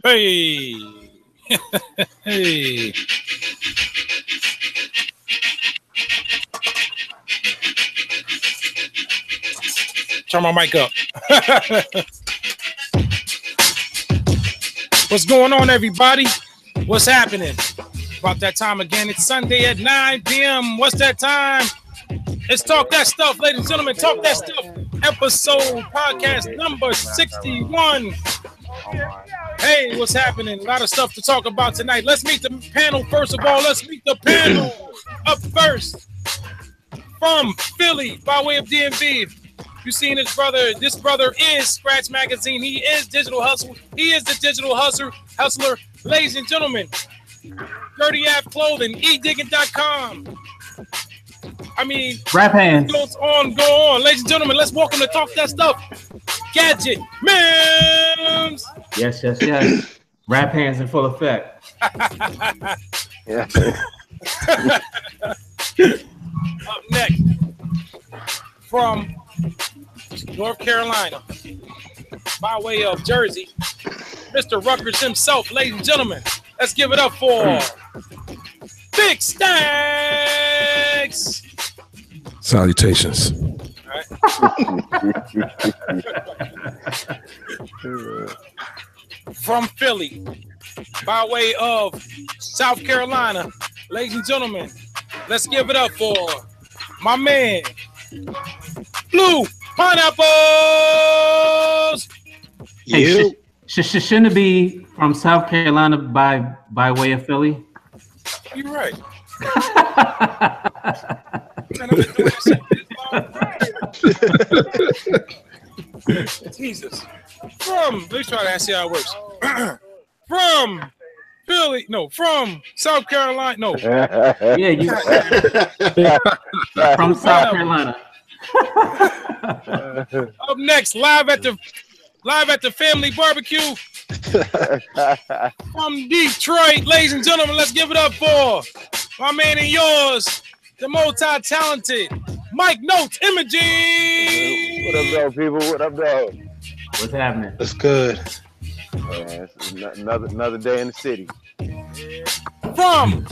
Hey. Hey. Turn my mic up. What's going on, everybody? What's happening? About that time again. It's Sunday at 9 p.m. What's that time? It's Talk That Stuff, ladies and gentlemen. Talk That Stuff, episode podcast number 61. Hey, what's happening? A lot of stuff to talk about tonight. Let's meet the panel first of all. Let's meet the panel. Up first, from Philly, by way of DMV. You seen his brother? This brother is Scratch Magazine. He is Digital Hustle. He is the Digital Hustler. Ladies and gentlemen, Dirty App Clothing, edigging.com. I mean, rap hands. Goes on, go on. Ladies and gentlemen, let's welcome to Talk That Stuff, Gadget Mims. Yes. Rap hands in full effect. Yeah. Up next, from North Carolina, by way of Jersey, Mr. Rutgers himself, ladies and gentlemen. Let's give it up for Big Stacks. Salutations. All right. From Philly, by way of South Carolina, ladies and gentlemen, let's give it up for my man, Blue Pineapples. Hey, shouldn't it be from South Carolina by way of Philly? You're right. Jesus. Let me try to see how it works. From Philly, from South Carolina, Yeah, you from South Carolina. Up next, live at the family barbecue from Detroit, ladies and gentlemen. Let's give it up for my man and yours, the multi-talented Mike Notes Imaging. What up, though, people? What up, though? What's happening? That's good. It's another day in the city. From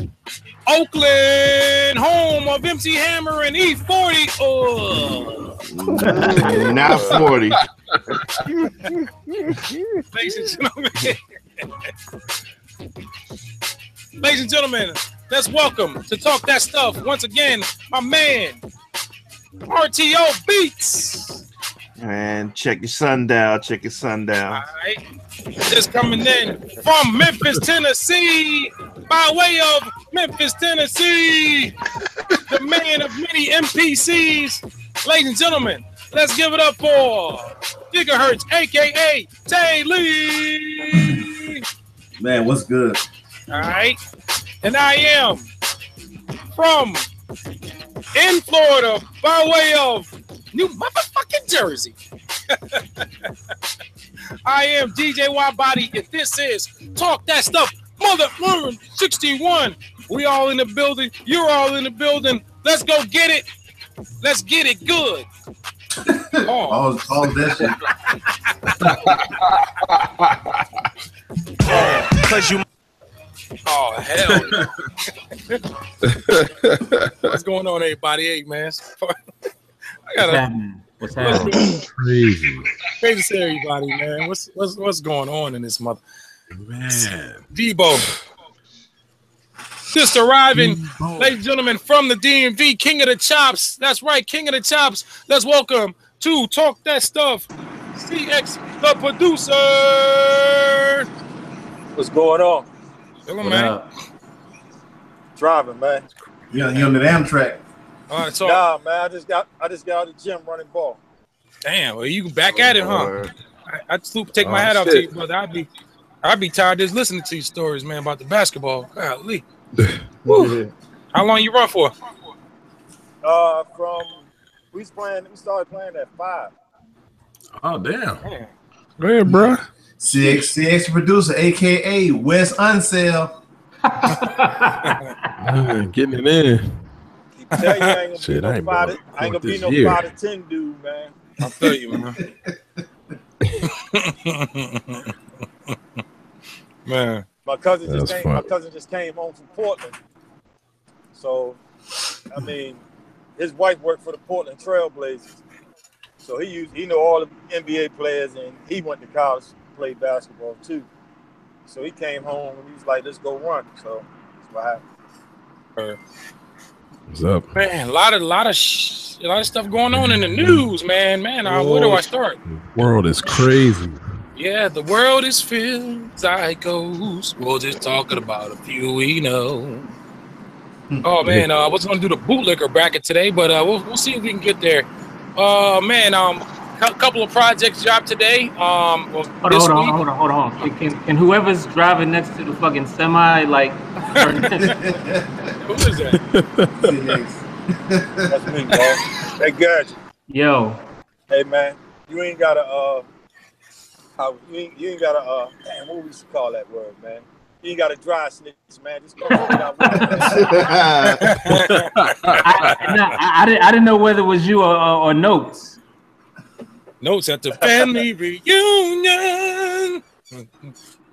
Oakland, home of MC Hammer and E40. Oh, not 40. Ladies and gentlemen. Ladies and gentlemen, let's welcome to Talk That Stuff once again, my man, RTO Beats. Man, check your sundial. All right. Just coming in from Memphis, Tennessee, by way of Memphis, Tennessee, the man of many MPCs. Ladies and gentlemen, let's give it up for Gigahertz, a.k.a. Tay Lee. Man, what's good? All right. And I am from in Florida by way of New motherfucking Jersey. I am DJ WIDEBODY, and this is Talk That Stuff, Mother 61. We all in the building. You're all in the building. Let's go get it. Let's get it good. All that shit. Because you. Oh, hell. What's going on, everybody? Hey, man. What's happening? Crazy. Crazy to see everybody, man. What's going on in this mother? Man. Debo. Just arriving, ladies and gentlemen, from the DMV, King of the Chops. That's right, King of the Chops. Let's welcome to Talk That Stuff, CX, the producer. What's going on? Hello, man. Driving, man. You on the damn track. All right, so Nah, man. I just got out of the gym running ball. damn, well, you back at it, huh? I'd take my hat off to you, brother. I'd be tired just listening to these stories, man, about the basketball. Golly. How long you run for? We started playing at 5. Oh, damn. Man. Go ahead, bro. CX producer, aka Wes Unsell. Getting it in. Keep telling you, I ain't Shit, gonna be no 5 to 10 dude, man. I'll tell you, man. Man. My cousin That's just came. fun. My cousin just came home from Portland. So, I mean, his wife worked for the Portland Trail Blazers. So he know all the NBA players, and he went to college to play basketball too. So he came home and he was like, "Let's go run." So that's what happened. What's up? Man, a lot of stuff going on in the news, man. Where do I start? The world is crazy. Yeah, the world is filled with psychos. We're just talking about a few we know. Oh man, I was gonna do the bootlicker bracket today, but we'll see if we can get there. Man, couple of projects dropped today. Hold on. Can whoever's driving next to the fucking semi, like, who is that? That's me, man. Hey, Gadget. yo, Hey, man, you ain't gotta you ain't gotta damn, what we used to call that word, man? You ain't gotta dry snitch, man. Just go out. I didn't know whether it was you or Notes. Notes at the family reunion.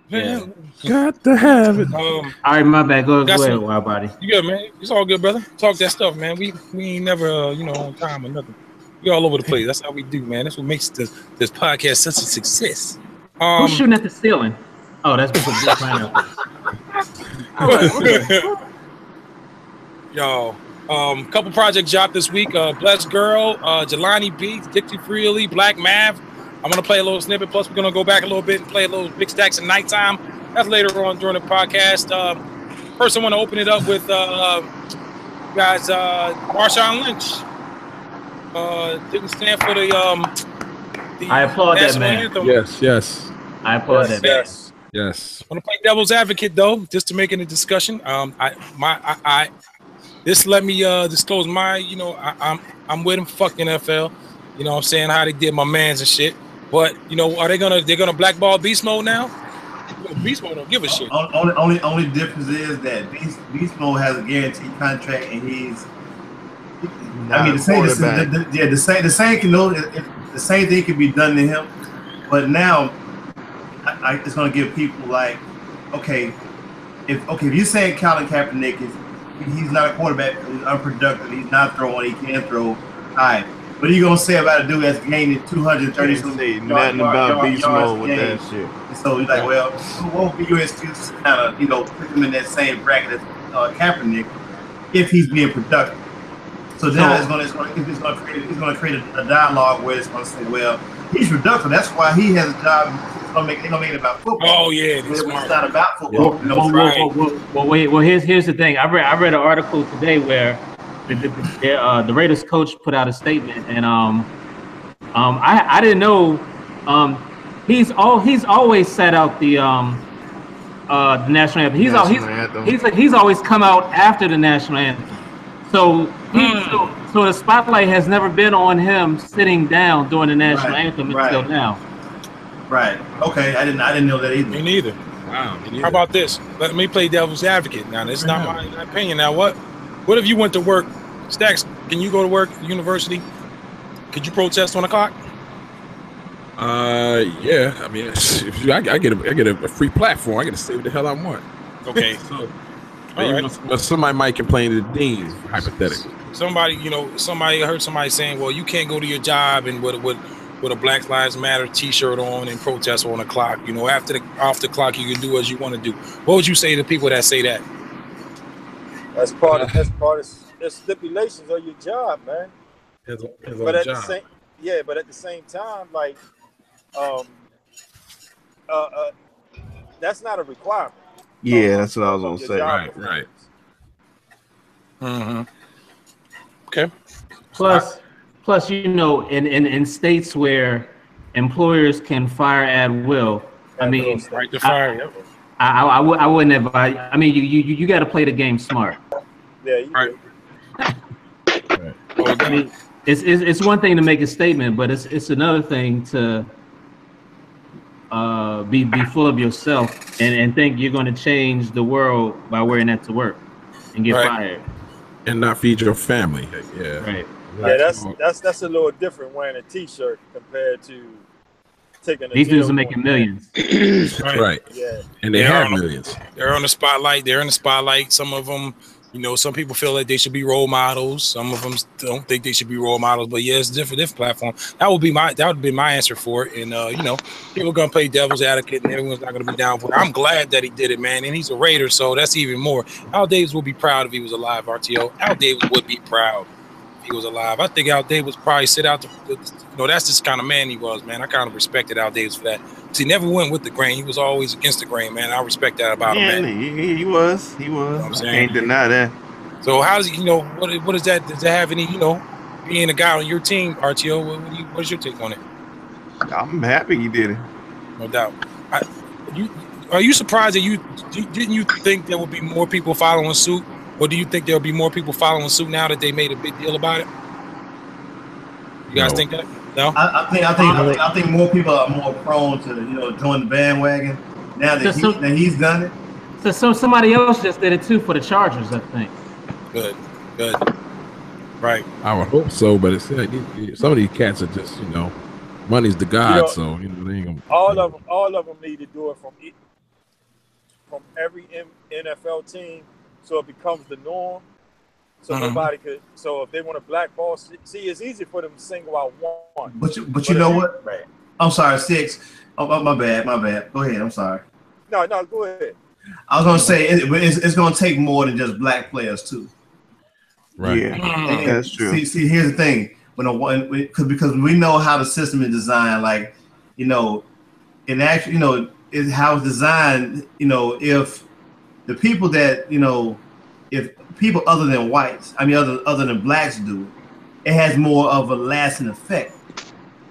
Yeah. Got to have it. All right, my bad. Go ahead, some- Wild Body. You good, man? It's all good, brother. Talk that stuff, man. We ain't never on time or nothing. We all over the place. That's how we do, man. That's what makes this podcast such a success. Who's shooting at the ceiling? Oh, that's because of Yo, couple projects dropped this week. Blessed Girl, Jelani Beats, Dixie Freely, Black Mav. I'm gonna play a little snippet. Plus, we're gonna go back a little bit and play a little Big Stacks at Nighttime. That's later on during the podcast. First, I want to open it up with guys. Marshawn Lynch didn't stand for the I applaud that national man. anthem. Yes. I applaud that man. Yes. I'm gonna play devil's advocate though, just to make it a discussion. This let me disclose my, I'm with him. Fuck NFL. You know what I'm saying, how they did my mans and shit. But they're gonna blackball Beast Mode now? Beast Mode don't give a shit. Only difference is that Beast Mode has a guaranteed contract, and he's. The same thing can be done to him, but now it's going to give people like, okay, if you say Colin Kaepernick he's not a quarterback, he's unproductive, he's not throwing, he can't throw, all right. What are you gonna say about a dude that's gaining 230 say nothing about Beast Mode with that shit. And so he's like, well, what will be your excuse to kind of put him in that same bracket as Kaepernick if he's being productive? So now it's gonna create a dialogue where it's gonna say, well, he's productive. That's why he has a job. They're gonna make it about football. Oh yeah, it's not about football. Well, wait. Well, here's the thing. I read an article today where the Raiders coach put out a statement, and I didn't know he's always sat out the national anthem. He's always come out after the national anthem. So so the spotlight has never been on him sitting down during the national anthem until now. Right. Okay. I didn't know that either. Me neither. Wow. How about this? Let me play devil's advocate. Now, this is not my opinion. Now, what if you went to work? Stacks, can you go to work at university? Could you protest on the clock? Yeah. I mean, I get a free platform. I get to say what the hell I want. Okay. So, right. But somebody might complain to the dean, hypothetically. Somebody I heard somebody saying, well, you can't go to your job and with a Black Lives Matter T-shirt on and protest on the clock. Off the clock, you can do as you want to do. What would you say to people that say that? That's part of the stipulations of your job, man. But at the same time, like, that's not a requirement. Yeah, that's what I was gonna say. Right. Mm-hmm. Okay. Plus, in states where employers can fire at will, I mean, right to fire. I wouldn't advise. I mean, you got to play the game smart. Yeah. Right. I mean, it's one thing to make a statement, but it's another thing to be full of yourself and think you're going to change the world by wearing that to work and get fired and not feed your family. Yeah. Right. Yeah, that's a little different wearing a T-shirt compared to taking a These dudes deal are making doing millions. Right. Yeah. And they have millions. They're on the spotlight. They're in the spotlight. Some of them, you know, some people feel like they should be role models. Some of them don't think they should be role models. But yeah, it's different platform. That would be my answer for it. And you know, people are gonna play devil's advocate, and everyone's not gonna be down for it. I'm glad that he did it, man. And he's a Raider, so that's even more. Al Davis would be proud if he was alive. RTO. Al Davis would be proud if he was alive. I think Al Davis probably sit out. You know, that's just kind of man he was, man. I kind of respected Al Davis for that. He never went with the grain. He was always against the grain, man. I respect that about him, man. He was. You know what I'm I saying? can't deny that. So how's you know what is that? Does that have any, you know, being a guy on your team, RTO? What is your take on it? I'm happy he did it. No doubt. Are you surprised that didn't you think there would be more people following suit, or do you think there'll be more people following suit now that they made a big deal about it? You guys think that? No. I think more people are more prone to, you know, join the bandwagon now that he's done it. So somebody else just did it too for the Chargers, I think. Good. Right. I would hope so, but it's like some of these cats are just, you know, money's the god, You know, so you know they ain't gonna. All of them need to do it from every NFL team, so it becomes the norm. So nobody could. So if they want to blackball, see, it's easy for them to single out one. But you know what? Right. I'm sorry, 6. Oh, my bad. Go ahead. I'm sorry. No, go ahead. I was gonna say it's gonna take more than just black players too. Right. Yeah, that's true. See, here's the thing. Because we know how the system is designed, like, you know, and actually, you know, is how it's designed. You know, if the people that, you know, if people other than whites, I mean, other than blacks do it has more of a lasting effect,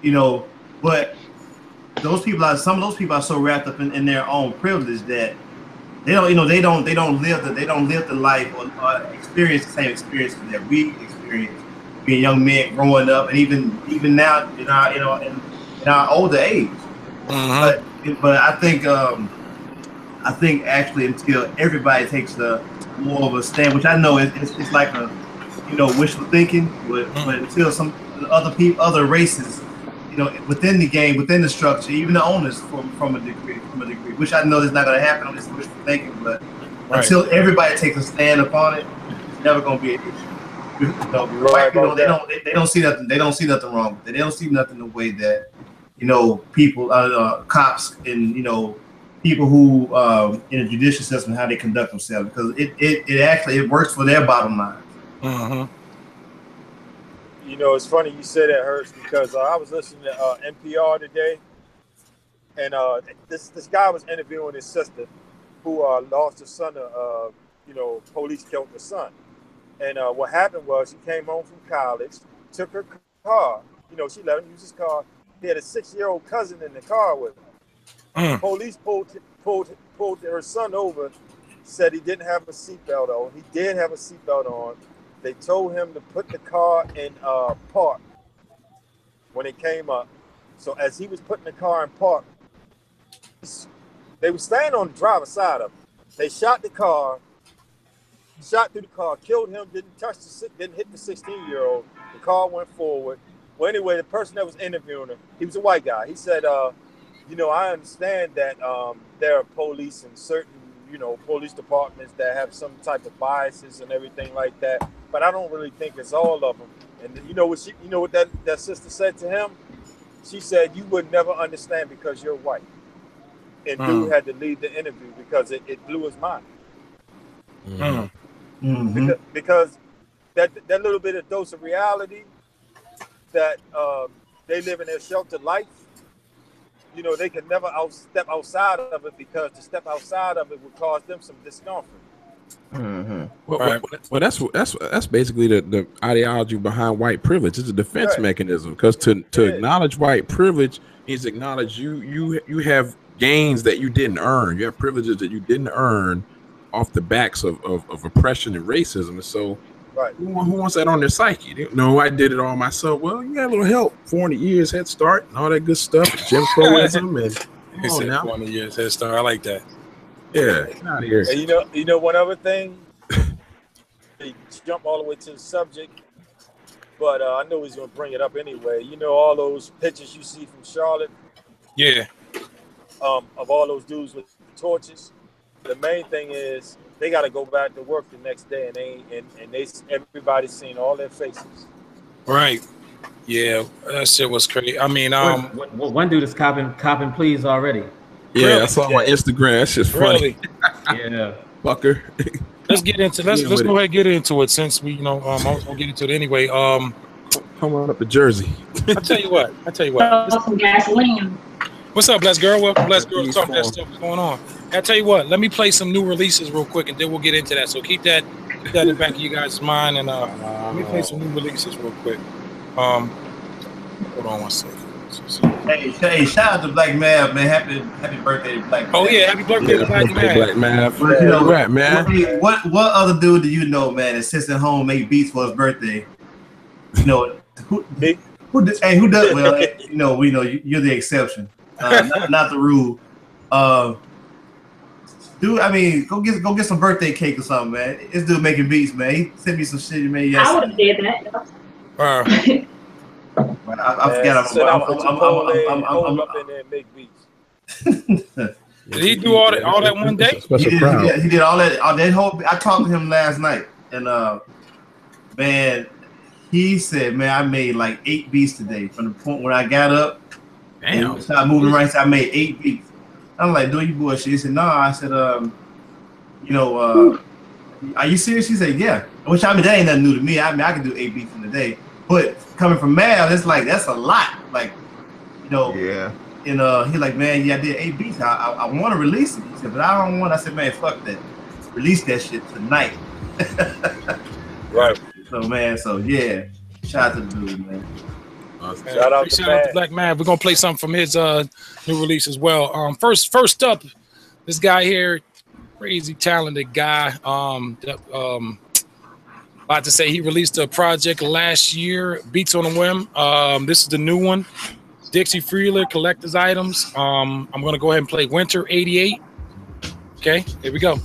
you know. But some of those people are so wrapped up in their own privilege that they don't, you know, they don't live the life or experience the same experiences that we experience being young men growing up, and even now in our, you know, in our older age. But I think actually until everybody takes more of a stand, which I know it's like a, you know, wishful thinking, but until some other races, you know, within the game, within the structure, even the owners from a degree, which I know is not going to happen on this wishful thinking, but until everybody takes a stand upon it, it's never going to be an issue. You know, white people, they don't see nothing. They don't see nothing wrong with it. They don't see nothing the way that, you know, people, cops, and, you know, people who in the judicial system, how they conduct themselves, because it actually works for their bottom line. You know, it's funny you said that, Hurst, because I was listening to NPR today, and this guy was interviewing his sister, who lost her son. You know, police killed her son, and what happened was he came home from college, took her car. You know, she let him use his car. He had a 6-year-old cousin in the car with him. Police pulled her son over, said he didn't have a seatbelt on. He did have a seatbelt on. They told him to put the car in park when it came up. So as he was putting the car in park, they were standing on the driver's side of him. They shot the car, shot through the car, killed him, didn't hit the 16-year-old. The car went forward. Well, anyway, the person that was interviewing him, he was a white guy. He said, you know, I understand that there are police in certain, you know, police departments that have some type of biases and everything like that, but I don't really think it's all of them. And you know what that sister said to him? She said, you would never understand because you're white. And dude had to leave the interview because it blew his mind. Because that little bit of dose of reality that they live in their sheltered life, you know, they could never step outside of it, because to step outside of it would cause them some discomfort. Well, that's basically the ideology behind white privilege. It's a defense mechanism, because to acknowledge white privilege is acknowledge you have gains that you didn't earn. You have privileges that you didn't earn off the backs of oppression and racism. And so who wants that on their psyche? No, I did it all myself. Well, you got a little help, 400 years head start and all that good stuff, Jim Crowism, and 400 years head start. I like that. Yeah, get out of here. And you know one other thing, they jump all the way to the subject, but I know he's going to bring it up anyway. You know, all those pictures you see from Charlotte Yeah. Of all those dudes with torches. The main thing is they got to go back to work the next day, and everybody's seen all their faces. Right. Yeah, that shit was crazy. I mean, one dude is copping pleas already. Yeah, really? I saw on Instagram. That's just funny. Really? Yeah. Fucker. Let's get into let's go ahead and get into it since we I was gonna get into it anyway. Come on up to Jersey. I tell you what. Some gasoline. What's up, Blessed Girl? Welcome, Blessed Girl. Talk that stuff going on. I tell you what. Let me play some new releases real quick, and then we'll get into that. So keep that in the back of you guys' mind, and let me play some new releases real quick. Hold on one second. Hey, shout out to Black Mav, man. Happy birthday to Black Mav. Oh yeah, happy birthday to Black Mav. Black Mav. You know, right, man. What other dude do you know, man, that sits at home make beats for his birthday? You know, who does? Well, we know you're the exception, not the rule. Dude, I mean, go get some birthday cake or something, man. This dude making beats, man. He sent me some shit he made yesterday. I would have did that. I forgot. I'm up in there and make beats. Did he do all that one day? He did all that. I talked to him last night, and man, he said, man, I made like 8 beats today. From the point when I got up and started moving around, I made 8 beats. I'm like, do you bullshit? He said, no. I said, are you serious? He said, yeah. Which, I mean, that ain't nothing new to me. I mean, I can do 8 beats in a day. But coming from Mal, it's like, that's a lot. Like, Yeah. And he's like, man, yeah, I did 8 beats. I want to release it. He said, but I don't want. I said, man, fuck that. Release that shit tonight. Right. So yeah. Shout out to the dude, man. Shout out to Black Mav. We're gonna play something from his new release as well. First up, this guy here, crazy talented guy. About to say he released a project last year, Beats on a Whim. This is the new one, Dixie Freeler Collector's Items. I'm gonna go ahead and play Winter '88. Okay, here we go.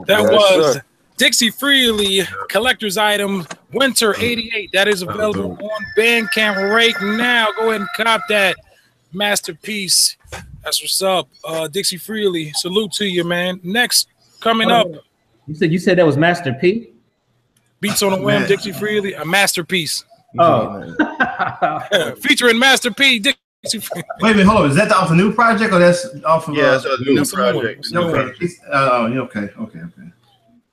That was Dixie Freely Collector's Item Winter '88. That is available on Bandcamp right now. Go ahead and cop that masterpiece. That's what's up, Dixie Freely. Salute to you, man. Next, coming up. You said that was Master P? Beats on a Whim, Dixie Freely, a masterpiece. Oh. Featuring Master P. Dixie Freely. Wait a minute, hold on. Is that off a new project or that's off of? Yeah, it's a new project. Okay.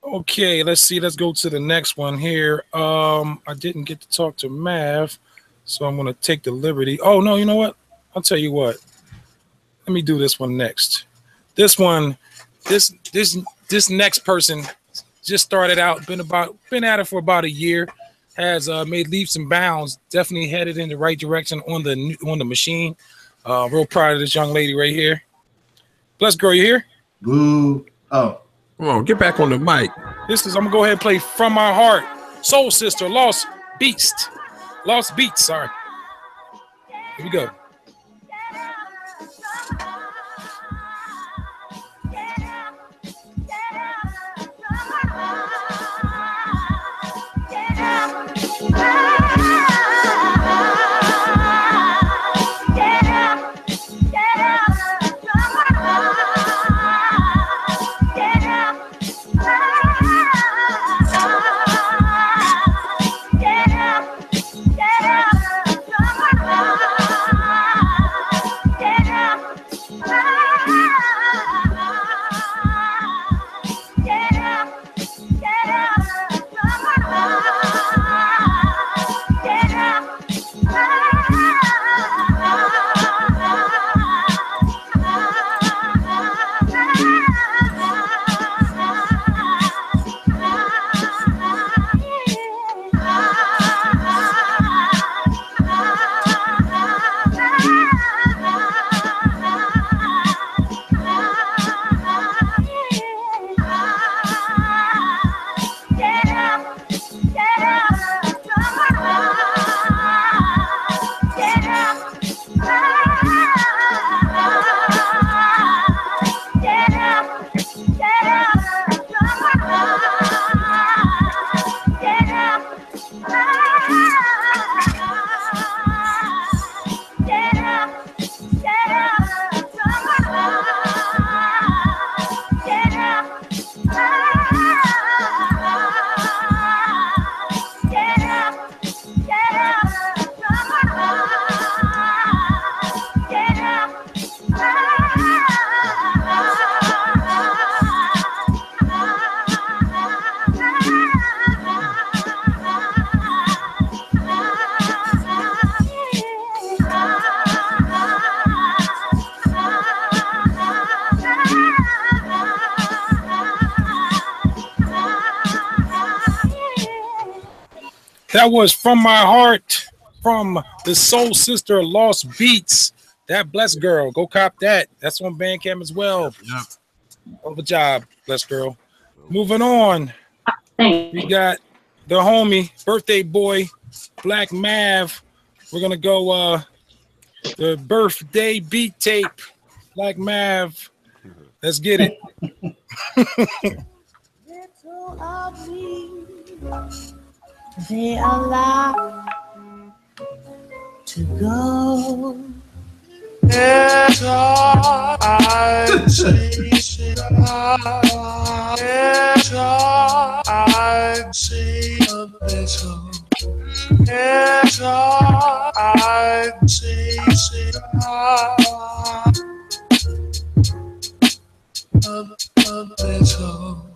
Okay, let's see. Let's go to the next one here. I didn't get to talk to Mav, so I'm gonna take the liberty. Oh no, you know what? I'll tell you what. Let me do this one next. This one, this next person just started out. Been at it for about a year. Has made leaps and bounds. Definitely headed in the right direction on the machine. Real proud of this young lady right here. Bless Girl, you here? Boo. Oh. Come on, get back on the mic. I'm gonna go ahead and play From My Heart, Soul Sister, Lost Beats, sorry. Here we go. That was From My Heart from the Soul Sister Lost Beats. That Blessed Girl. Go cop that. That's on Bandcamp as well. Yep. Over job, Blessed Girl. Moving on. We got the homie, birthday boy, Black Mav. We're going to go the birthday beat tape. Black Mav. Let's get it. They allow to go. Yes, I see. Yes, I see a vessel. Yes, I see a vessel.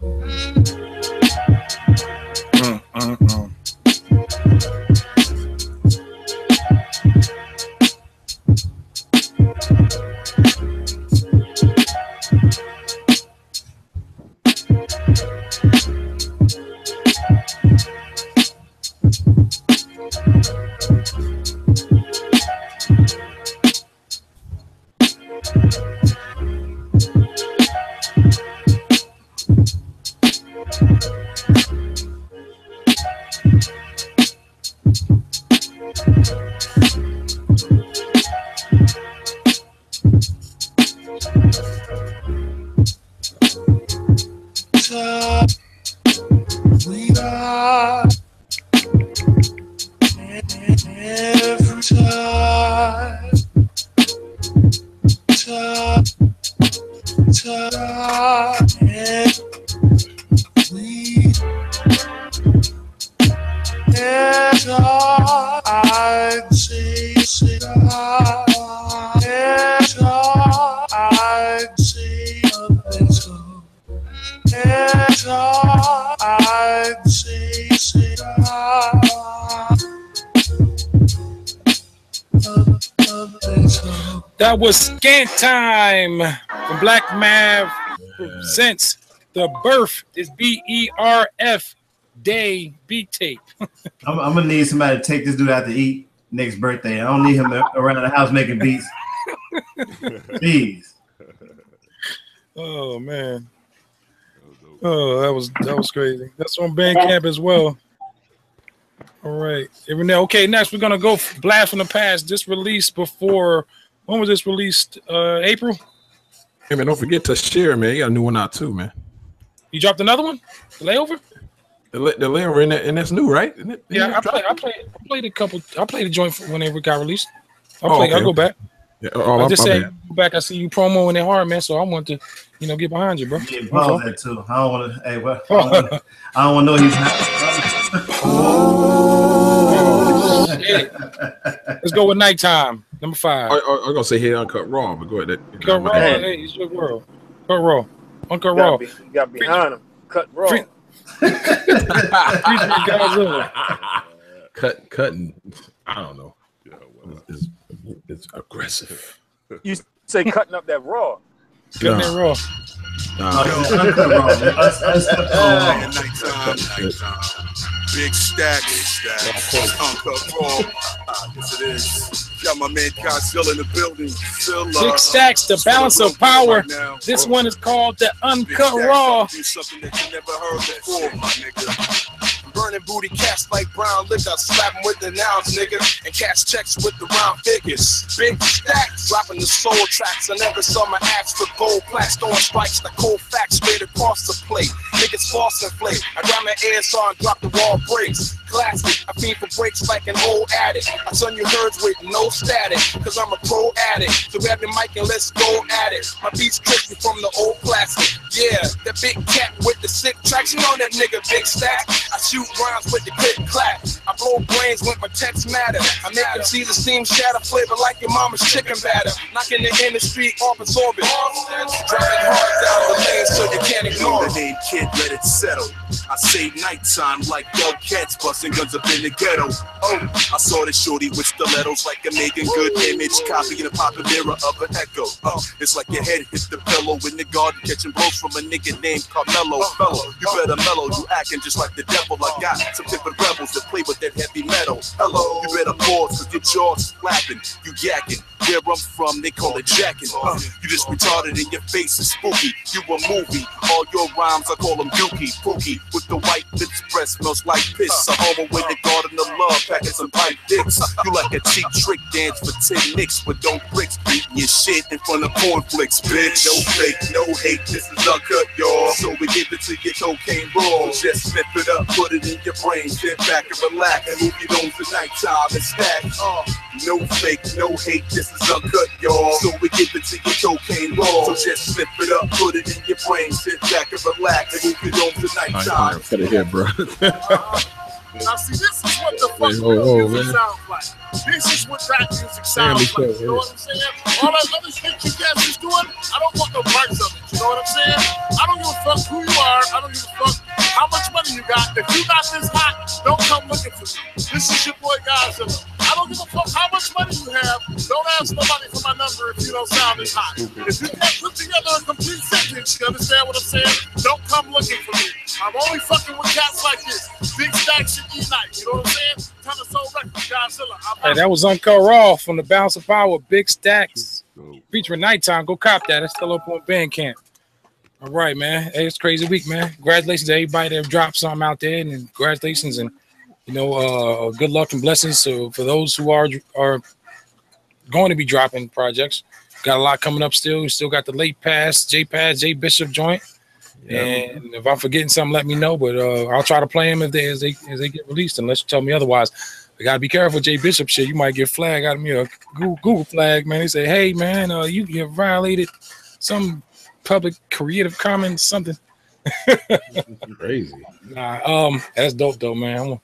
We are every time. That was Scant Time from Black Mav presents The Birth is BERF Day Beat Tape. I'm gonna need somebody to take this dude out to eat next birthday. I don't need him around the house making beats. Please. Oh man. Oh, that was crazy. That's on Bandcamp as well. All right. Okay, next we're gonna go Blast from the Past. This released before. When was this released? April? Hey man, don't forget to share, man. You got a new one out too, man. You dropped another one? The Layover? The Layover, and that's new, right? Isn't it? Yeah, I played a couple. I played a joint whenever it got released. I'll go back. Yeah, I just said go back. I see you promoing it hard, man. So I want to, get behind you, bro. Yeah, pause that too. I don't want to. Hey, well, I don't want to know he's not. Oh, shit. Let's go with Nighttime, number 5. I'm gonna say here Uncut Raw, but go ahead. Cut Raw, hey, it's your world. Cut Raw, Uncut Raw. You got behind him. Cut Raw. Cutting. I don't know. It's aggressive. You say cutting up that raw. Cutting that raw. Nighttime. Big stacks. Uncut Raw. Yes, it is. Got my man Godzilla in the building. Big Stacks, the balance of power. This one is called the Uncut Raw. Something that you never heard before, my nigga. Burning booty cats like brown liquor. Slap them with the nouns, nigga. And cash checks with the round figures. Big Stacks, dropping the soul tracks. I never saw my axe for gold plaques. Throwing strikes like cold facts straight across the plate. Niggas false and flake. I grab my ASR and drop the wall breaks. Classic, I fiend for breaks like an old addict. I son your herds with no static, cause I'm a pro addict. So grab the mic and let's go at it. My beats tricky from the old plastic. Yeah, that big cat with the sick tracks. You know that nigga Big Stack. I shoot rounds with the click clack. I blow brains with my text matter. I make them see the steam shatter flavor like your mama's chicken batter. Knocking the industry off its orbit. Driving hard down the lane so you can't ignore it. The name Kid, let it settle. I I say nighttime like young cats busting guns up in the ghetto. Oh, I saw this shorty with stilettos like a making good image, copying a popping mirror of an echo. It's like your head hit the pillow in the garden, catching blows from a nigga named Carmelo. Fellow, you better mellow, you acting just like the devil. I got some different rebels that play with that heavy metal. Hello, you better pause, cause your jaw's flapping, you yakking. Where I'm from, they call it jacking. You just retarded and your face is spooky. You a movie, all your rhymes, I call them dookie. Pookie, with the white lips press, smells like piss. A homo with the garden of love, packing some pipe dicks. You like a cheap trick dance for 10 nicks with no bricks, beating your shit in front of cornflakes, bitch. No fake, no hate, this is uncut, y'all. So we give it to your cocaine raw. Just flip it up, put it in your brain, sit back and relax, and move your nose to nighttime and stack. No fake, no hate, this is uncut, y'all. So we give it to your cocaine raw. So just flip it up, put it in your brain, sit back and relax, and move your nose to nighttime. Cut it here, bro. Now see, this is what the fuck real music sounds like. This is what rap music sounds like. You know what I'm saying? All that other shit you guys is doing, I don't want no parts of it. You know what I'm saying? I don't give a fuck who you are. I don't give a fuck how much money you got. If you not this hot, don't come looking for me. This is your boy Godzilla. I don't give a fuck how much money you have. Don't ask nobody for my number if you don't sound as hot. If you can't put together a complete sentence, you understand what I'm saying? Don't come looking for me. I'm only fucking with cats like this. Big Stacks and E-Night. You know what I'm saying? Ton of Soul Records, Godzilla. Hey, that was Uncut Raw from the Bounce of Power, Big Stacks. Featuring Nighttime. Go cop that. It's still up on Bandcamp. All right, man. Hey, it's a crazy week, man. Congratulations to everybody that dropped something out there, and congratulations and good luck and blessings for those who are going to be dropping projects. Got a lot coming up still. We still got the Late Pass, J Bishop joint. Yeah. And if I'm forgetting something, let me know. But I'll try to play them as they get released, unless you tell me otherwise. I gotta be careful with J Bishop shit. You might get flagged out of me, a Google flag, man. They say, hey man, you have violated some public creative commons, something. Crazy. Nah, that's dope though, man. I'm gonna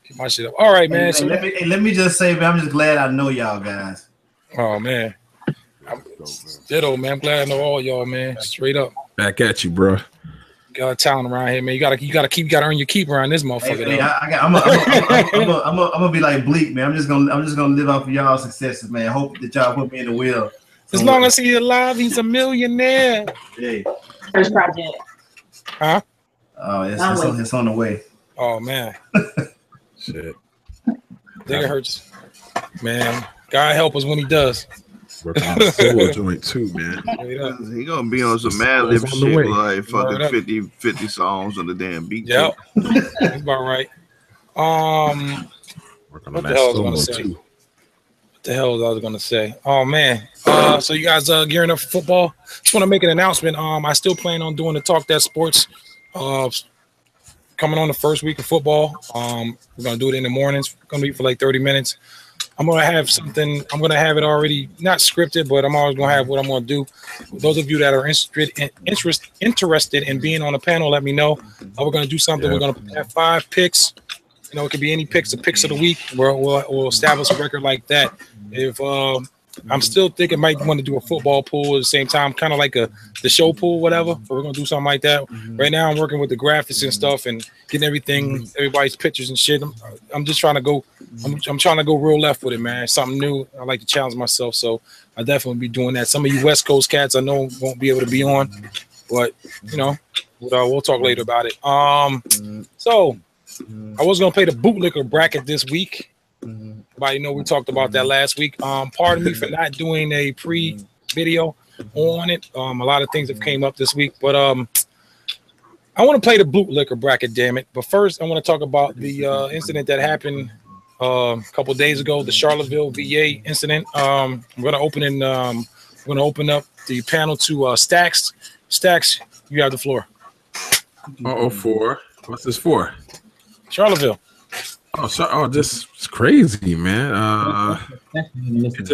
get my shit up. All right, man. Hey, let me just say, man, I'm just glad I know y'all guys. Oh man. Ditto, man. I'm glad I know all y'all, man. Straight up. Back at you, bro. Got a talent around here, man. You gotta earn your keep around this motherfucker. Hey, I'm gonna be like Bleak, man. I'm just gonna live off of y'all's successes, man. Hope that y'all put me in the wheel. As long as he's alive, he's a millionaire. Hey. First project. Huh? Oh, it's on the way. Oh man. Shit. Nigga hurts. Man, God help us when he does. Working on a solo joint too, man. He gonna be on some Mad Lib shit, like fucking 50 songs on the damn beat. Yep. That's about right. What the hell was I gonna say? Too. What the hell was I gonna say? Oh man. So you guys gearing up for football? Just want to make an announcement. I still plan on doing the Talk That Sports coming on the first week of football. We're gonna do it in the mornings. It's gonna be for like 30 minutes. I'm going to have something. I'm going to have it already, not scripted, but I'm always going to have what I'm going to do. For those of you that are interested in being on a panel, let me know. We're going to do something. We're going to have 5 picks. You know, it could be any picks, the picks of the week. We'll establish a record like that. If I'm still thinking might want to do a football pool at the same time, kind of like the show pool, whatever. So we're going to do something like that. Right now I'm working with the graphics and stuff and getting everybody's pictures and shit. I'm just trying to go. I'm trying to go real left with it, man. Something new. I like to challenge myself, so I definitely be doing that. Some of you West Coast cats I know won't be able to be on, but you know, we'll talk later about it. So I was gonna play the bootlicker bracket this week. Everybody know we talked about that last week. Pardon me for not doing a pre-video on it. A lot of things have came up this week, but I want to play the bootlicker bracket, damn it. But first, I want to talk about the incident that happened a couple of days ago, the Charlottesville VA incident. I'm going to open up the panel to Stacks. Stacks, you have the floor. For what's this for? Charlottesville. This is crazy, man.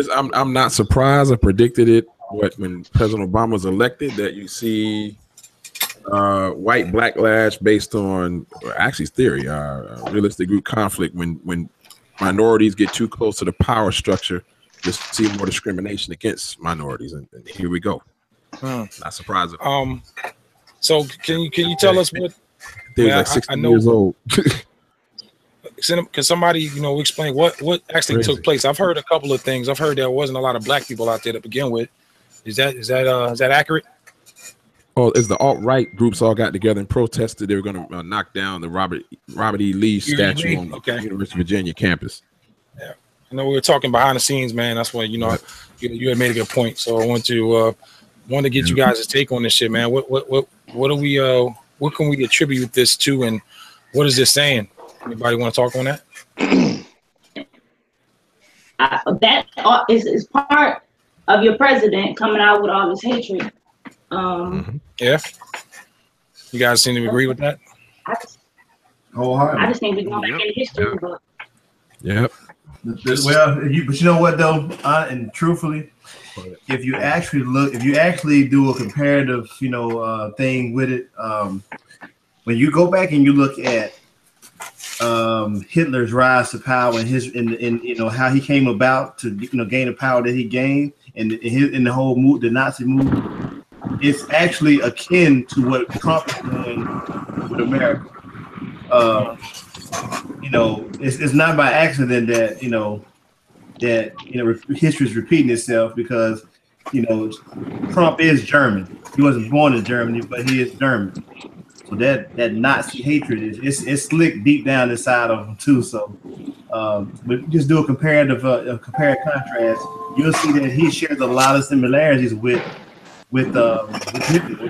I'm not surprised. I predicted it. When President Obama was elected, that you see white backlash based on actually theory, realistic group conflict. When minorities get too close to the power structure, you see more discrimination against minorities, and here we go. Not surprising. So can you tell us They're like 60 years old. Can somebody, explain what actually took place? I've heard a couple of things. I've heard there wasn't a lot of black people out there to begin with. Is that accurate? Oh, as the alt-right groups all got together and protested, they were going to knock down the Robert E. Lee statue on the University of Virginia campus. Yeah, I know we were talking behind the scenes, man. That's why you had made a good point. So I want to get you guys' take on this shit, man. What do we what can we attribute this to, and what is this saying? Anybody want to talk on that? That is part of your president coming out with all this hatred. Yeah. You guys seem to agree with that? I just think we're going back in history. But yep. Well, but you know what though, and truthfully, if you actually do a comparative, thing with it, when you go back and you look at Hitler's rise to power and how he came about to gain the power that he gained, and in the whole the Nazi movement, it's actually akin to what Trump is doing with America. It's not by accident that history is repeating itself, because Trump is German. He wasn't born in Germany, but he is German. So that Nazi hatred is slick deep down inside of him too. So, but just do a compare contrast, you'll see that he shares a lot of similarities with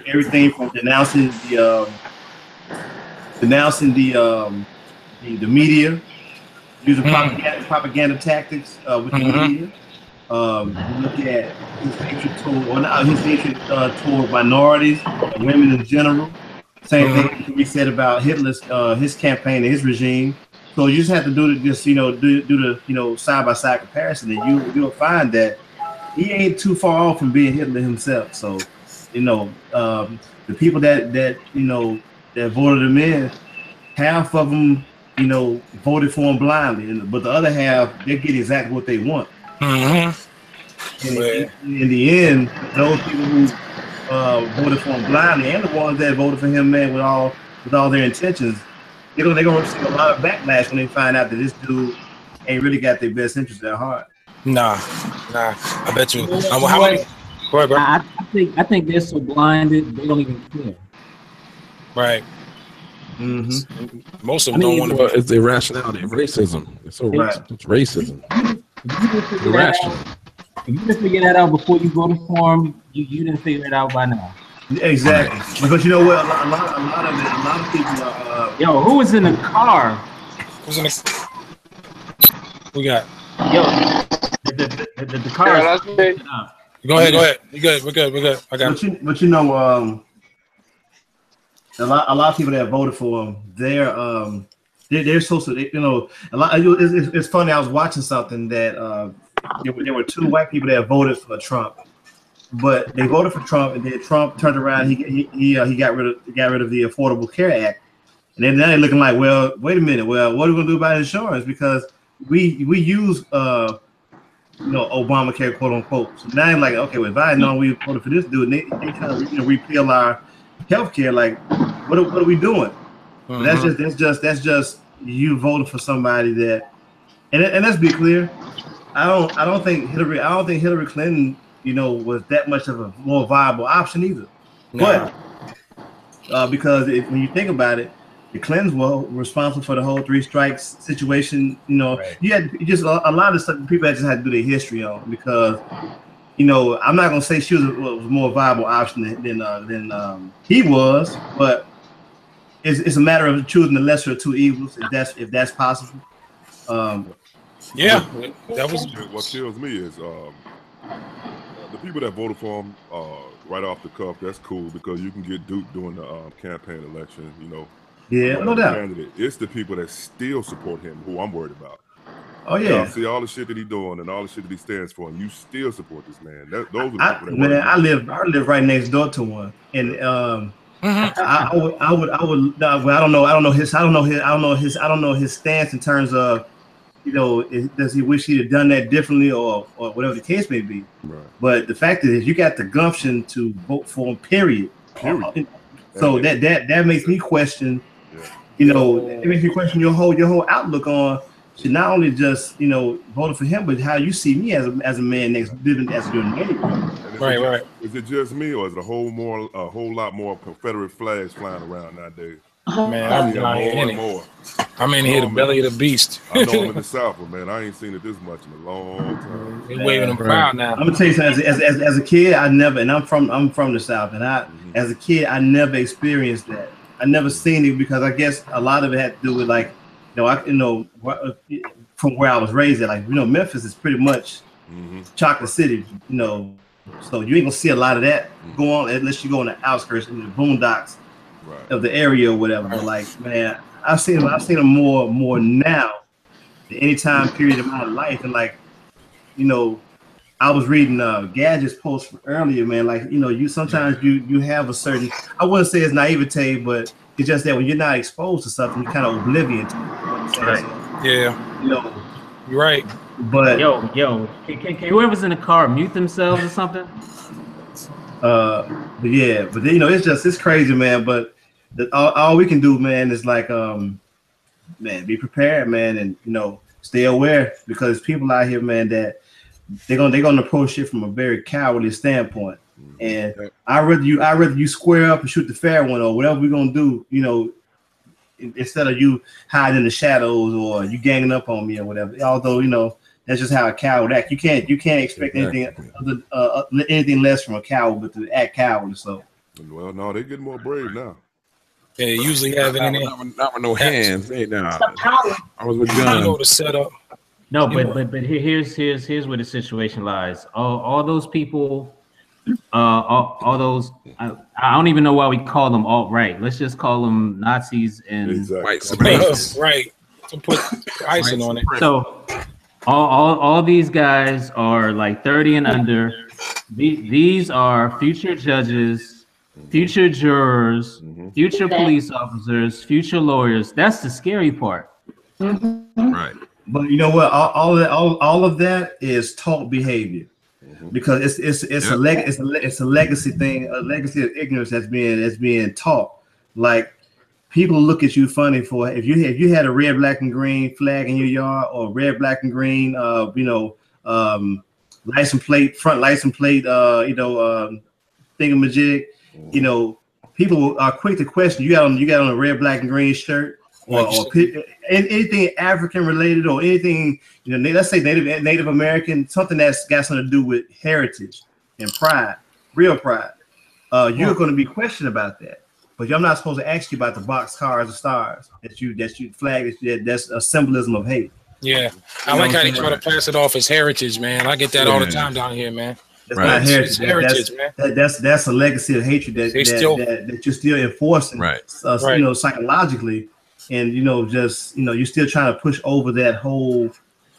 everything from denouncing the media, using propaganda tactics with the media. You look at his hatred toward minorities and women in general. Same thing can be said about Hitler's his campaign and his regime. So you just have to do the side by side comparison, and you'll find that he ain't too far off from being Hitler himself. So, the people that voted him in, half of them, voted for him blindly, but the other half, they get exactly what they want. In the end, those people who voted for him blindly, and the ones that voted for him, man, with all their intentions, they're gonna receive a lot of backlash when they find out that this dude ain't really got their best interests at heart. Nah. I bet you. How many? Go ahead, bro. I think they're so blinded they don't even care. Right. Most of them don't want to. It's the irrationality of racism. It's so it's racism. Irrational. If you didn't figure that out before you go to form, you didn't figure it out by now. Exactly. Because you know what, a lot of people are. Yo, who was in the car? Who's in the? We got. Yo, the car. Yeah, that's me. Go ahead. You good? We're good. I got it. But a lot of people that voted for him, they're supposed to, a lot. It's funny. I was watching something that there were two white people that voted for Trump, but they voted for Trump, and then Trump turned around. He got rid of the Affordable Care Act, and then now they're looking like, well, wait a minute. Well, what are we gonna do about insurance? Because we use Obamacare, quote unquote. So now I'm like, okay, well, if I had known we voted for this dude, and they trying to repeal our health care, like, what are we doing? That's just you voting for somebody that, and let's be clear, I don't think Hillary Clinton, was that much of a more viable option either. Nah. But because when you think about it, the Clintons were responsible for the whole 3 strikes situation. Right. You had just a lot of stuff people just had to do their history on, because I'm not gonna say she was a more viable option than he was, but it's a matter of choosing the lesser of two evils, if that's possible. Yeah, that was what kills me is the people that voted for him right off the cuff. That's cool, because you can get duped during the campaign election. Yeah, no doubt. It's the people that still support him who I'm worried about. Oh yeah, see all the shit that he's doing and all the shit that he stands for, and you still support this man. Those are the people that man, I live right next door to one, and I don't know his stance in terms of, does he wish he'd have done that differently or whatever the case may be. Right. But the fact is, you got the gumption to vote for him. Period. So that makes me question. You know, it makes me question your whole outlook on should not only just voting for him, but how you see me as a man next living as your neighbor. Right. Is it just me, or is it a whole lot more Confederate flags flying around nowadays? Man, I'm more and more. I'm in here, the belly of the beast. I know I'm in the South, but man, I ain't seen it this much in a long time. They waving them proud now. I'm gonna tell you something. As a kid, I never, and I'm from the South, and as a kid, I never experienced that. I never seen it because I guess a lot of it had to do with from where I was raised at. Memphis is pretty much chocolate city, so you ain't gonna see a lot of that go on unless you go on the outskirts in the boondocks of the area or whatever. But man, I've seen them more now than any time period in my life. And I was reading Gadget's post earlier, man. You sometimes you have a certain, I wouldn't say it's naivete, but it's just that when you're not exposed to something, you're kind of oblivious to it. Right. Yeah. You're right. But can whoever's in the car mute themselves or something? But it's crazy, man. But all we can do, man, is man, be prepared, man, and stay aware, because people out here, man, that they're gonna approach shit from a very cowardly standpoint. And I'd rather you square up and shoot the fair one, or whatever we're gonna do, instead of you hiding in the shadows or you ganging up on me or whatever. Although that's just how a coward act. You can't expect anything less from a coward but to act cowardly. So well, no, they get more brave now. Yeah, they usually have it in there. Not with no hands. Hey, nah. I was with guns. know the setup. No, but here's where the situation lies. All those people, all those I don't even know why we call them alt-right. Let's just call them Nazis and white supremacists. Right. To put icing on it. So all these guys are like 30 and under. These are future judges, future jurors, future police officers, future lawyers. That's the scary part. Right. But you know what? All of that is taught behavior, because it's a legacy thing, a legacy of ignorance that's being taught. Like, people look at you funny for if you had a red, black, and green flag in your yard, or red, black, and green, license plate, front license plate, thingamajig. People are quick to question. You got on a red, black, and green shirt, or anything African related, or anything, let's say Native American, something that's got something to do with heritage and pride, real pride. You're going to be questioned about that. But I'm not supposed to ask you about the box cars or stars that you flag. That's a symbolism of hate. Yeah, I like how they try to pass it off as heritage, man. I get that all the time down here, man. That's not heritage. That's a legacy of hatred that you're still enforcing, psychologically, and you're still trying to push over that whole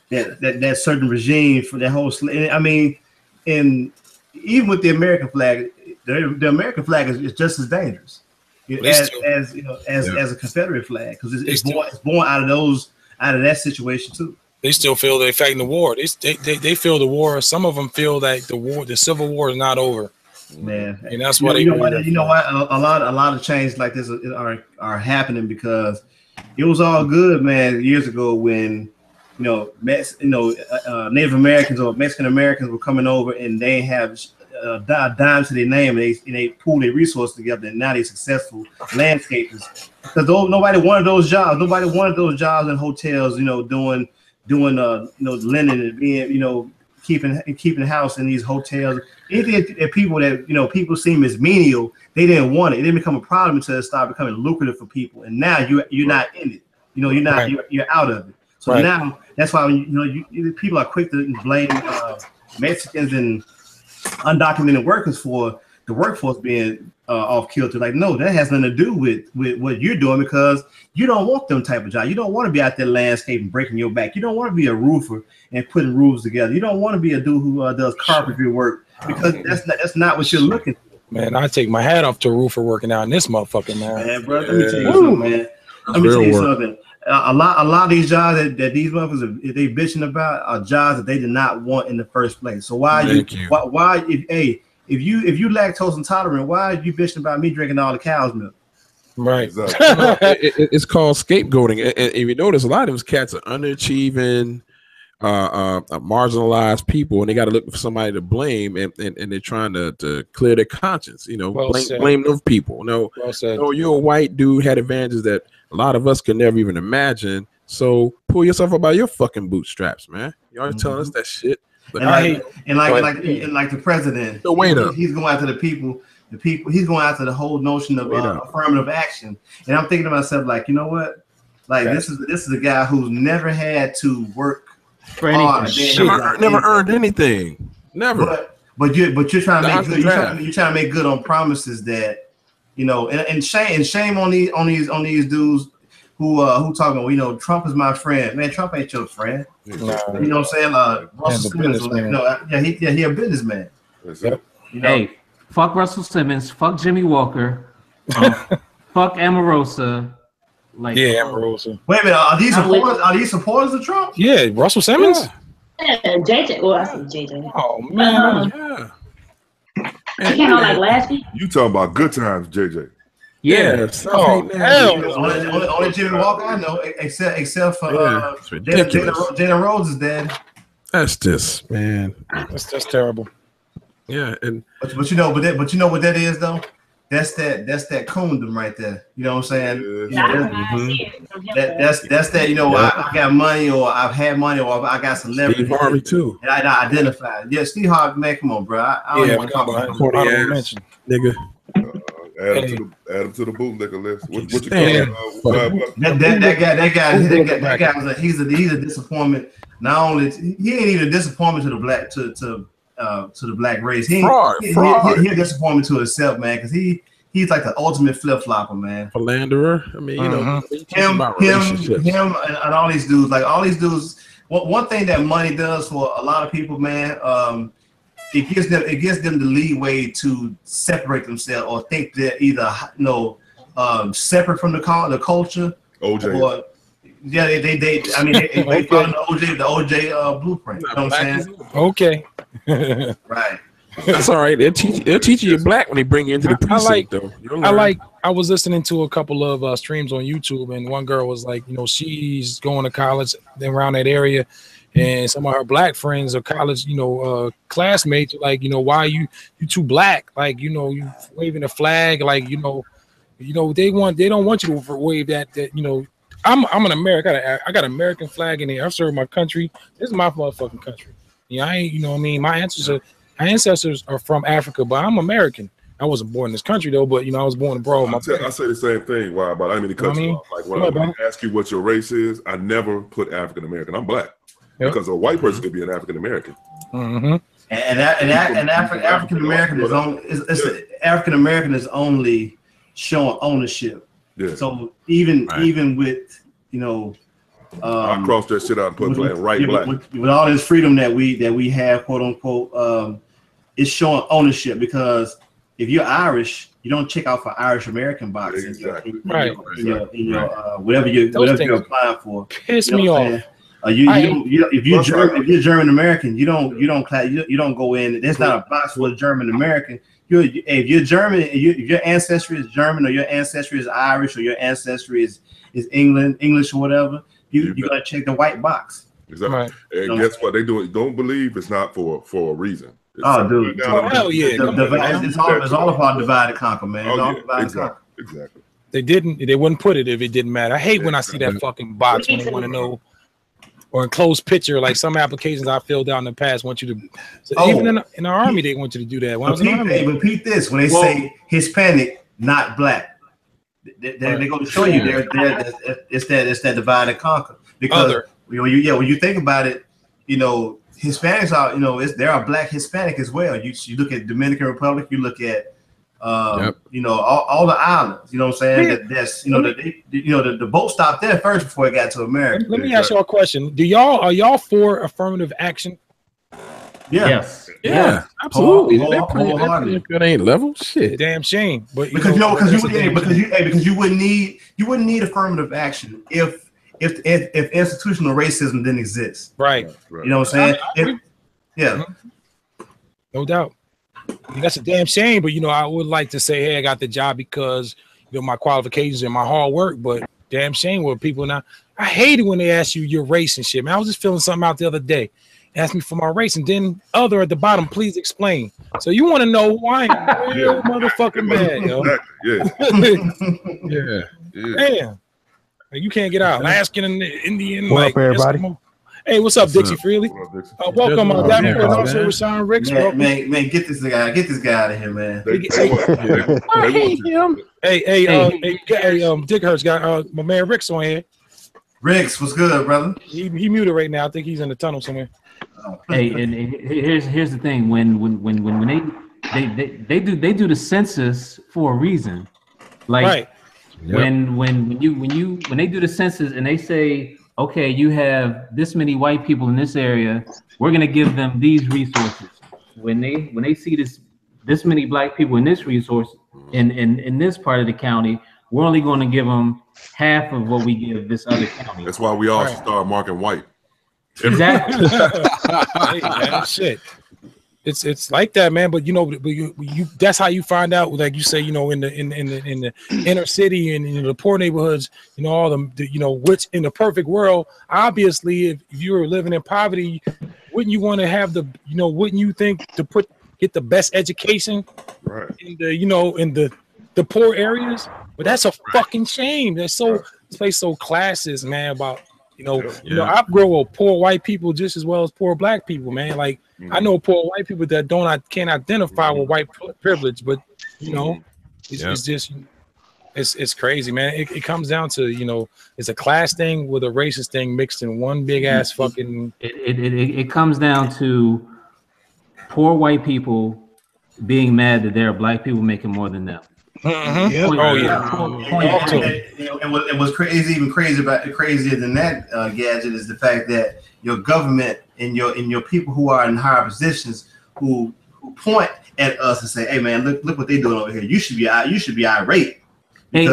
that certain regime for that whole. I mean, and even with the American flag, the American flag is just as dangerous as a Confederate flag, because it's born out of that situation too. They still feel they're fighting the war. They feel the war. Some of them feel that the Civil War is not over. Man, and that's why you know what? A lot of changes like this are happening, because it was all good, man, years ago when Native Americans or Mexican Americans were coming over and they have a dime to their name, and they pool their resources together, and now they're successful landscapers. Because nobody wanted those jobs. Nobody wanted those jobs in hotels, doing linen and being, keeping house in these hotels. Anything that people seem as menial, they didn't want it. It didn't become a problem until it started becoming lucrative for people. And now you're not in it. You're out of it. So now that's why people are quick to blame Mexicans and undocumented workers for the workforce being off kilter. Like, no, that has nothing to do with what you're doing, because you don't want them type of jobs. You don't want to be out there landscaping, breaking your back. You don't want to be a roofer and putting roofs together. You don't want to be a dude who does carpentry work, because that's not what you're looking for. Man, I take my hat off to a roofer working out in this motherfucking man. Man, bro, let me tell you something, man. Let me tell you something. A lot of these jobs that these motherfuckers they bitching about are jobs that they did not want in the first place. So why if you lactose intolerant, why are you bitching about me drinking all the cow's milk? Right. It's called scapegoating. And if you notice, a lot of those cats are underachieving, marginalized people, and they got to look for somebody to blame, and they're trying to clear their conscience. You know, blame those people. No, you're a white dude, had advantages that a lot of us could never even imagine. So pull yourself up by your fucking bootstraps, man. You always telling us that shit. But like the president, he's going after the people. He's going after the whole notion of affirmative action. And I'm thinking to myself, like, you know what? Like this is a guy who's never had to work for anything. Never earned anything. Never. But you're trying to make good. You're trying to make good on promises that, you know, and shame on these dudes who talking. Well, you know, Trump is my friend. Man, Trump ain't your friend. You know what I'm saying? Russell Simmons, he a businessman. Yep. You know? Hey, fuck Russell Simmons. Fuck Jimmy Walker. Fuck Omarosa. Like, Omarosa. Wait a minute. Are these supporters of Trump? Yeah, Russell Simmons. Yeah, JJ. Well, I said JJ. Oh man, He came out like last week. You talking about good times, JJ? Yeah. Only Jimmy Walker I know, except for Jalen Rose is dead. That's just, man. That's terrible. Yeah, and but you know what that is though? That's that coondom right there. You know what I'm saying? That's that. You know, I got money, or I've had money, or I got celebrity. Steve Harvey too. And I identify. Yeah, Steve Harvey, man, come on, bro. I don't want to talk about nigga. Add him to the bootlicker list. What you call that guy? He's a disappointment. Not only he ain't even a disappointment to the black to the black race. He a disappointment to himself, man, because he's like the ultimate flip flopper, man. Philanderer. I mean, you know, him, and all these dudes. Like all these dudes. One thing that money does for a lot of people, man. It gives them the leeway to separate themselves or think they're either separate from the culture. OJ. Or they follow the OJ blueprint. You know what I'm saying? Okay. Right. That's all right. They'll teach you you're black when they bring you into the precinct, though. I was listening to a couple of streams on YouTube, and one girl was like, you know, she's going to college around that area. And some of her black friends or college, you know, classmates, like, you know, why you too black? Like, you know, you waving a flag, like, you know, they don't want you to wave that, you know, I'm an American. I got an American flag in here. I've served my country. This is my motherfucking country. Yeah, I ain't, you know what I mean? My ancestors are from Africa, but I'm American. I wasn't born in this country though, but you know, I was born abroad. I say the same thing. Why? But I mean to cut you off. Like when I ask you what your race is, I never put African American. I'm black. Because a white person could be an African American, and African American is only African American is only showing ownership. Yeah. So even with, you know, I cross that shit out and put black black. With all this freedom that we have, quote unquote, it's showing ownership, because if you're Irish, you don't check out for Irish American box in your whatever you're applying for. Piss me off. If you're German American, you don't go in. There's not a box for a German American. If you're German, if your ancestry is German, or your ancestry is Irish, or your ancestry is English or whatever, you gotta check the white box. Exactly. Right. And guess what they do? Don't believe it's not for a reason. Dude! Hell yeah! It's all about divide and conquer, man. Exactly. They wouldn't put it if it didn't matter. I hate when I see that fucking box when they want to know. Or enclosed picture, like some applications I filled out in the past want you to. Even in our army, they want you to do that. Repeat this: when they say Hispanic, not black, they're going to show you it's that divide and conquer. Because when you think about it, you know, Hispanics are, you know, there are black Hispanic as well. You look at Dominican Republic, you look at you know, all the islands, you know what I'm saying? That's, you know, the boat stopped there first before it got to America. Let me ask y'all a question. Are y'all for affirmative action? Yes. Yeah, absolutely. That ain't level shit. Damn shame. But because you wouldn't need affirmative action if institutional racism didn't exist. Right. You know what I'm saying? No doubt. That's a damn shame, but I would like to say, hey, I got the job because my qualifications and my hard work. But damn shame with people now. I hate it when they ask you your race and shit, man. I was just filling something out the other day. Asked me for my race, and then other at the bottom, please explain. So you want to know why I'm real motherfucking bad, yo. Yeah. Damn. You can't get out. Alaskan and Indian. What up, everybody? Eskimo. Hey, what's up, Dixie Freely? Welcome on Davenport, also Rashawn Ricks. Man, get this guy out of here, man. I hate him. Hey, Dick Hurts got my man Ricks on here. Ricks, what's good, brother? He muted right now. I think he's in the tunnel somewhere. Hey, and here's the thing: when they do the census for a reason, like right. when they do the census and they say, okay, you have this many white people in this area, we're gonna give them these resources. When they see this many black people in this resource in this part of the county, we're only going to give them half of what we give this other county. That's why we all should start marking white. Exactly. Hey, man, shit. It's like that, man. But you that's how you find out, like you say, in the inner city and in the poor neighborhoods, all the which in the perfect world, obviously, if you were living in poverty, wouldn't you want to have wouldn't you think to get the best education, right? In the poor areas? But that's a fucking shame. That's this place so classist, man. About I grow up poor white people just as well as poor black people, man. Like I know poor white people that can't identify with white privilege, but it's just it's crazy, man. It comes down to it's a class thing with a racist thing mixed in one big ass fucking. It comes down to poor white people being mad that there are black people making more than them. Mm-hmm. And what's crazy, even crazier than that, Gadget, is the fact that your government and your people who are in higher positions who point at us and say, "Hey, man, look what they're doing over here. You should be irate." Hey.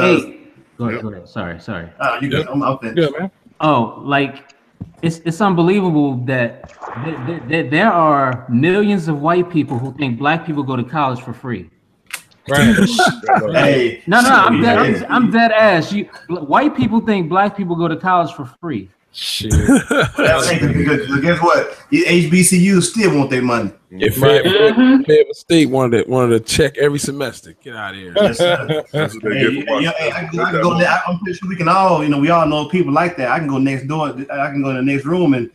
Go ahead. Sorry. You good? I'm good, man. Oh, like it's unbelievable that there are millions of white people who think black people go to college for free. Right. Hey, I'm dead ass. White people think black people go to college for free. Shit. Because guess what? HBCUs still want their money. If Fayetteville State wanted to check every semester, get out of here. Yes, that's what they get for I can go there. I'm pretty sure we can all, we all know people like that. I can go next door. I can go in the next room and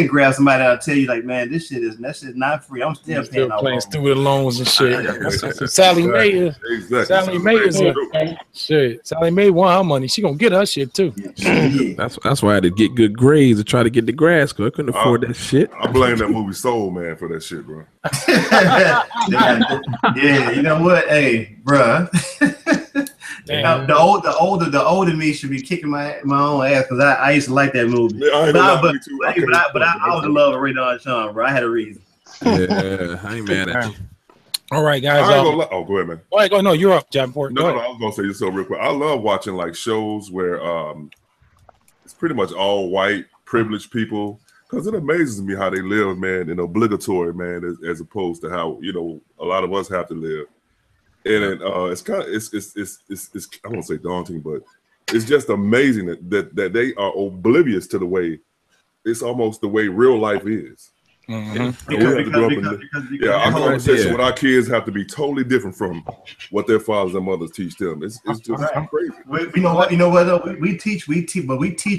grab somebody that'll tell you, like, man, that shit's not free. I'm still paying student loans and shit. Sally Mae is shit. Sally Mae want her money. She gonna get her shit too. That's why I had to get good grades to try to get to grad school. I couldn't afford that shit. I blame that movie Soul Man for that shit, bro. Yeah, you know what? Hey, bro. The older me should be kicking my own ass because I used to like that movie. But I was in love with Radon Sean, bro. I had a reason. Yeah, I ain't mad at you. All right, guys. Go ahead, man. All right, go. No, you're up, Davenport. No, I was gonna say this so real quick. I love watching like shows where it's pretty much all white privileged people, because it amazes me how they live, man, in obligatory, man, as opposed to how a lot of us have to live. And it's kind of it's I won't say daunting, but it's just amazing that they are oblivious to the way it's almost the way real life is. Mm-hmm. Our conversation with our kids have to be totally different from what their fathers and mothers teach them. It's just crazy. You know what? Though? We teach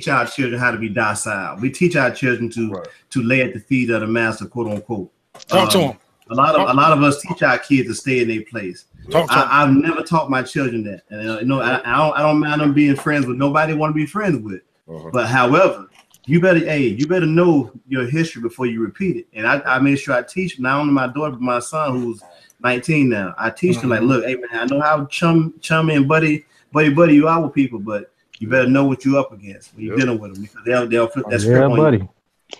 our children how to be docile. We teach our children to lay at the feet of the master, quote unquote. Talk to them. A lot of us teach our kids to stay in their place. I've never taught my children that, and I don't mind them being friends with nobody I want to be friends with. But however, you better know your history before you repeat it. And I made sure I teach not only my daughter but my son, who's 19 now. I teach them like, look, hey man, I know how chummy and buddy you are with people, but you better know what you're up against when you're dealing with them, because they'll flip that script on you.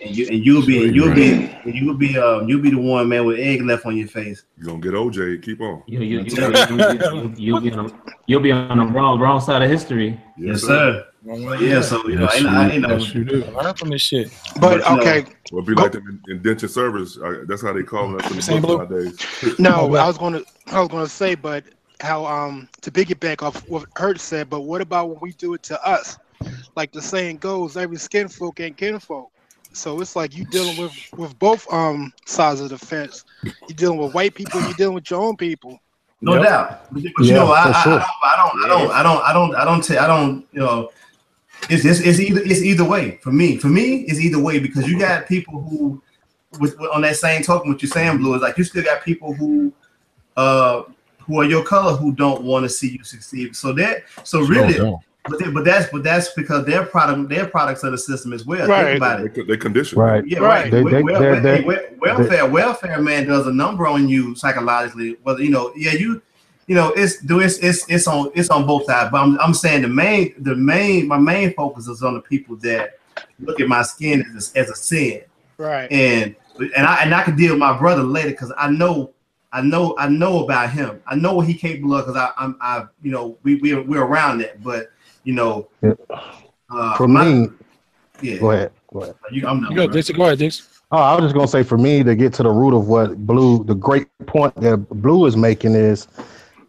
And you'll be the one, man, with egg left on your face. You're gonna get OJ. Keep on. You'll be on the wrong side of history. Yes, sir. Yeah, so you know, I know. Learn from this shit. But okay, Well, be like them indentured servers. That's how they call them in the books nowadays. No, I was gonna say, but how to piggyback off what Hurt said, but what about when we do it to us? Like the saying goes, every skin folk ain't kinfolk. So it's like you dealing with both sides of the fence. You're dealing with white people, you're dealing with your own people. No doubt. But you know, I don't. You know, it's either way. For me, it's either way because you got people who, on that same token, what you're saying, Blue, is like you still got people who are your color who don't want to see you succeed. So really. But that's because their products of the system as well. Right. Think about it. They condition. Right. Yeah, right. Welfare, man, does a number on you psychologically. Whether it's on both sides. But I'm saying my main focus is on the people that look at my skin as a sin. Right. And I can deal with my brother later because I know about him. I know what he capable of because we're around that. But for me, yeah. Go ahead. I'm done. Go ahead, Dix. Oh, I was just gonna say, for me to get to the root of what the great point that Blue is making is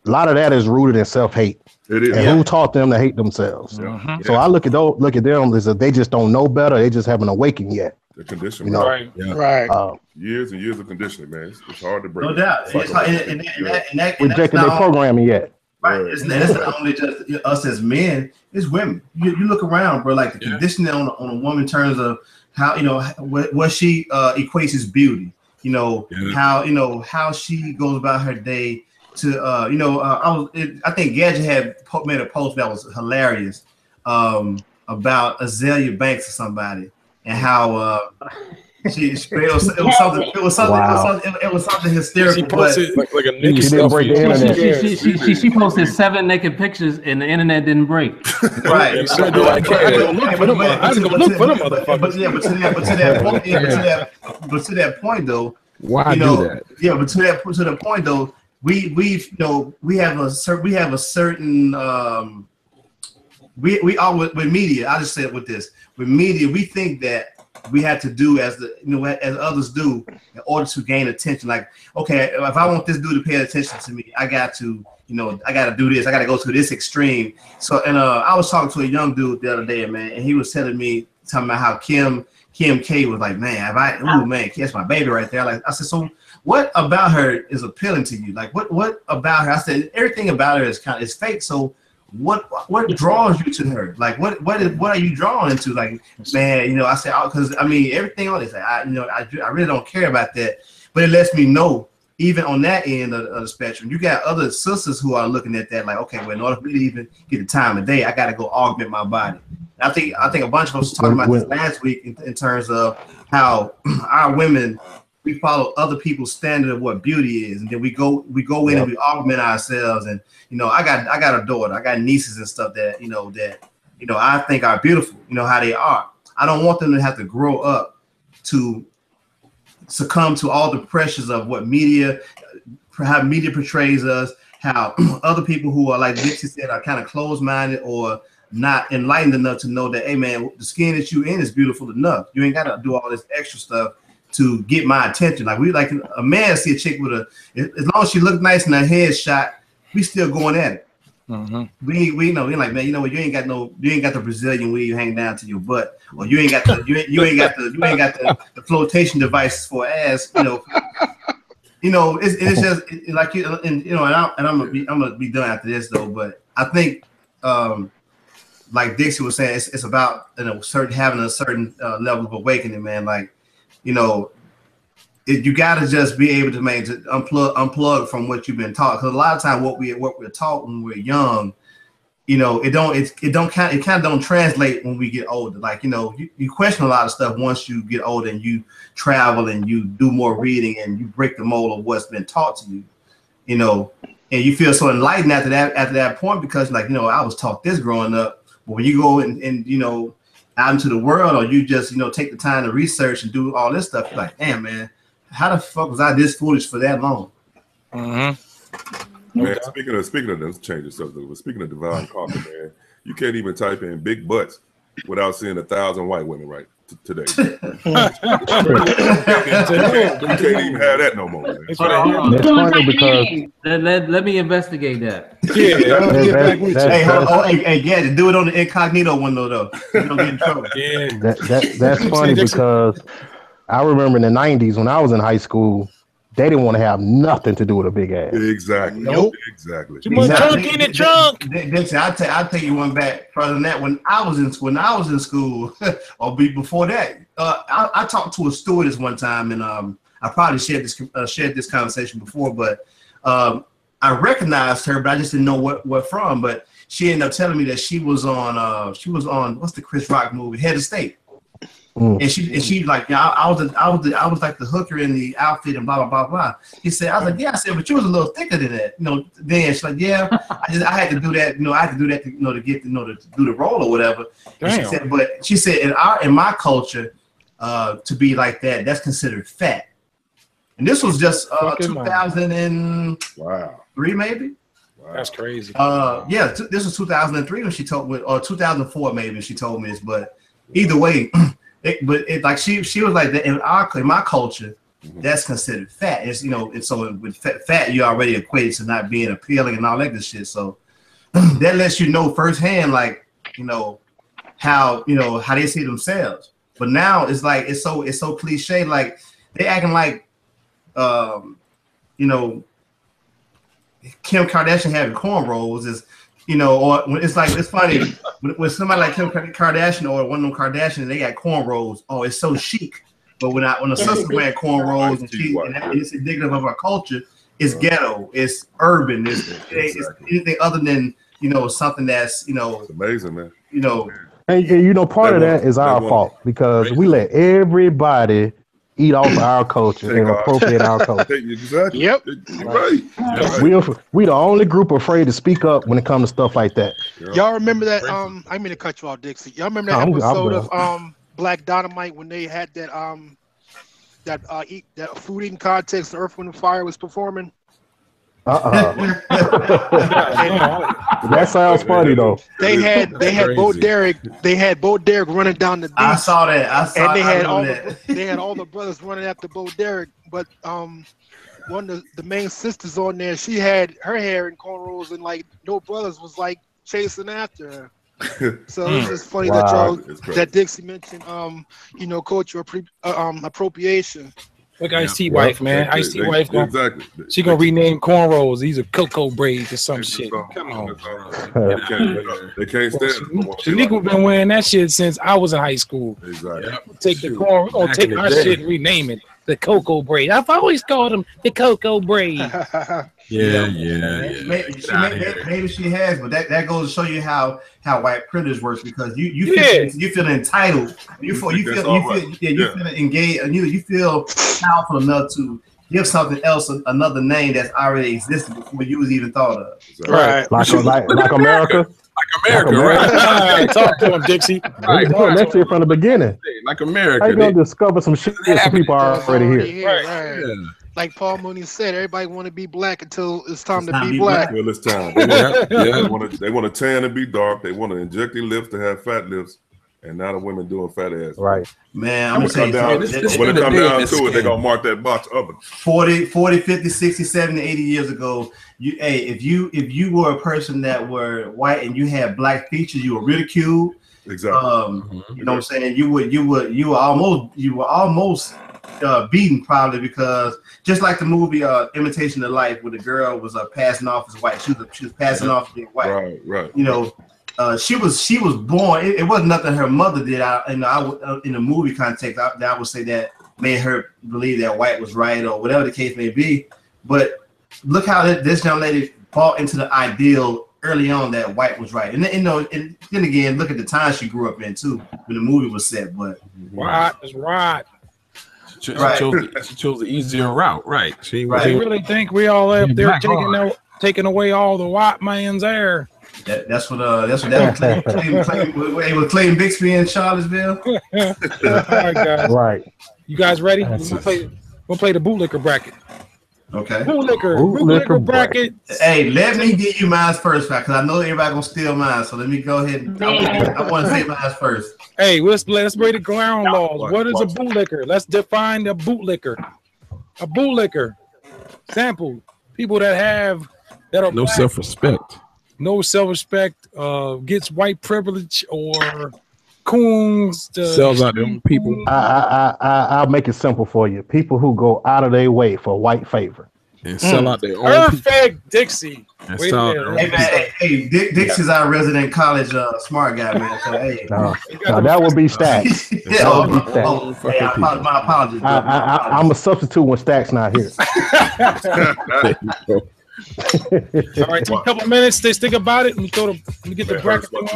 a lot of that is rooted in self-hate. It is. And who taught them to hate themselves? Yeah. So I look at them as if they just don't know better. They just haven't awakened yet. The conditioning, right? Yeah. Right. Years and years of conditioning, man. It's hard to break. No doubt. Rejecting their programming yet. Right. It's not only just us as men, it's women. You look around, bro, like the conditioning on a woman in terms of how, what she equates as beauty, how she goes about her day to, I think Gadget had made a post that was hilarious about Azalea Banks or somebody and how it was something hysterical. She posted like a naked She didn't break the internet. She posted 7 naked pictures and the internet didn't break. Right. I had to go look for them motherfuckers. But to that point though, why do that? Yeah, but to the point though, we have a certain we always with media. I just said with this with media, we think that we have to do as others do in order to gain attention. Like, okay, if I want this dude to pay attention to me, I got to do this. I got to go to this extreme. So, and I was talking to a young dude the other day, man, and he was talking about how Kim K was like, man, that's my baby right there. Like, I said, so what about her is appealing to you? Like, what about her? I said, everything about her is fake. So what draws you to her? Like what are you drawn into? Like, man, I said, because everything on this, I really don't care about that, but it lets me know even on that end of the spectrum, you got other sisters who are looking at that like, okay, well, in order for me to even get the time of day, I got to go augment my body. And I think a bunch of us were talking about this last week in terms of how our women, we follow other people's standard of what beauty is, and then we go in and we augment ourselves. And I got a daughter, I got nieces and stuff that I think are beautiful. How they are. I don't want them to have to grow up to succumb to all the pressures of what how media portrays us, how other people who are, like Dixie said, are kind of closed-minded or not enlightened enough to know that, hey man, the skin that you in is beautiful enough. You ain't got to do all this extra stuff to get my attention. Like a man see a chick with as long as she look nice in her head shot, we still going at it. Mm-hmm. We know, we're like, man, you ain't got the Brazilian weave hang down to your butt, or you ain't got the flotation devices for ass. It's just like and I'm gonna be done after this though. But I think, like Dixie was saying, it's about having a certain level of awakening, man. Like, you got to just be able to unplug from what you've been taught. Because a lot of times, what we're taught when we're young, it kind of don't translate when we get older. Like, you question a lot of stuff once you get older and you travel and you do more reading and you break the mold of what's been taught to you. And you feel so enlightened after that point because, like, I was taught this growing up. But when you go and out into the world, or you just take the time to research and do all this stuff, you're like, damn, man, how the fuck was I this foolish for that long? Mm-hmm. Man, speaking of them changing stuff, but speaking of divine karma, man, You can't even type in big butts without seeing 1,000 white women today. You can't even have that no more. Man. It's funny because let me investigate that. Hey, Gadget, do it on the incognito window though. You don't get in trouble. That's funny because I remember in the 90s when I was in high school, they didn't want to have nothing to do with a big ass. Exactly. Nope. Exactly. Too much junk in the trunk. Dixie, I'll take you one back further than that. When I was in school, or before that, I talked to a stewardess one time, and I probably shared this conversation before, but I recognized her, but I just didn't know what from. But she ended up telling me that she was on what's the Chris Rock movie, Head of State. And she like, yeah, I was like the hooker in the outfit and blah blah blah blah. He said, I was like, yeah. I said, but you was a little thicker than that, Then she's like, yeah, I had to do that, I had to do that to get to do the role or whatever. She said, in my culture, to be like that's considered fat. And this was just 2003 maybe. Wow. That's crazy. This was 2003 when she told me, or 2004 maybe when she told me this, but either way. Like she was like that in my culture, that's considered fat. It's and so with fat you already equated to not being appealing and all that good shit. So that lets you know firsthand, like how they see themselves. But now it's like it's so cliche. Like they acting like Kim Kardashian having cornrows is. Or it's like it's funny when somebody like Kim Kardashian or one of them Kardashians, they got cornrows. Oh, it's so chic. But when a sister wearing cornrows and it's indicative of our culture, it's ghetto, it's urban, it's anything other than something that's It's amazing, man. And part of that is our fault because we let everybody eat off of our culture and appropriate our culture. Exactly. Yep. Right. We the only group afraid to speak up when it comes to stuff like that. Y'all remember that? I mean to cut you off, Dixie. Y'all remember that episode of Black Dynamite when they had that food eating contest Earth, Wind, and Fire was performing? That sounds funny though. They had Bo Derek. They had Bo Derek running down the beach. I saw that. And they had all the brothers running after Bo Derek. But one of the main sisters on there, she had her hair in cornrows, and like no brothers was like chasing after her. So it's just funny that Dixie mentioned cultural appropriation. Look, Ice-T wife, man. Ice-T wife, she gonna rename cornrows. These are cocoa braids or some shit. Come on, they can't stand it. Shaniqua been wearing that shit since I was in high school. Exactly. Take the corn, take our shit and rename it the cocoa braid. I've always called them the cocoa braid. Maybe she has, but that goes to show you how white privilege works because you feel entitled. You feel engaged, and you feel powerful enough to give something else another name that's already existed before you was even thought of. Right, like America. Like America, right? Talk to him, Dixie. Right, that's it from the beginning. Like America, how you gonna discover some shit some people are already here? Right. Yeah. Like Paul Mooney said, everybody want to be black until it's time to be black. Well, it's time. They want to tan and be dark. They want to inject their lips to have fat lips. And now the women doing fat ass. Right. Man, I'm going to say when it comes down to it, they're going to mark that box up. 40, 50, 60, 70, 80 years ago, if you were a person that were white and you had black features, you were ridiculed. Exactly. You know what I'm saying? You were almost beaten probably because just like the movie Imitation of Life where the girl was passing off as white. She was passing off as being white. Right. She was born. It wasn't nothing her mother did. In the movie context, I would say that made her believe that white was right or whatever the case may be. But look how this young lady bought into the ideal early on that white was right. And then again, look at the time she grew up in too when the movie was set. But right is right. She chose the easier route, right? They really think we all up there taking away all the white man's air. That's what was Clayton Bixby in Charlottesville. All right, guys. Right. You guys ready? We'll play the bootlicker bracket. Okay. Bootlicker bracket. Hey, let me get you mine first, because I know everybody gonna steal mine. So let me go ahead. I want to say mine first. Hey, let's break the ground laws. What is a bootlicker? Let's define a bootlicker. A bootlicker. Sample. People that are no self-respect. No self-respect. Gets white privilege or coons. Sells out their own people. I'll make it simple for you. People who go out of their way for white favor. And sell out their own people. Perfect, Dixie. Hey, man, Dix is our resident college smart guy, man. So, hey. No, that would be Stacks. My apologies. I'm a substitute when Stacks not here. All right, take a couple minutes to think about it. Let me get the bracket on.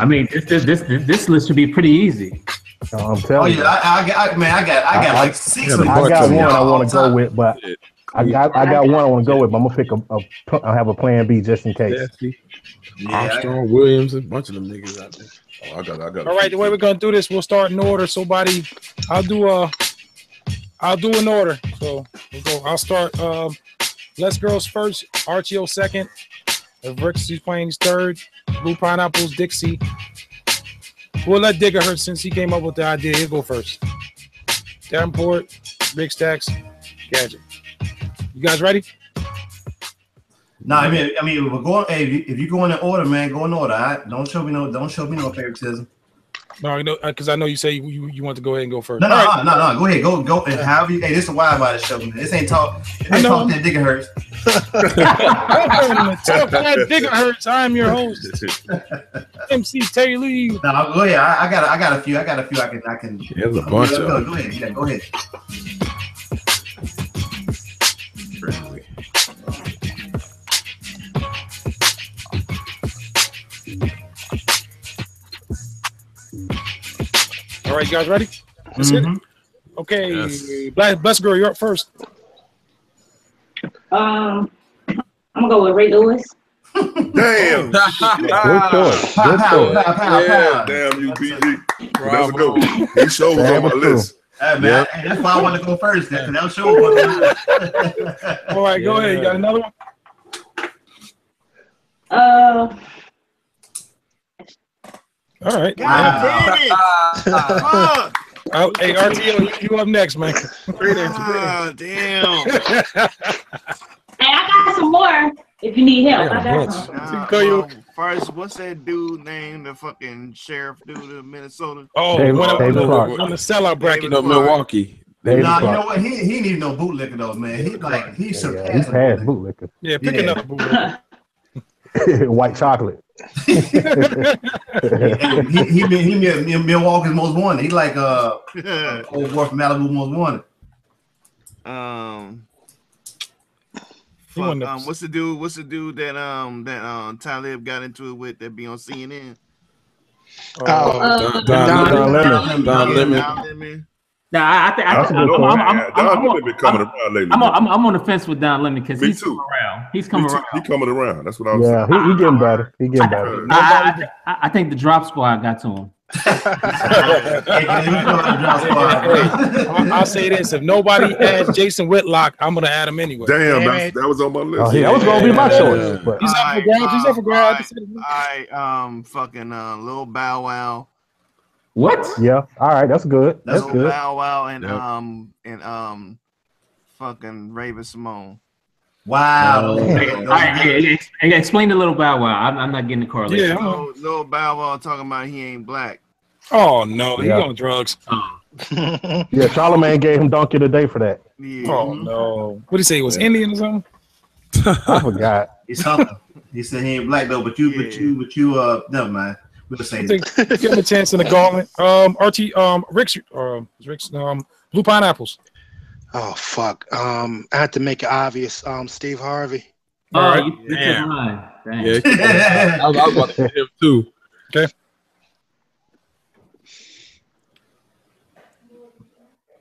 I mean, this list should be pretty easy. I'm telling you. I got like 6 of them. I got one I want to go with, but I got one I want to go with, but I'm gonna pick I have a plan B just in case. Armstrong, Williams, a bunch of them niggas out there. Oh, I got. All right, the way we're gonna do this, we'll start in order. So, I'll do an order. So we'll go. I'll start. Les Girls first, RTO second, Rixie's playing third, Blue Pineapples, Dixie. We'll let Digger Hurt since he came up with the idea. He'll go first. Davenport, Big Stacks, Gadget. You guys ready? No, I mean, we're going. Hey, if you go in order, man, go in order. All right? Don't show me no favoritism. No, because I know you say you want to go ahead and go first. No. Go ahead, go. And however you, hey, this is a WIDEBODY show, man. This ain't talk. This ain't talk that Digger Hurts. Talk that Digger Hurts. I'm your host, MC Taylor Lee. No, go ahead. I got a few. I can. There's a bunch of them. Go ahead. Yeah, go ahead. All right, you guys ready? Let's hit it. Okay, yes. Bless Girl, you're up first. I'm gonna go with Ray Lewis. Damn. Good choice. Damn you, BG. That's a good one. He shows on my list. Hey, man, that's why I want to go first. That show was all right, go ahead. You got another one? All right. God damn it. Hey, RTO, you up next, man. Damn. Hey, I got some more if you need help. I got some. First, what's that dude named the fucking sheriff dude in Minnesota? Oh, on the sellout bracket of Milwaukee. Nah, you know what? He need no bootlicker though, man. He surpassed bootlicker. Yeah, pick another bootlicker. White chocolate. he Milwaukee's most wanted. He like old boy from Malibu most wanted. What's the dude that Talib got into it with that be on CNN? Don Lemon. Nah, Don Lemon been coming around lately. I'm on the fence with Don Lemon because he's coming around. He's coming around. He's coming around. That's what I was saying. Yeah, he getting better. He getting better. I think the drop squad got to him. I'll say this: if nobody adds Jason Whitlock, I'm gonna add him anyway. Damn, that was on my list. Oh, that was gonna be my choice. But. He's up for grabs. He's up for grabs. Fucking Lil Bow Wow. What? Yeah. All right. That's good. That's good. Bow Wow and fucking Raven Simone. Wow. Explain the Little Bow Wow. I'm not getting the correlation. Yeah, Lil Bow Wow talking about he ain't black. Oh no, he on drugs. Yeah, Charlamagne gave him Donkey of the Day for that. Yeah. Oh no. What did he say? He was Indian or something? I forgot. He's something. He said he ain't black though, but you never mind. We'll say give him a chance in the gauntlet. Rick's Blue Pineapples. Oh fuck. I had to make it obvious. Steve Harvey. All right. Yeah. I was about to hit him too. Okay.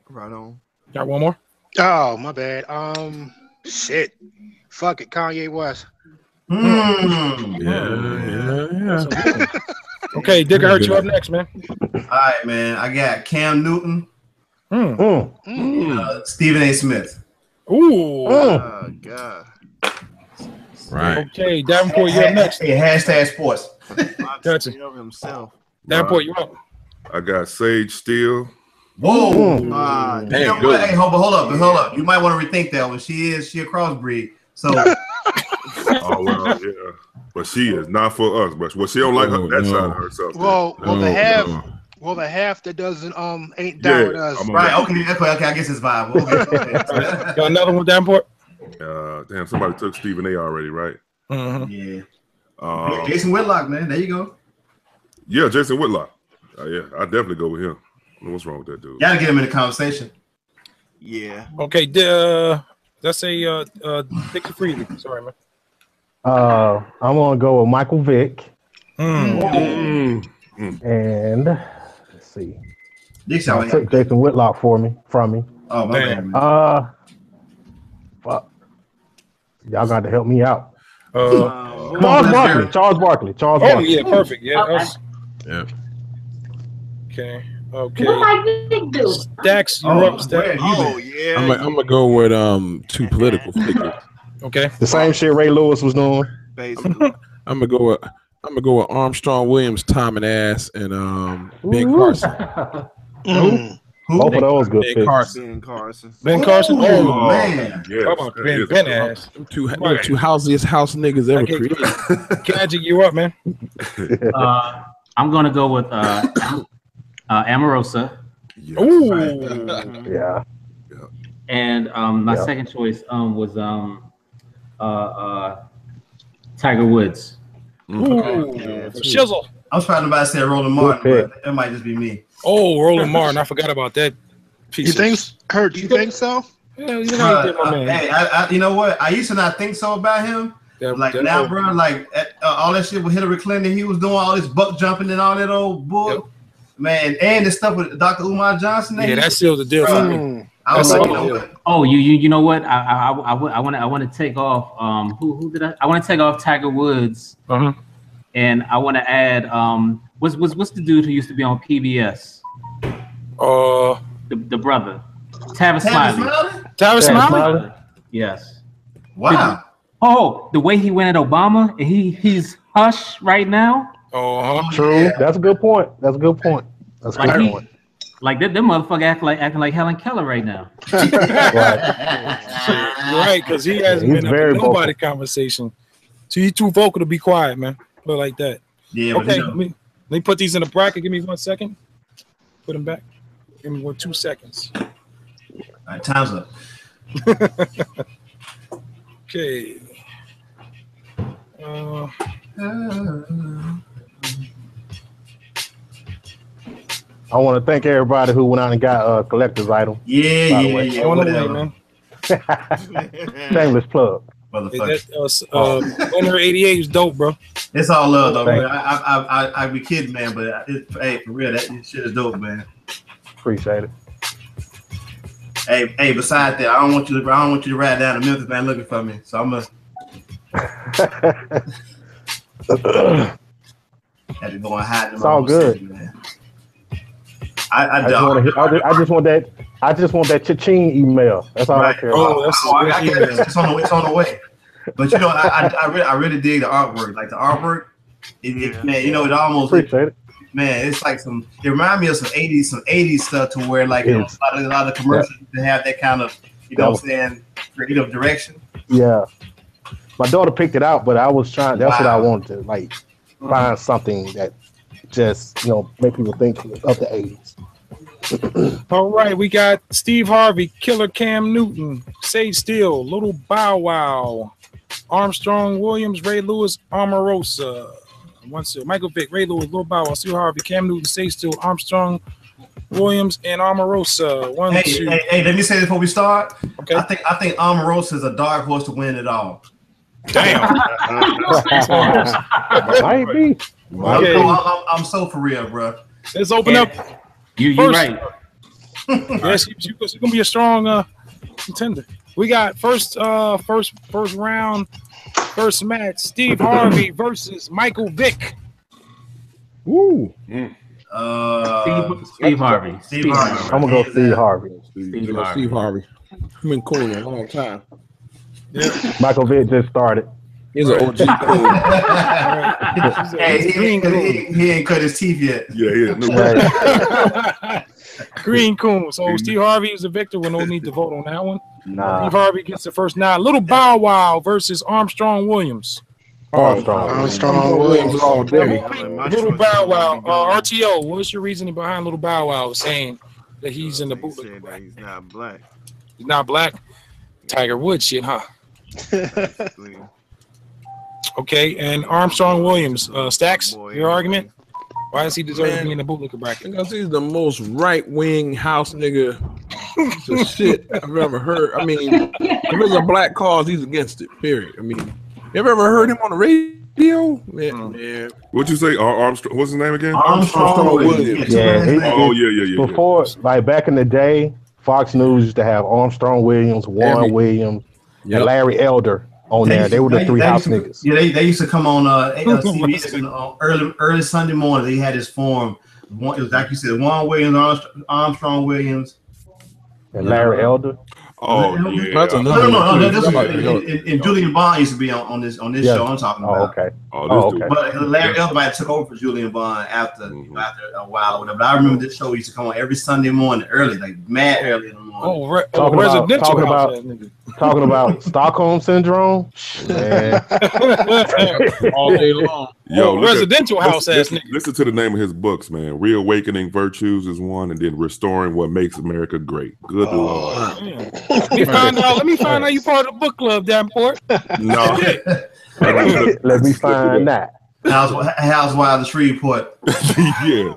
Right on. Got one more? Oh, my bad. Shit. Fuck it. Kanye West. Yeah. Okay, Digger Hurt, you up next, man. All right, man. I got Cam Newton. Stephen A. Smith. Ooh. Oh God. Right. Okay, Davenport, you're up next. Hey, hashtag sports. Gotcha. Himself. Davenport, you're up. I got Sage Steele. Whoa. Damn, You know what? Hey, hold up. You might want to rethink that one. She a crossbreed. So Oh well, yeah. But she is not for us. But she don't like that side of herself. Well, the half that doesn't ain't down with us. Right. Okay. I guess it's viable. Okay. Got another one, Davenport? Damn, somebody took Stephen A already, right? Yeah. Jason Whitlock, man. There you go. Yeah, Jason Whitlock. Yeah, I definitely go with him. What's wrong with that dude? Gotta get him in the conversation. Yeah. Okay. Let's say Dixie Freely. Sorry, man. I'm gonna go with Michael Vick. And let's see. I'll take Jason Whitlock from me. Oh my bad. Fuck. Y'all got to help me out. Charles Barkley. Oh yeah, perfect. Yeah. Okay. What Mike Vick do? Stacks, you're up. Stacks. Yeah. I'm gonna go with two political figures. Okay. The same shit Ray Lewis was doing. Basically. I'm gonna go with Armstrong Williams, Tom and Ass, and Ben Carson. Both of those good picks. Ben Carson. Ben Carson. Oh man. Yes. How about Ben Ass? Two housiest house niggas ever created. Kaji, you up, man? I'm gonna go with Omarosa. Yes. Ooh. Yeah. And my second choice was Tiger Woods. Ooh. Shizzle. I was probably about to say Roland Martin, but it might just be me. Oh, Roland Martin. I forgot about that piece. You think so? Yeah, you know he did, my man. Hey, you know what? I used to not think so about him. Now, bro, all that shit with Hillary Clinton, he was doing all this buck jumping and all that old bull. Man, and the stuff with Dr. Umar Johnson. Yeah, that sealed the deal for me. I was like, you know what? Oh, you know what? I want to take off. Who did I? I want to take off Tiger Woods. And I want to add what's the dude who used to be on PBS? The brother, Tavis Smiley. Tavis Smiley. Yes. Wow. Oh, the way he went at Obama, and he's hush right now. True. Yeah. That's a good point. Like that motherfucker acting like Helen Keller right now. Right, because he hasn't been in nobody conversation. So he's too vocal to be quiet, man. Put it like that. Yeah. Okay. Let me put these in the bracket. Give me 1 second. Put them back. Give me 2 seconds. All right, time's up. Okay. I want to thank everybody who went out and got a collector's item. Yeah. On the way, man. Shameless plug. Winner 88 is dope, bro. It's all love, though, man. I be kidding, man, but hey, for real, that shit is dope, man. Appreciate it. Hey. Besides that, I don't want you to ride down to Memphis, man, looking for me. So I'm gonna had to go and hide. It's all good. City, man. I just want that cha-ching email. That's all I care about. It's on the way. But you know, I really dig the artwork. Like the artwork, man, you know, it almost appreciate it. Man, it's like it reminds me of some 80s stuff to where like a lot of commercials to have that kind of, you know what I'm saying, creative direction. Yeah. My daughter picked it out, but I was trying, that's what I wanted to find something that just, make people think of the 80s. All right, we got Steve Harvey, Killer Cam Newton, Sage Steele, Little Bow Wow, Armstrong Williams, Ray Lewis, Omarosa. Michael Vick, Ray Lewis, Little Bow Wow, Steve Harvey, Cam Newton, Sage Steele, Armstrong Williams, and Omarosa. Hey, let me say this before we start. Okay. I think Omarosa is a dark horse to win it all. Damn. Might be. I'm so for real, bro. Let's open up. You're right. Yes, she's gonna be a strong contender. We got first round, first match: Steve Harvey versus Michael Vick. Woo! Steve Harvey. Steve Harvey. I'm gonna go Steve Harvey. Steve Harvey. I've been cool in a long time. Yeah. Michael Vick just started. He's an OG cool. Hey, he ain't cut his teeth yet. Yeah. Green Coon. So Steve Harvey is the victor. We don't need to vote on that one. Nah. Steve Harvey gets the first nod. Little Bow Wow versus Armstrong Williams. Armstrong Williams all day. Little Bow Wow. RTO, what's your reasoning behind Little Bow Wow saying that he's in the bootleg? He's not black. He's not black? Tiger Woods shit, huh? Okay, and Armstrong Williams. Stacks, your argument? Why does he deserve to be in the bootlicker bracket? Because he's the most right-wing house nigga piece of shit I've ever heard. I mean, if it's a black cause, he's against it, period. I mean, you ever heard him on the radio? Man. What'd you say? Armstrong, what's his name again? Armstrong Williams. Yeah. Before, like back in the day, Fox News used to have Armstrong Williams, Warren Williams, and Larry Elder on there. They were the three house niggas. Yeah, they used to come on CBS on early Sunday morning. They had this forum. It was like you said, Warren Williams, Armstrong Williams, and Larry Elder. Oh yeah. That's another No. And Julian Bond used to be on this show I'm talking about. Okay. Okay. But Larry Elder took over for Julian Bond after a while or whatever. But I remember this show used to come on every Sunday morning early, like mad early in the morning. Talking about Stockholm syndrome. Man. All day long. Yo, residential house ass nigga. Listen to the name of his books, man. Reawakening Virtues is one, and then Restoring What Makes America Great. Good Lord. Let me find out you part of the book club, Davenport. No. Let me find that. Housewives of Shreveport. Yeah.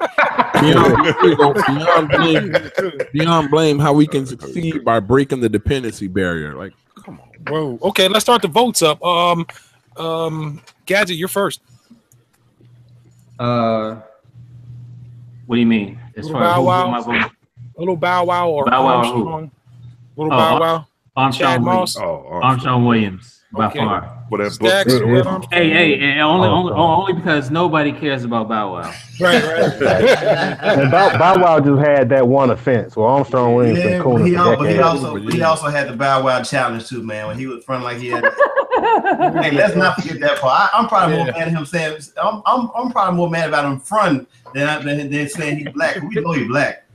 Beyond blame how we can succeed by breaking the dependency barrier. Like, come on. Whoa. Okay, let's start the votes up. Gadget, you're first. What do you mean? As far as who my vote? Little Bow Wow or Bow Wow Armstrong? Little Bow Wow. Armstrong Moss. Armstrong Williams by far. But that Stacks, hey, only because nobody cares about Bow Wow. Right. And Bow Wow just had that one offense. Well, Armstrong Williams been cool. He also had the Bow Wow challenge too, man. When he was fronting like he had. Hey, let's not forget that part. I'm probably more mad at him saying. I'm probably more mad about him fronting than saying he's black. We know he's black.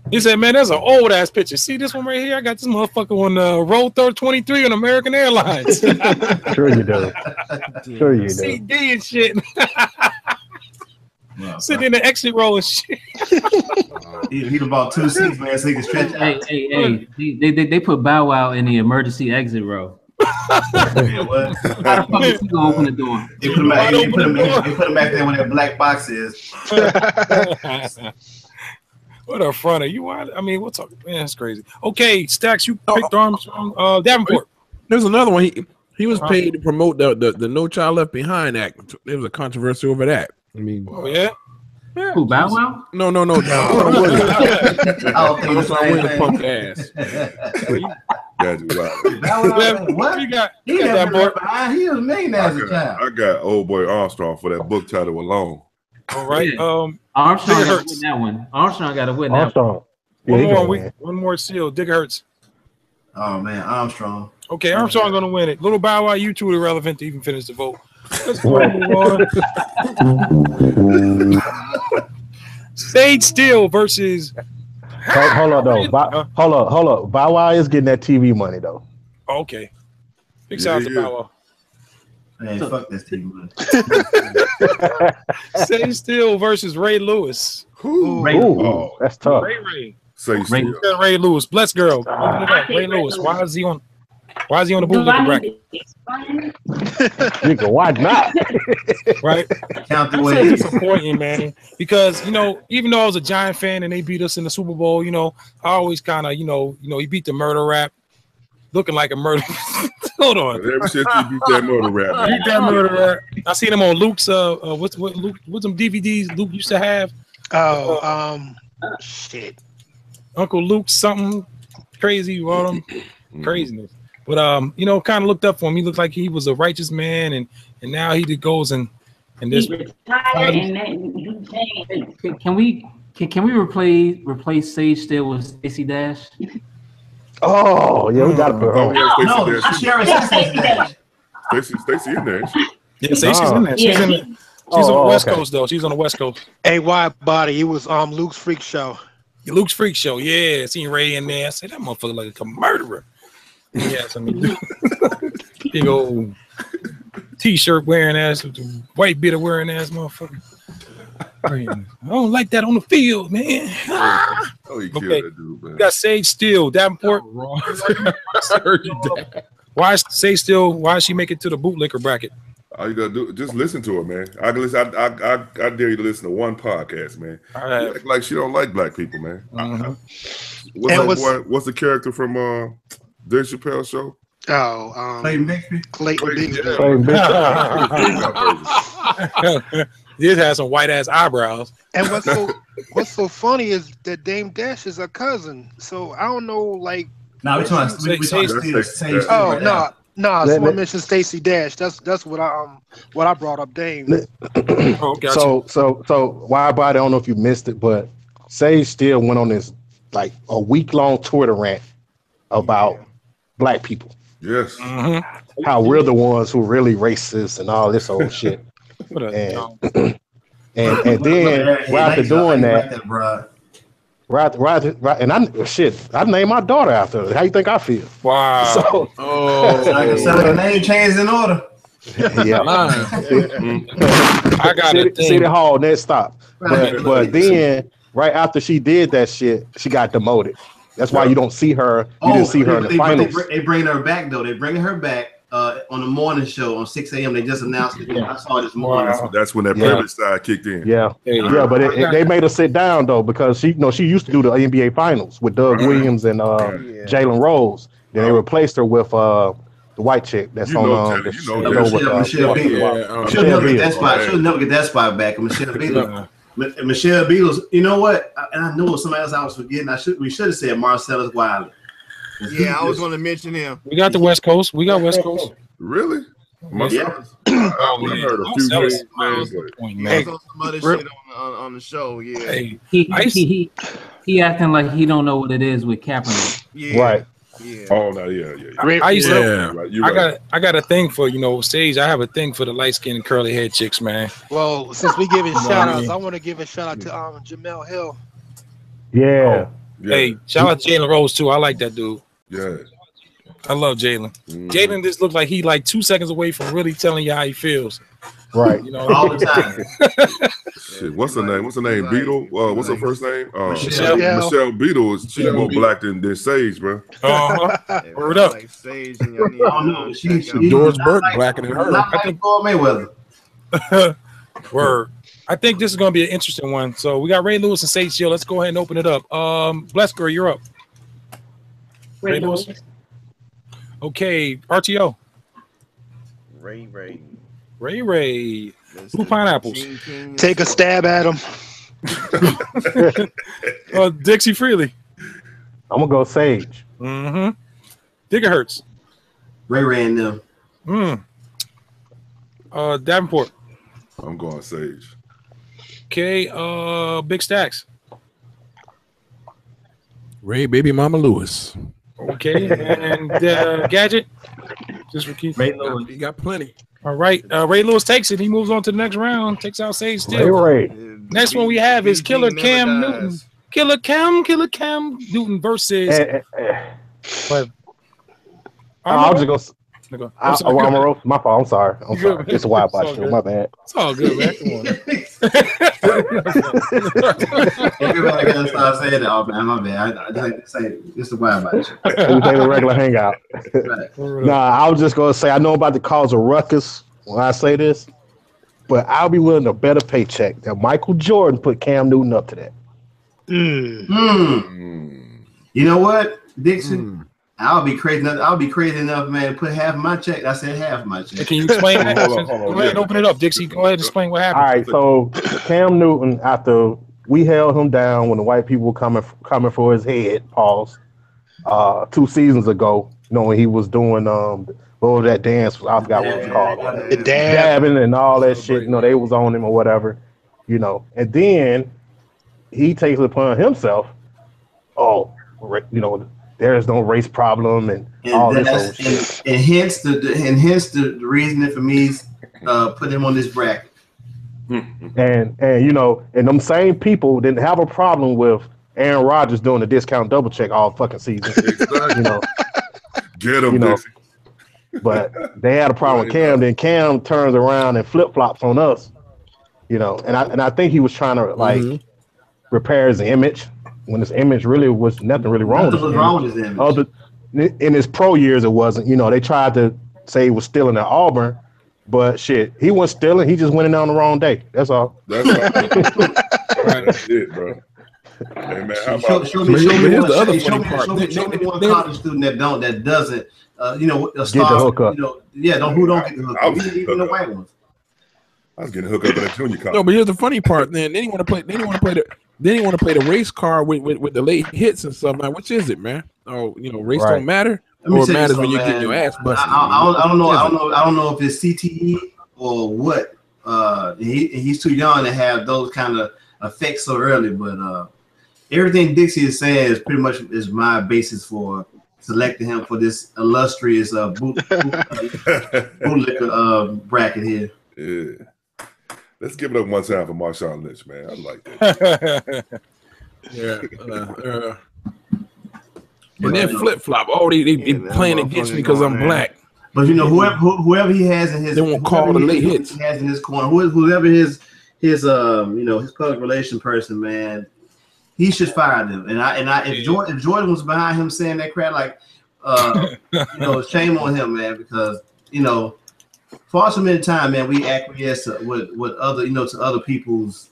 He said, "Man, that's an old ass picture. See this one right here? I got this motherfucker on row 23 on American Airlines." Sure you do. Sure you do. CD and shit. Sitting in the exit row and shit. He about 2 seats, man, so he can stretch out. Hey. They put Bow Wow in the emergency exit row. How the fuck is he gonna open the door? They put him back there where that black box is. What a front of you! I mean, we'll talk. Man, that's crazy. Okay, Stacks, you picked Armstrong. Davenport. There's another one. He was paid to promote the No Child Left Behind Act. There was a controversy over that. I mean, yeah. Who, Bow Wow? No. Punk ass. What you got? He never left behind. He was mean as a child. I got old boy Armstrong for that book title alone. All right. Armstrong got to win that one. Armstrong got to win that one. One more seal. Dick Hurts. Oh man, Armstrong. Okay, Armstrong gonna win it. Little Bow Wow, you too irrelevant to even finish the vote. Let's go on. Sage Steele versus. Hold on though. Hold up. Bow Wow is getting that TV money though. Okay. Big shout out to Bow Wow. Man, fuck this TV money. Sage Steele versus Ray Lewis. Ooh, that's tough. Ray. Ray Lewis. Bless girl. Open it up. Ray Lewis. Why is he on the bootleg bracket? Nigga, why not? Right? Count the It's way. so disappointing, man. Because even though I was a Giant fan and they beat us in the Super Bowl, I always kind of, he beat the murder rap, looking like a murder. Hold on. Every shit you beat that murder rap. Beat that murder rap. I seen him on Luke's. What's some DVDs Luke used to have? Shit. Uncle Luke something crazy about him. Craziness. But kind of looked up for him. He looked like he was a righteous man, and now he goes and And this he retired and then he changed. Can we replace Sage Still with Stacey Dash? Oh yeah, we gotta put her. No, she already said Stacey Dash. Stacey in there. Yeah, Stacey's in there. She's in there. She's on the West Coast though. She's on the West Coast. Hey, Wide Body. It was Luke's Freak Show. Luke's Freak Show. Yeah, seen Ray in there. I said that motherfucker like a murderer. Yeah, some big old t-shirt wearing ass, white beater wearing ass motherfucker. I don't like that on the field, man. Oh, you killed Okay. that dude, man. We got Sage Steele, Davenport. Why is Sage Steele? Why does she make it to the bootlicker bracket? All you gotta do, just listen to her, man. I can listen. I dare you to listen to one podcast, man. You act like she don't like black people, man. What's the character from Dave Chappelle show? Oh, Clayton Bixby. Clayton Bixby. This has some white ass eyebrows. And what's so funny is that Dame Dash is a cousin. So I don't know, like. No, we talking Stacey. Oh no. No, someone mentioned Stacey Dash. That's what I brought up, Dame. So Wide Body, I don't know if you missed it, but Sage still went on this like a week-long Twitter rant about black people. Yes. How we're the ones who really racist and all this old shit. And then right after doing that, right, and I named my daughter after her. How you think I feel? Wow. So, sound like a name changed in order. Yeah. I got it. City Hall, next stop. But then right after she did that shit, she got demoted. That's why you don't see her. You didn't see her in the finals. They bring her back though. They bringing her back on the morning show on 6 a.m. They just announced it. I saw it this morning. That's when that privilege side kicked in. Yeah, but they made her sit down though because she used to do the NBA finals with Doug Williams and Jalen Rose. Then they replaced her with the white chick that's on Michelle Beadle. She'll never get that spot back. Michelle Beadle. Michelle Beadle's. You know what? And I knew it was somebody else I was forgetting. We should have said Marcellus Wiley. Yeah, I was going to mention him. We got the West Coast. We got West Coast. Really? Yeah. I've heard a few names. Hey, some other shit on the show. Yeah. Hey, he acting like he don't know what it is with Kaepernick. Yeah. Right. Yeah. Oh no, yeah. I used to. I got a thing for Sage. I have a thing for the light skinned curly head chicks, man. Well, since we giving shout outs, I want to give a shout out to Jamel Hill. Yeah. Hey, shout out to Jalen Rose too. I like that dude. Yeah. I love Jalen. Jalen just looks like he like 2 seconds away from really telling you how he feels. Right. You know, all the time. Shit, what's her name? Beadle. What's her first name? Michelle Beadle. She's more black than Sage, bro. Word up. Like Sage and your George Burke blacker than her. I think Mayweather. Word. I think this is going to be an interesting one. So we got Ray Lewis and Sage Steele. Let's go ahead and open it up. Blesker, you're up. Ray Lewis. Okay, RTO. Ray. Blue pineapples. Take a stab at him. Dixie Freely. I'm gonna go Sage. Gigahertz. Ray and them. Davenport. I'm going Sage. Okay, Big Stacks. Ray Baby Mama Lewis. Okay, and Gadget. Just for keep. Ray Lewis. You got plenty. All right, Ray Lewis takes it. He moves on to the next round. Takes out Sage Steele. Ray. Next one we have is Killer Cam Newton. Killer Cam Newton versus. I was just gonna. I'm a roast. My fault. I'm sorry. It's a wild body show. My bad. It's all good, man. Come on. Everybody gotta start saying that. Oh man, my bad. I just like to say it. It's a wild body show. We take a regular hangout. Nah, I was just gonna say I know about to cause a ruckus when I say this, but I'll be willing to bet a paycheck that Michael Jordan put Cam Newton up to that. You know what, Dixon? I'll be crazy enough, man, to put half of my check. I said half of my check. Can you explain that? Go ahead and open it up, Dixie. Go ahead and explain what happened. All right, so Cam Newton, after we held him down when the white people were coming for his head, 2 seasons ago, when he was doing what was that dance? I forgot what it was called. The dab. Dabbing and all that shit. You know, they was on him or whatever. You know, and then he takes it upon himself. Oh, you know, there is no race problem and all this old shit. And hence the reasoning for me putting him on this bracket. And you know, and them same people didn't have a problem with Aaron Rodgers doing the discount double check all fucking season. You know, get him, you know, but they had a problem with Cam. Then Cam turns around and flip flops on us. You know, and I think he was trying to like repair his image when his image really was nothing really wrong. Nothing was wrong with his image. Other in his pro years, it wasn't. You know, they tried to say he was stealing at Auburn. But shit, he wasn't stealing. He just went in on the wrong day. That's all. That's it, bro. Hey man, how about show me one college student that doesn't you know, a star, get the hookup. You know, who don't get the hookup. Even the white ones. I was getting hooked up in a junior college. No, but here's the funny part. Then he want to play. Then he want to play the race card with the late hits and stuff. Man, which is it, man? Oh, you know, race don't matter. Or it matters when you get your ass busted. I don't know if it's CTE or what. He's too young to have those kind of effects so early. But everything Dixie is saying is pretty much is my basis for selecting him for this illustrious bootlicker bracket here. Yeah. Let's give it up one time for Marshawn Lynch, man. I like that. Yeah. And then flip flop. Oh, they playing against me because I'm black. But you know, whoever he has in his, they won't call the late hits. He has in his corner, whoever his you know, his public relation person, man, he should fire them. And if Jordan was behind him saying that crap, like, you know, shame on him, man, because you know, far too many times, man, we acquiesce with other, you know, to other people's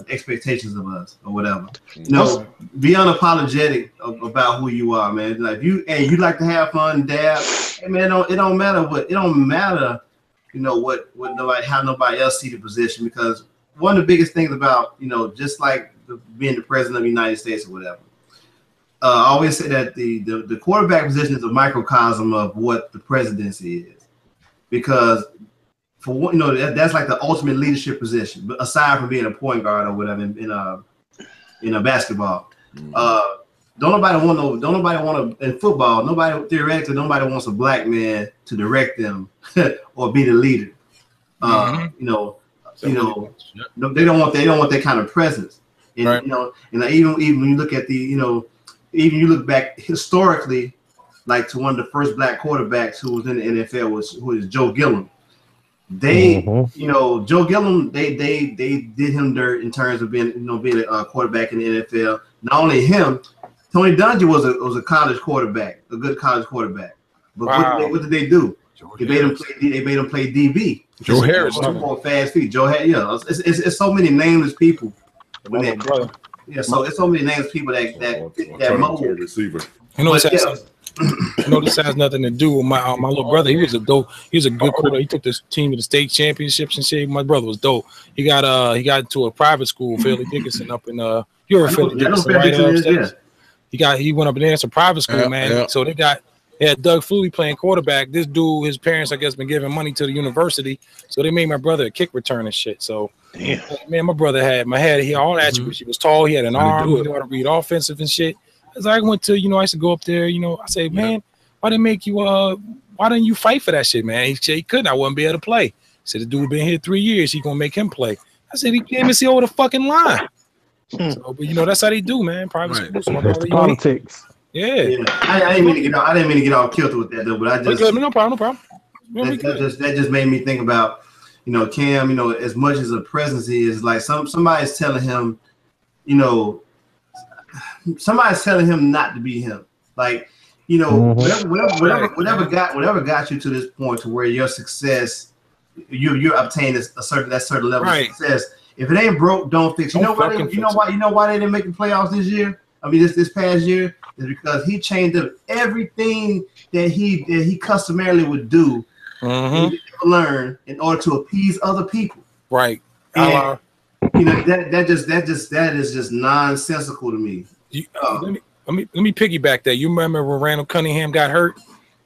expectations of us or whatever. You know, be unapologetic about who you are, man. Like you like to have fun, dab. Hey, man, it don't matter, you know, what nobody, how nobody else see the position, because one of the biggest things about, you know, just like being the president of the United States or whatever, I always say that the quarterback position is a microcosm of what the presidency is, because for one, you know, that's like the ultimate leadership position, but aside from being a point guard or whatever in a basketball. Don't nobody want to in football. Nobody wants a black man to direct them or be the leader. You know, they don't want that kind of presence. And you know, and even when you look at even you look back historically, like to one of the first black quarterbacks who was in the NFL who is Joe Gilliam. You know, Joe Gilliam, they did him dirt in terms of being a quarterback in the NFL. Not only him, Tony Dungy was a college quarterback, a good college quarterback. But what did they do? They made him play DB. Joe Harris, fast feet. Joe Harris, yeah. It's so many nameless people. So it's so many nameless people that mold receiver. You know, this has nothing to do with my little brother. He was a good quarterback. He took this team to the state championships and shit. My brother was dope. He got into a private school, Fairleigh Dickinson, up in you're a Fairleigh Dickinson, right? He went up in there. It's a private school, man. Yeah. So they had Doug Flutie playing quarterback. This dude, his parents, I guess, been giving money to the university, so they made my brother a kick return and shit. So, man, my brother had all attributes. He was tall. He had an arm. He knew how to read offensive and shit. As I went to, you know, I used to go up there, you know, I say, man, why didn't you fight for that shit, man? He said he couldn't. I wouldn't be able to play. He said, the dude been here 3 years. He gonna make him play. I said, he can't even see over the fucking line. So, but you know, that's how they do, man. Private school. So that's politics. Yeah. I didn't mean to get all killed with that though, but I just no problem. That just made me think about, you know, Cam, you know, as much as a presence is, like somebody's telling him, you know, somebody's telling him not to be him. Like, you know, whatever got you to this point to where your success, you're obtaining a certain level of success. If it ain't broke, don't fix. You know why they didn't make the playoffs this year? I mean, this past year is because he changed up everything that he customarily would do, and learn in order to appease other people. Right. And, you know, that is just nonsensical to me. Let me piggyback that. You remember when Randall Cunningham got hurt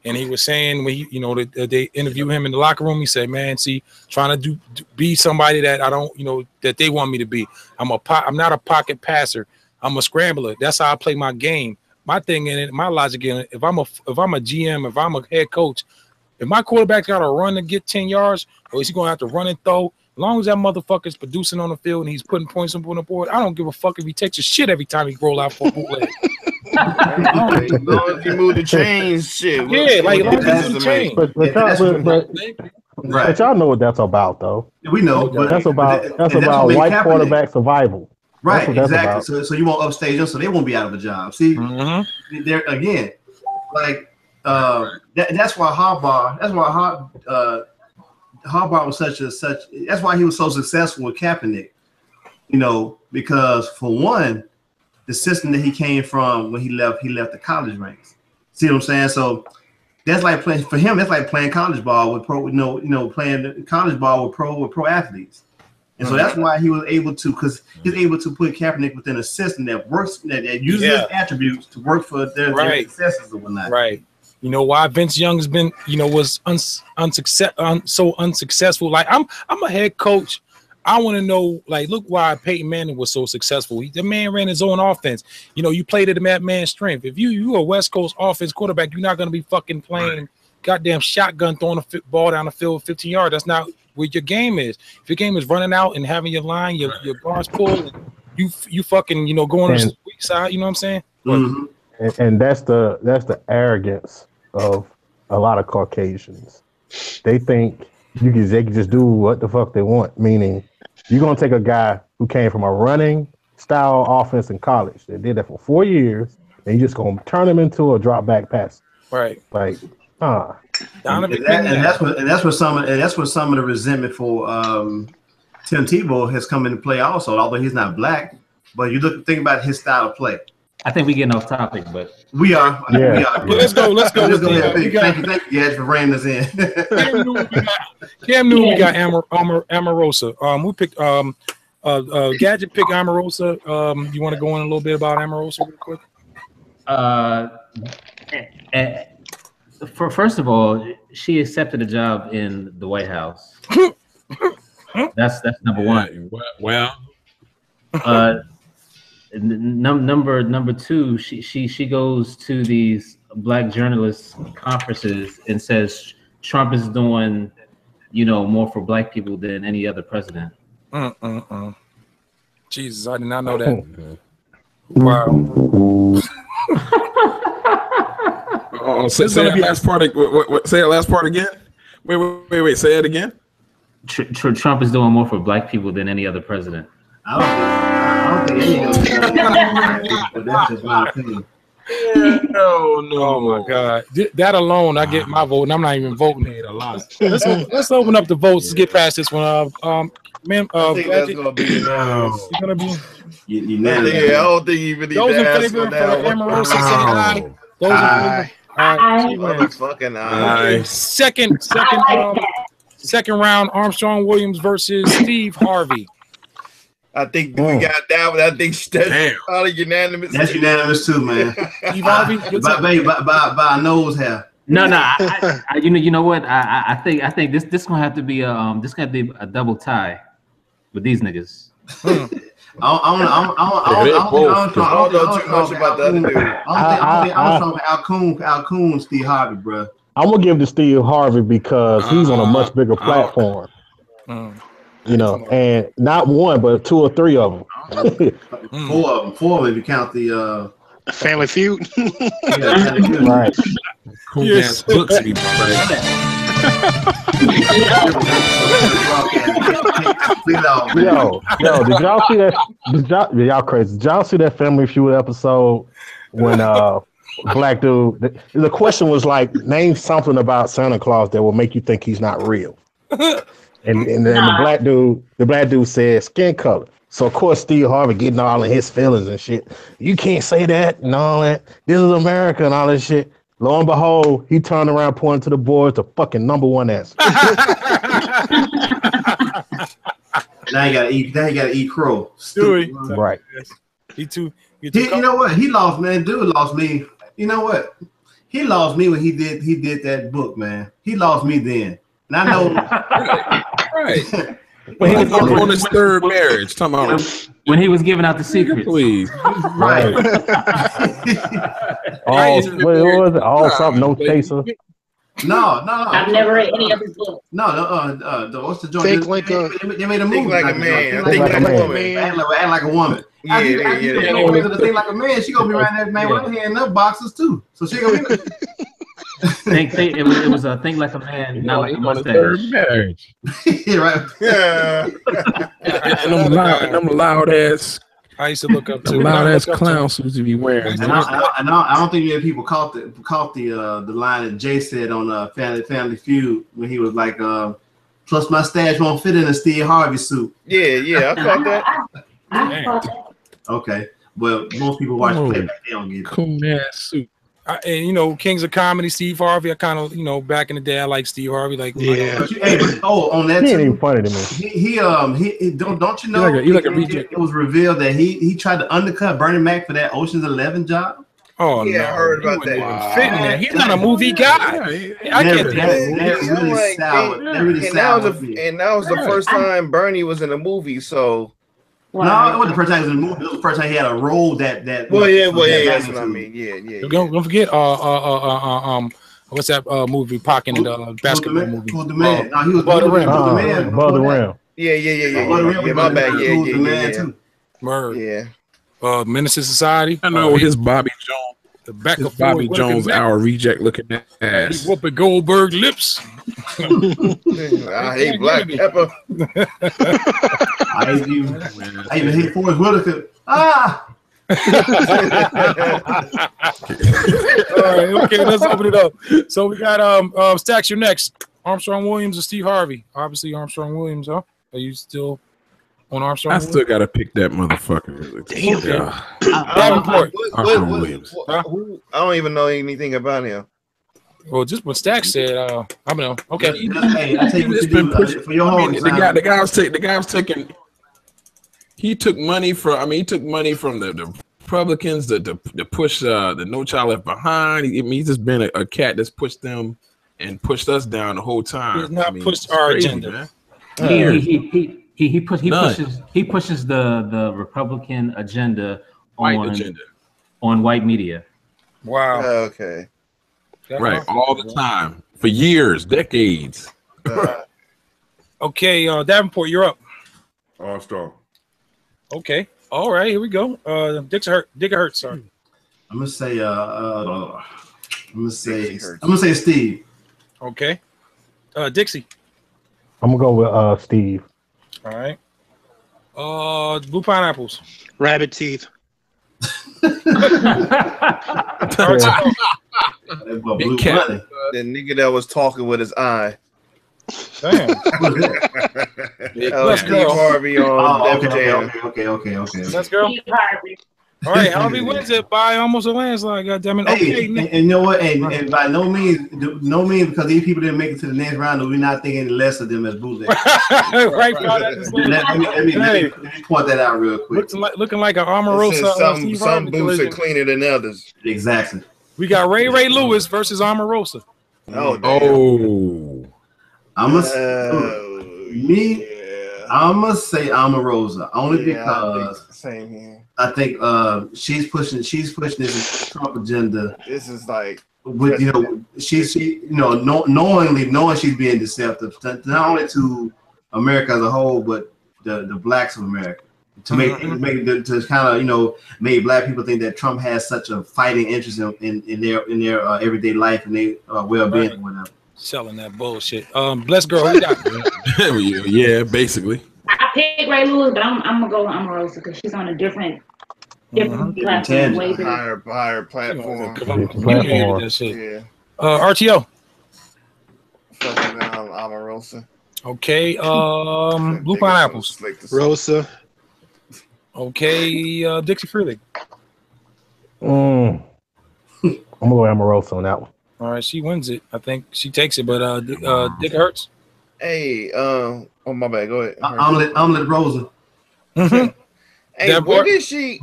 And he was saying when they interview him in the locker room, he said, "Man, see, trying to be somebody that I don't, that they want me to be. I'm not a pocket passer. I'm a scrambler. That's how I play my game. My thing in it, my logic in it. If I'm a GM, if I'm a head coach, if my quarterback's got to run to get 10 yards, or is he gonna have to run and throw? As long as that motherfucker's producing on the field and he's putting points up on the board, I don't give a fuck if he takes a shit every time he roll out for a bootleg." As long as he move the chains, shit. Yeah, like as long as he change. But y'all know what that's about, though. We know, but that's about white quarterback survival. Right, exactly. So you won't upstage them, so they won't be out of a job. See, there again, like that's why Harbaugh. That's why Harbaugh was such. That's why he was so successful with Kaepernick. Because for one, the system that he came from when he left the college ranks. See what I'm saying? So that's like playing for him. That's like playing college ball with playing college ball with pro athletes. And so that's why he was able to, because he's able to put Kaepernick within a system that works, that uses his attributes to work for their successes and whatnot. Right. You know why Vince Young's been, was so unsuccessful. Like I'm a head coach. I want to know, like, look why Peyton Manning was so successful. The man ran his own offense. You played at that man's strength. If you a West Coast offense quarterback, you're not going to be fucking playing goddamn shotgun throwing a ball down the field 15 yards. That's not where your game is. If your game is running out and having your line, your guards pull, you fucking going to the weak side. You know what I'm saying? Mm-hmm. And that's the arrogance of a lot of Caucasians. They think they can just do what the fuck they want. Meaning, you're gonna take a guy who came from a running style offense in college. They did that for 4 years, and you just gonna turn him into a drop back pass. Right. Like, and that's where some of the resentment for Tim Tebow has come into play also. Although he's not black, but think about his style of play. I think we're getting off topic, but we are. Yeah. We are. Let's go. Thank you, Gage, for reining us in. Cam Newton, we got Omarosa. We picked Gadget picked Omarosa. You want to go in a little bit about Omarosa real quick? First of all, she accepted a job in the White House. That's number one. Well, number two, she goes to these black journalists conferences and says Trump is doing, more for black people than any other president. Jesus, I did not know that. Wow. Say that last part. Say that last part again. Wait. Say it again. Trump is doing more for black people than any other president. I don't think any of them. But that's just my opinion. No. Oh my God. That alone, I get my vote, and I'm not even voting here a lot. Let's open up the votes. Let's get past this one. I think that's gonna be unanimous. You're gonna be unanimous. I don't think you even need those to in favor for Omarosa say aye. Those in favor. Motherfucking aye. Second round, Armstrong Williams versus Steve Harvey. I think we got that one. I think that's probably unanimous. That's unanimous too, man. Steve Harvey, by a nose hair. No. You know what? I think this gonna have to be a double tie with these niggas. I don't know too much about the other dude. I don't think Alcoon, Steve Harvey, bro. I'm gonna give to Steve Harvey because he's on a much bigger platform. And not one, but two or three of them. Four if you count the Family Feud. Right. Cool yes. Books to be Yo, did y'all see that? Y'all crazy. Did y'all see that Family Feud episode when black dude? The question was like, name something about Santa Claus that will make you think he's not real. And then the black dude said skin color. So of course Steve Harvey getting all in his feelings and shit. You can't say that and all that. This is America and all that shit. Lo and behold, he turned around pointing to the board to fucking number one answer. Now you gotta eat crow. Right. You know what? He lost, man. Dude lost me. You know what? He lost me when he did that book, man. He lost me then. And I know right. When he was on his third marriage, talking about when he was giving out the secrets. Please. Right. What was it? All something, no chaser. No. I've never read any of his books. No, what's the joint? Think like a They made a movie. Think like a man. Think like a woman. Act like a woman. Yeah. Think like a man. She gonna be right there, man. With her hand up boxes too. So she gonna be. It was a think like a man, not like a mustache. Third marriage. Yeah, right. Yeah. and them loud ass. I used to look up to loud ass clown suits to be wearing. And I don't think many people caught the line that Jay said on Family Feud when he was like, plus my stash won't fit in a Steve Harvey suit. Yeah, I caught that. I caught that. Okay, well, most people watch playback, they don't get it. Cool ass suit. And you know, Kings of Comedy, Steve Harvey. I kind of, you know, back in the day, I like Steve Harvey. Like, yeah. On that, He ain't even funny to me. He don't you know? You like a reject. It was revealed that he tried to undercut Bernie Mac for that Ocean's 11 job. Oh yeah, no, I heard about that. Wow. He's not a movie guy. I can't. That really soured. That really soured. And that was the first time Bernie was in a movie. So. Wow. No, it wasn't the first time he was in the movie. It was the first time he had a role that. Well, yeah, that's what I mean. Yeah. Don't forget, what's that movie? Pac in the basketball movie. Who's the man? No, he was Above the Rim. Yeah. My bad. Yeah. Word. Yeah. Menace to Society. I know his Bobby Jones. The back of Bobby Jones, our reject looking ass. He whooping Goldberg lips. I hate black pepper. I even hate Forrest Whitaker. Ah! All right, okay, let's open it up. So we got Stacks, you're next. Armstrong Williams or Steve Harvey? Obviously Armstrong Williams, huh? Are you still on Armstrong? I still gotta pick that motherfucker. Damn. Davenport. Armstrong Williams. I don't even know anything about him. Well, just what Stack said, I don't know. Okay. Hey, I tell you what you do for your whole the guy was taking. He took money from. He took money from the Republicans to push the No Child Left Behind. He's just been a cat that's pushed them and pushed us down the whole time. He's not pushed our agenda. He pushes the Republican agenda on white media. Wow. Okay. Right, all the time for years, decades. Okay, Davenport, you're up. Armstrong. Okay. All right, here we go. Dick Hurts, sorry. I'm gonna say Steve. Okay. Dixie. I'm gonna go with Steve. All right. Blue pineapples. Rabbit teeth. The nigga that was talking with his eye. Damn. Steve Harvey on Okay. Let's go. Steve Harvey. All right, Harvey wins it by almost a landslide. Goddamn it! Okay, and you know what? And by no means, because these people didn't make it to the next round, we're not thinking any less of them as bootleggers. Right, let me point that out real quick. Looking like an Omarosa. Some boots are cleaner than others. Exactly. We got Ray Lewis versus Omarosa. Oh, I'm gonna say Omarosa only because same here. I think she's pushing this Trump agenda. This is like with knowing she's being deceptive, not only to America as a whole, but the blacks of America. To to kind of make black people think that Trump has such a fighting interest in their everyday life and their well-being or whatever. Selling that bullshit. Blessed girl, who got? Yeah, basically. I picked Ray Lewis, but I'm gonna go with Omarosa because she's on a different platform, way better. Higher platform. Yeah. RTO. Fucking Omarosa. Okay. Blue pineapples. Rosa. Okay. Dixie Freely. I'm gonna go Omarosa on that one. All right, she wins it. I think she takes it, but Dick Hurts. Hey, oh my bad. Go ahead. Omelet Rosa. Hey, when did she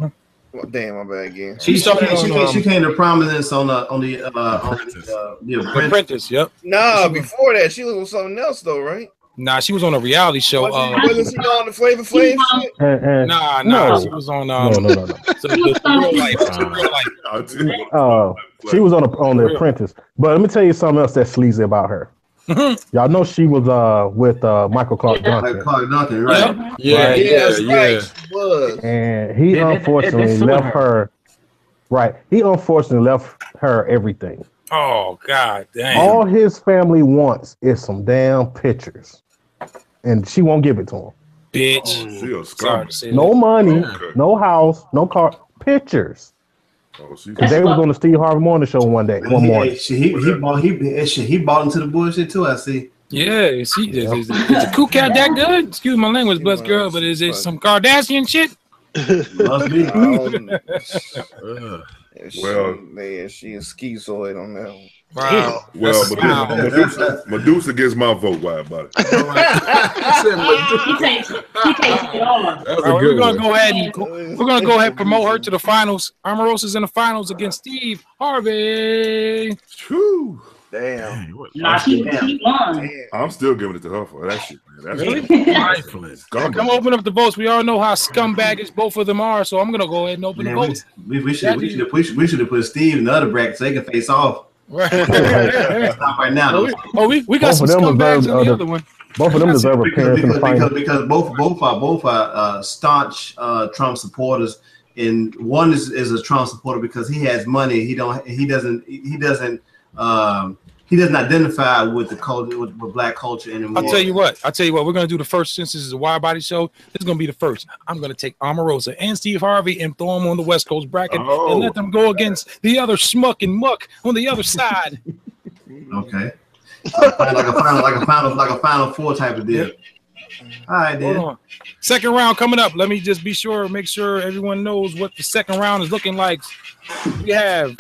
Damn, my bad again. She came to prominence on the Apprentice. Yep. Nah, before that, she was on something else though, right? Nah, she was on a reality show. Wasn't she on the Flavor Flav shit? Nah, no. she was on No. so the real life. She was on The Apprentice. But let me tell you something else that's sleazy about her. Y'all know she was with Michael Clark Duncan. Clark Duncan, right? Yeah. Right. She was. And he unfortunately left her. Right. He unfortunately left her everything. Oh God damn. All his family wants is some damn pictures. And she won't give it to him. Bitch. No money, no house, no car. Pictures. Because they was on the Steve Harvey Morning Show one morning. He bought into the bullshit too. I see. Yeah, is the cool cat that good? Excuse my language, blessed girl, but is it some Kardashian shit? Must be. Man, she is schizoid on that one. Wow. Well, Medusa gets my vote. Why about it? He takes it all. We're gonna go ahead and promote her to the finals. Omarosa's in the finals against Steve Harvey. Whew. Damn. Nah, she won. I'm still giving it to her for that shit, man. That's Really? trifling. Come open up the votes. We all know how scumbaggers both of them are, so I'm gonna go ahead and open the votes. We should have put Steve in the other bracket so they can face off. Right. Stop right now. We got some scumbags in the other one. Both of them deserve appearance in the final. Because both are staunch Trump supporters, and one is a Trump supporter because he has money. He doesn't identify with the culture, with black culture anymore. I'll tell you what. We're gonna do the first, since this is a wide body show. This is gonna be the first. I'm gonna take Omarosa and Steve Harvey and throw them on the West Coast bracket and let them go against the other schmuck and muck on the other side. Okay. like a final four type of deal. All right, then. Hold on. Second round coming up. Let me just make sure everyone knows what the second round is looking like. We have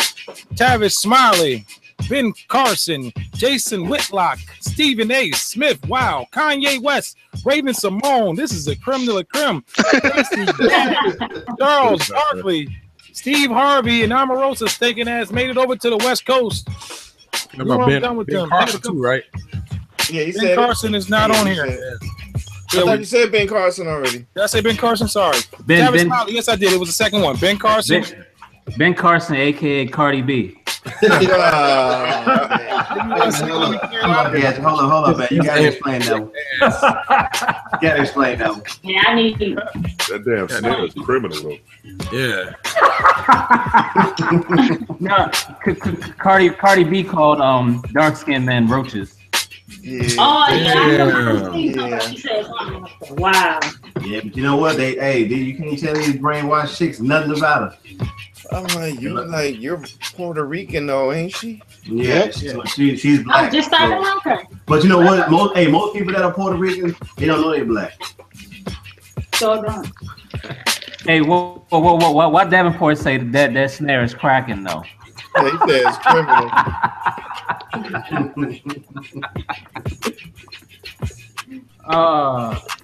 Tavis Smiley, Ben Carson, Jason Whitlock, Stephen A. Smith, wow, Kanye West, Raven Simone. This is a creme de la creme. Charles Barkley, Steve Harvey, and Omarosa Steak Ass made it over to the West Coast. Ben Carson too, right? Yeah, he Ben said Carson is not on here. I thought you said Ben Carson already. Did I say Ben Carson? Sorry. Tavis Smiley. Yes, I did. It was the second one. Ben Carson. Ben Carson, aka Cardi B. Hold on, man. You gotta explain that one. Yeah, I need you. That damn snare is criminal, though. Yeah. No, Cardi B called dark skinned men roaches. Yeah. Oh yeah. She said, wow. Yeah, but you know what? You can't tell these brainwashed chicks nothing about her. I'm like, you're Puerto Rican though, ain't she? Yeah, she's black. I just started around her. But you know what? Most people that are Puerto Rican, they don't know they're black. So done. Hey, what Davenport say that snare is cracking though? Yeah, he said it's criminal.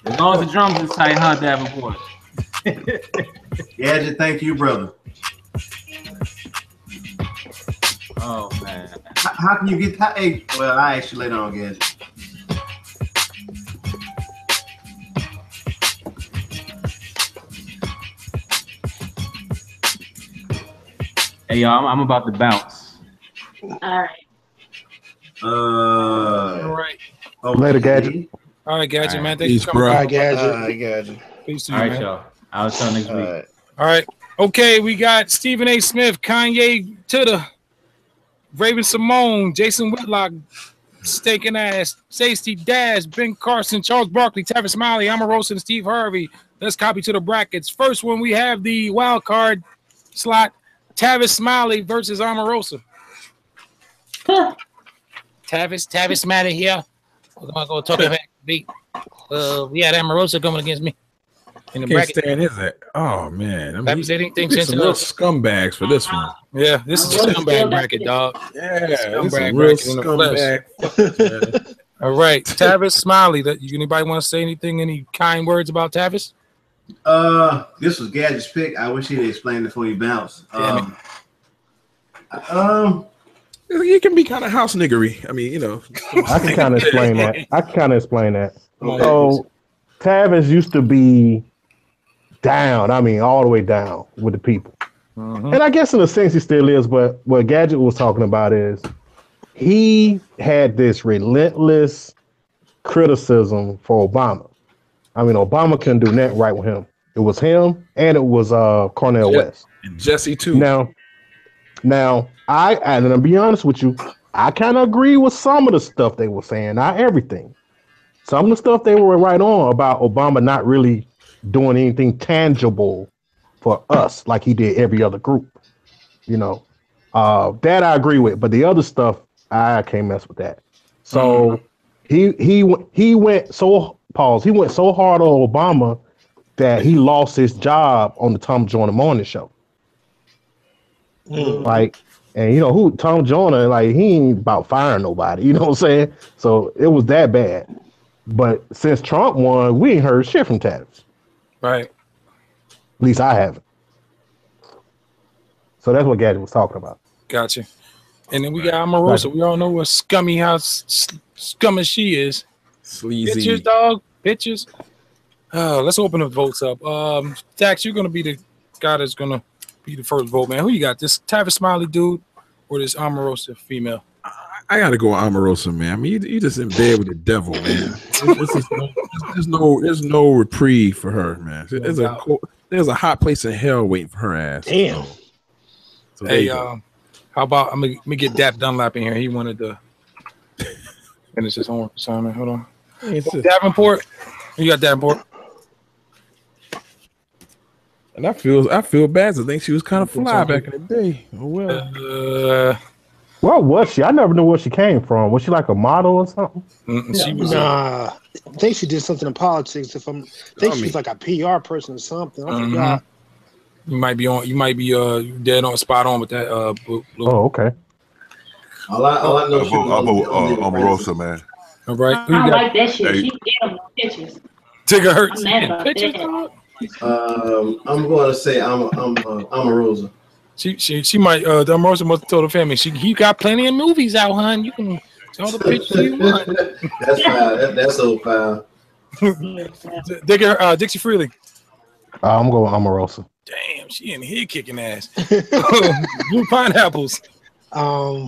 As long as the drums is tight, huh, Davenport? Yeah, just thank you, brother. Oh man. How can you get that? Hey, well, I asked you later on, Gadget. Hey y'all, I'm about to bounce. All right. All right. Later, Gadget. All right, Gadget, man. Thank you for Peace, coming. bro. Hi, Gadget. Peace to you, All right, man. y'all. I'll tell next week. All right. Okay, we got Stephen A. Smith, Kanye Titter, Raven Simone, Jason Whitlock, Steak and Ass, Stacey Dash, Ben Carson, Charles Barkley, Tavis Smiley, Omarosa, and Steve Harvey. Let's copy to the brackets. First one, we have the wild card slot, Tavis Smiley versus Omarosa. Tavis Smiley here. We're going to go talk about beat. We had Omarosa coming against me. In the Can't bracket. stand his act. Oh man, Have you said anything some since real scumbags for this one. Yeah, this is a scumbag bracket, dog. Yeah, this is Scumbag real bracket in the flesh. scumbag. All right, Tavis Smiley. Anybody want to say anything? Any kind words about Tavis? This was Gadget's pick. I wish he'd explained it before he bounced. It can be kind of house niggery. I mean, you know. I can kind of explain that. So Tavis used to be down. I mean, all the way down with the people. And I guess in a sense he still is, but what Gadget was talking about is he had this relentless criticism for Obama. I mean, Obama couldn't do nothing right with him. It was him and it was Cornel West. And Jesse too. Now, and to be honest with you, I kind of agree with some of the stuff they were saying, not everything. Some of the stuff they were right on about Obama not really doing anything tangible for us like he did every other group. You know, that I agree with, but the other stuff, I can't mess with that. So he went so hard on Obama that he lost his job on the Tom Joyner Morning Show. Like, and you know who Tom Joyner, like he ain't about firing nobody, you know what I'm saying? So it was that bad. But since Trump won, we ain't heard shit from Tavis. Right. At least I haven't. So that's what Gadget was talking about. Gotcha. And then we got Omarosa. We all know what scummy, how scummy she is. Sleazy. Bitches, dog. Bitches. Let's open the votes up. Dax, you're going to be the guy that's going to be the first vote, man. Who you got? This Tavis Smiley dude or this Omarosa female? I got to go with Omarosa, man. I mean, you just in bed with the devil, man. There's no reprieve for her, man. There's a hot place in hell waiting for her ass. Damn. So hey, how about let me get Dap Dunlap in here. He wanted to finish his homework assignment. Hold on. Davenport. You got Davenport. And I feel bad. I think she was kind of fly back in the day. Oh well. Where was she? I never knew where she came from. Was she like a model or something? She was. I think she did something in politics. She was like a PR person or something. I forgot. You might be on. You might be dead on spot on with that. Blue. Oh, okay. All I know. Omarosa, man. All right. I like that shit. She did on pictures. Tigger hurts. I'm mad about Pictures, that. I'm going to say I'm a Rosa. She might. The Omarosa must have told her family. He got plenty of movies out, hon. You can all the pictures you want. That's fine. That's so fine. Dixie Freely. I'm going Omarosa. Damn, she in here kicking ass. Blue pineapples.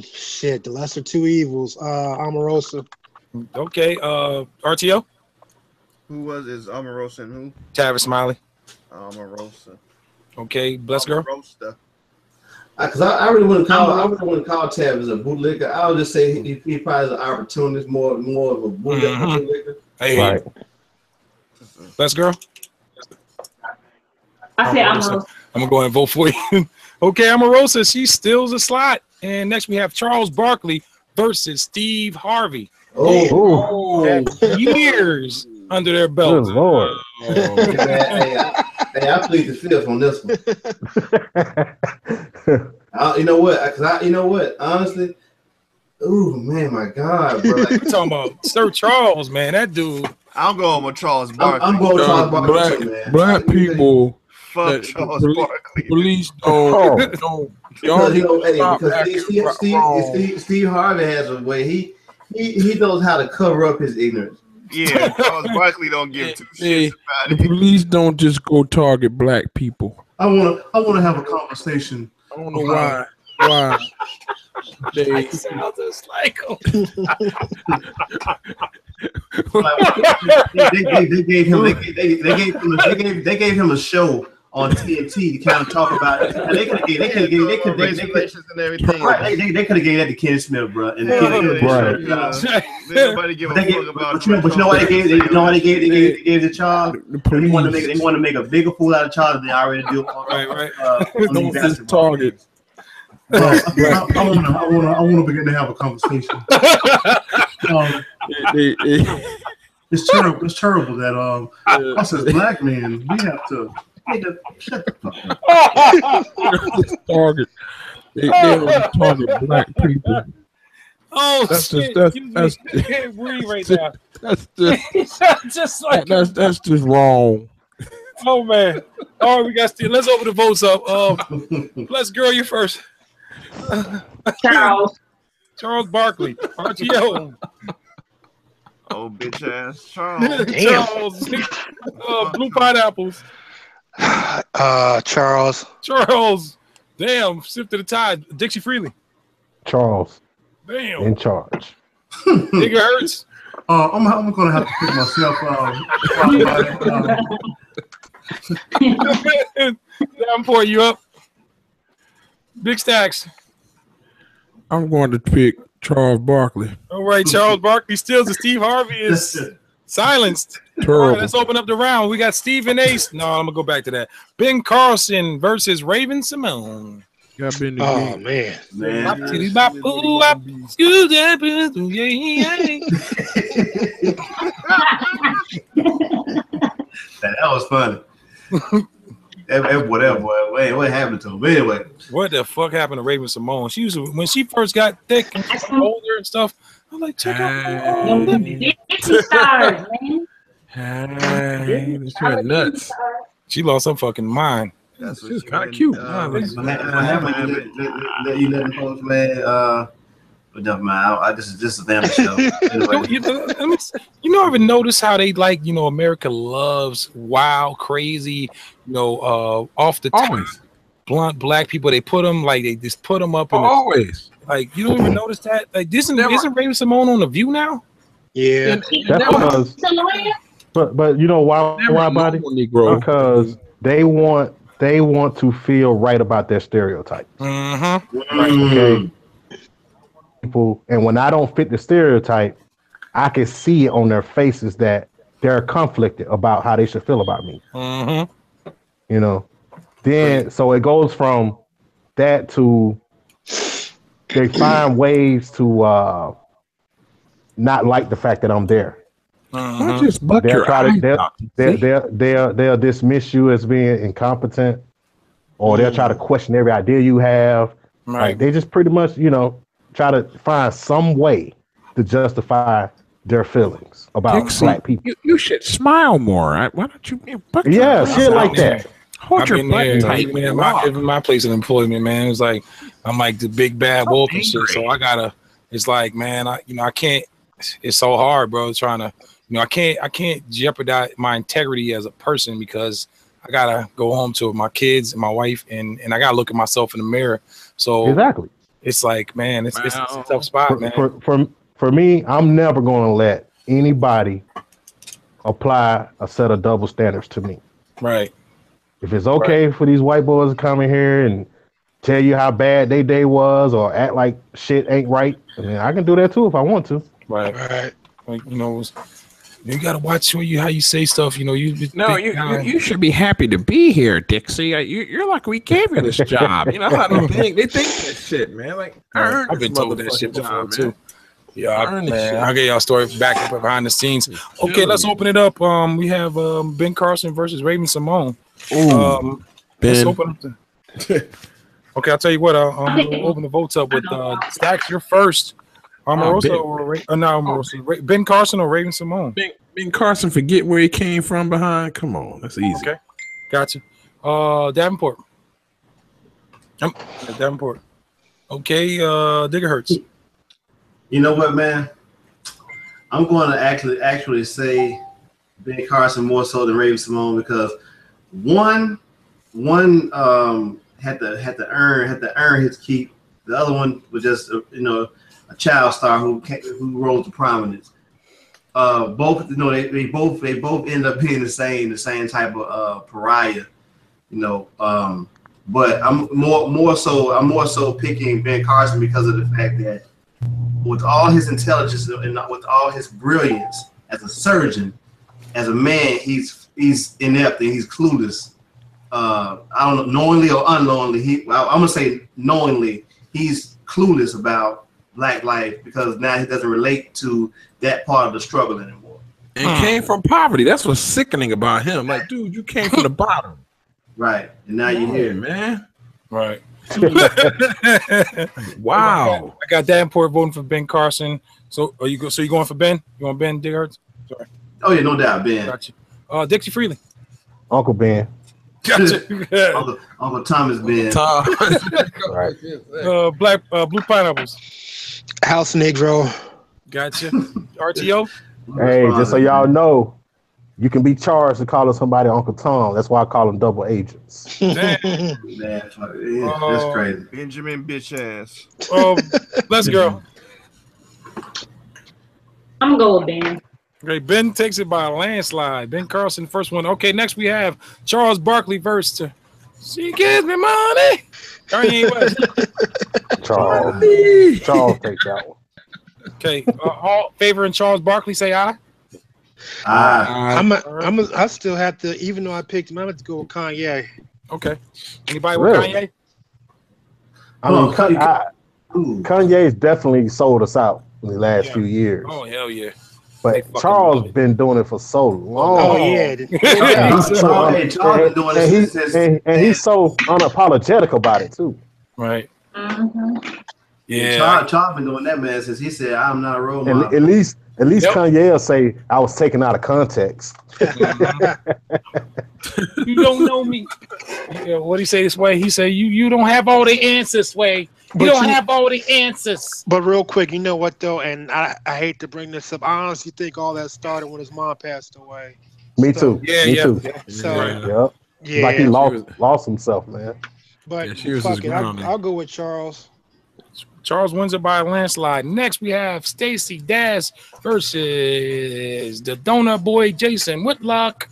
Shit, the lesser two evils. Omarosa. Okay. RTO. Who is Omarosa and who? Tavis Smiley. Omarosa. Okay, bless girl. Omarosa. Because I really wouldn't call Tavis a bootlicker. I would just say he probably is an opportunist, more of a bootlicker. Hey, right. Bless girl. I say Omarosa. I'm gonna go ahead and vote for you. Okay, Omarosa, she steals a slot. And next we have Charles Barkley versus Steve Harvey. Years under their belt. Good Lord. Hey, I plead the fifth on this one. You know what? Honestly, ooh man, my God, bro. We're talking about Sir Charles, man. That dude. I'm going with Charles Barkley. I'm going with Charles Barkley, man. Black people. Fuck Charles Barkley. Police don't. Because Steve Harvey has a way. He knows how to cover up his ignorance. Yeah, Charles Barkley don't give two shits about it. The police don't just go target black people. I wanna have a conversation. I don't know why. Why? They sound just like him. They gave him a show on TNT to kind of talk about it. And they could have regulations and everything. Right, they could have gave that to Ken Smith, bro. And nobody give a fuck about. But you know why they gave? You know why they gave the child? They wanted to make a bigger fool out of the child than they already do. Right. On target. I want to begin to have a conversation. It's terrible. It's terrible that us as black men, we have to shut the fuck up. Target. They don't target black people. Oh that's shit! That's can't breathe right now. That's just like that's just wrong. Oh man! All right, we got Steve. Let's open the votes up. Let's girl you first. Charles Barkley, RTO. Oh, bitch ass Charles. Charles. Blue pineapples. Charles. Damn, sip to the tide. Dixie Freely. Charles. Damn. In charge. Nigga Hurts. I'm gonna have to pick myself. Davenport, you up? Big Stacks. I'm going to pick Charles Barkley. All right, Charles Barkley steals and Steve Harvey is silenced. Terrible. All right, let's open up the round. We got Stephen Ace. No, I'm gonna go back to that. Ben Carson versus Raven Simone. Oh man. That was funny. Whatever, boy. Wait, what happened to him? But anyway, what the fuck happened to Raven Simone? She was when she first got thick and older and stuff. I'm like, check out stars, man. She went nuts. She lost her fucking mind. She was kind of cute. what happened? You let the folks, man. But never mind. This is a family show. Anyway. You ever notice how they like, America loves wild, crazy, off the top, blunt black people. They put them they just put them up. Always. Like, you don't even notice that. Like, isn't Raven Simone on The View now? Yeah. That's because, but you know why, buddy? Because they want to feel right about their stereotypes. Okay. People, and when I don't fit the stereotype, I can see it on their faces that they're conflicted about how they should feel about me. Then so it goes from that to they find ways to not like the fact that I'm there. They'll dismiss you as being incompetent, or they'll try to question every idea you have. Like they just pretty much, try to find some way to justify their feelings about black people. You should smile more. Right? Why don't you? Shit like that. Hold your butt tight, man. My place of employment, man, it's like I'm like the big bad wolf and shit. So I gotta. It's like, man, I can't. It's so hard, bro. Trying to, I can't jeopardize my integrity as a person because I gotta go home to my kids and my wife, and I gotta look at myself in the mirror. So exactly. It's like, man, it's a tough spot, man. For me, I'm never going to let anybody apply a set of double standards to me. Right. If it's okay for these white boys to come in here and tell you how bad their day was or act like shit ain't right, I mean, I can do that too if I want to. Right. Like, you gotta watch how you say stuff. You should be happy to be here, Dixie. You're like, we gave you this job. You know how they think that shit, man. Like, I've been told that shit before too. Yeah, I'll get y'all story back up behind the scenes. Okay, let's open it up. We have Ben Carson versus Raven Simone. Let's open up okay, I'll tell you what. I'm gonna open the votes up with Stacks. You're first. Omarosa Ben Carson or Raven Simone? Ben Carson, forget where he came from behind. Come on, that's easy. Okay, gotcha. Davenport. Davenport. Okay, Digger Hurts. You know what, man? I'm going to actually say Ben Carson more so than Raven Simone because one had to earn his keep. The other one was just a child star who rose to prominence. Both they both end up being the same type of pariah, But I'm more so picking Ben Carson because of the fact that with all his intelligence and with all his brilliance as a surgeon, as a man, he's inept and he's clueless. I don't know, knowingly or unknowingly. I'm gonna say knowingly, he's clueless about Black life because now he doesn't relate to that part of the struggle anymore. And came from poverty. That's what's sickening about him. Like, dude, you came from the bottom. Right. And now you're here, man. Right. Wow. I got Davenport voting for Ben Carson. So are you going for Ben? You want Ben Digger? Sorry. Oh yeah, no doubt, Ben. Got you. Dixie Freely. Uncle Ben. Gotcha. Uncle Thomas Ben. Tom. Right. Blue pineapples. House Negro. Gotcha. RTO. Hey, just so y'all know, you can be charged to calling somebody Uncle Tom. That's why I call them double agents. That's crazy. Benjamin bitch ass. Let's go. I'm gonna go with Ben. Great. Ben takes it by a landslide. Ben Carlson, first one. Okay, next we have Charles Barkley versus She Gives Me Money. Kanye West. Charles take that one. Okay, all favoring Charles Barkley, say aye. I still have to, even though I picked him, I'm going to go with Kanye. Okay. Anybody with Kanye? I mean, Kanye's definitely sold us out in the last few years. Oh, hell yeah. But Charles been doing it for so long. Oh, yeah. Charles been doing it since. And he's so unapologetic about it, too. Right. Mm-hmm. Yeah. Charles been doing that, man, since he said, I'm not a role model. At least Kanye will say, I was taken out of context. You don't know me. What he say this way? He said, you don't have all the answers, way. You don't have all the answers. But real quick, you know what, though? And I hate to bring this up. I honestly think all that started when his mom passed away. Me too. Me too. So, like he lost himself, man. But fuck it, I'll go with Charles. Charles wins it by a landslide. Next, we have Stacey Dash versus the donut boy Jason Whitlock.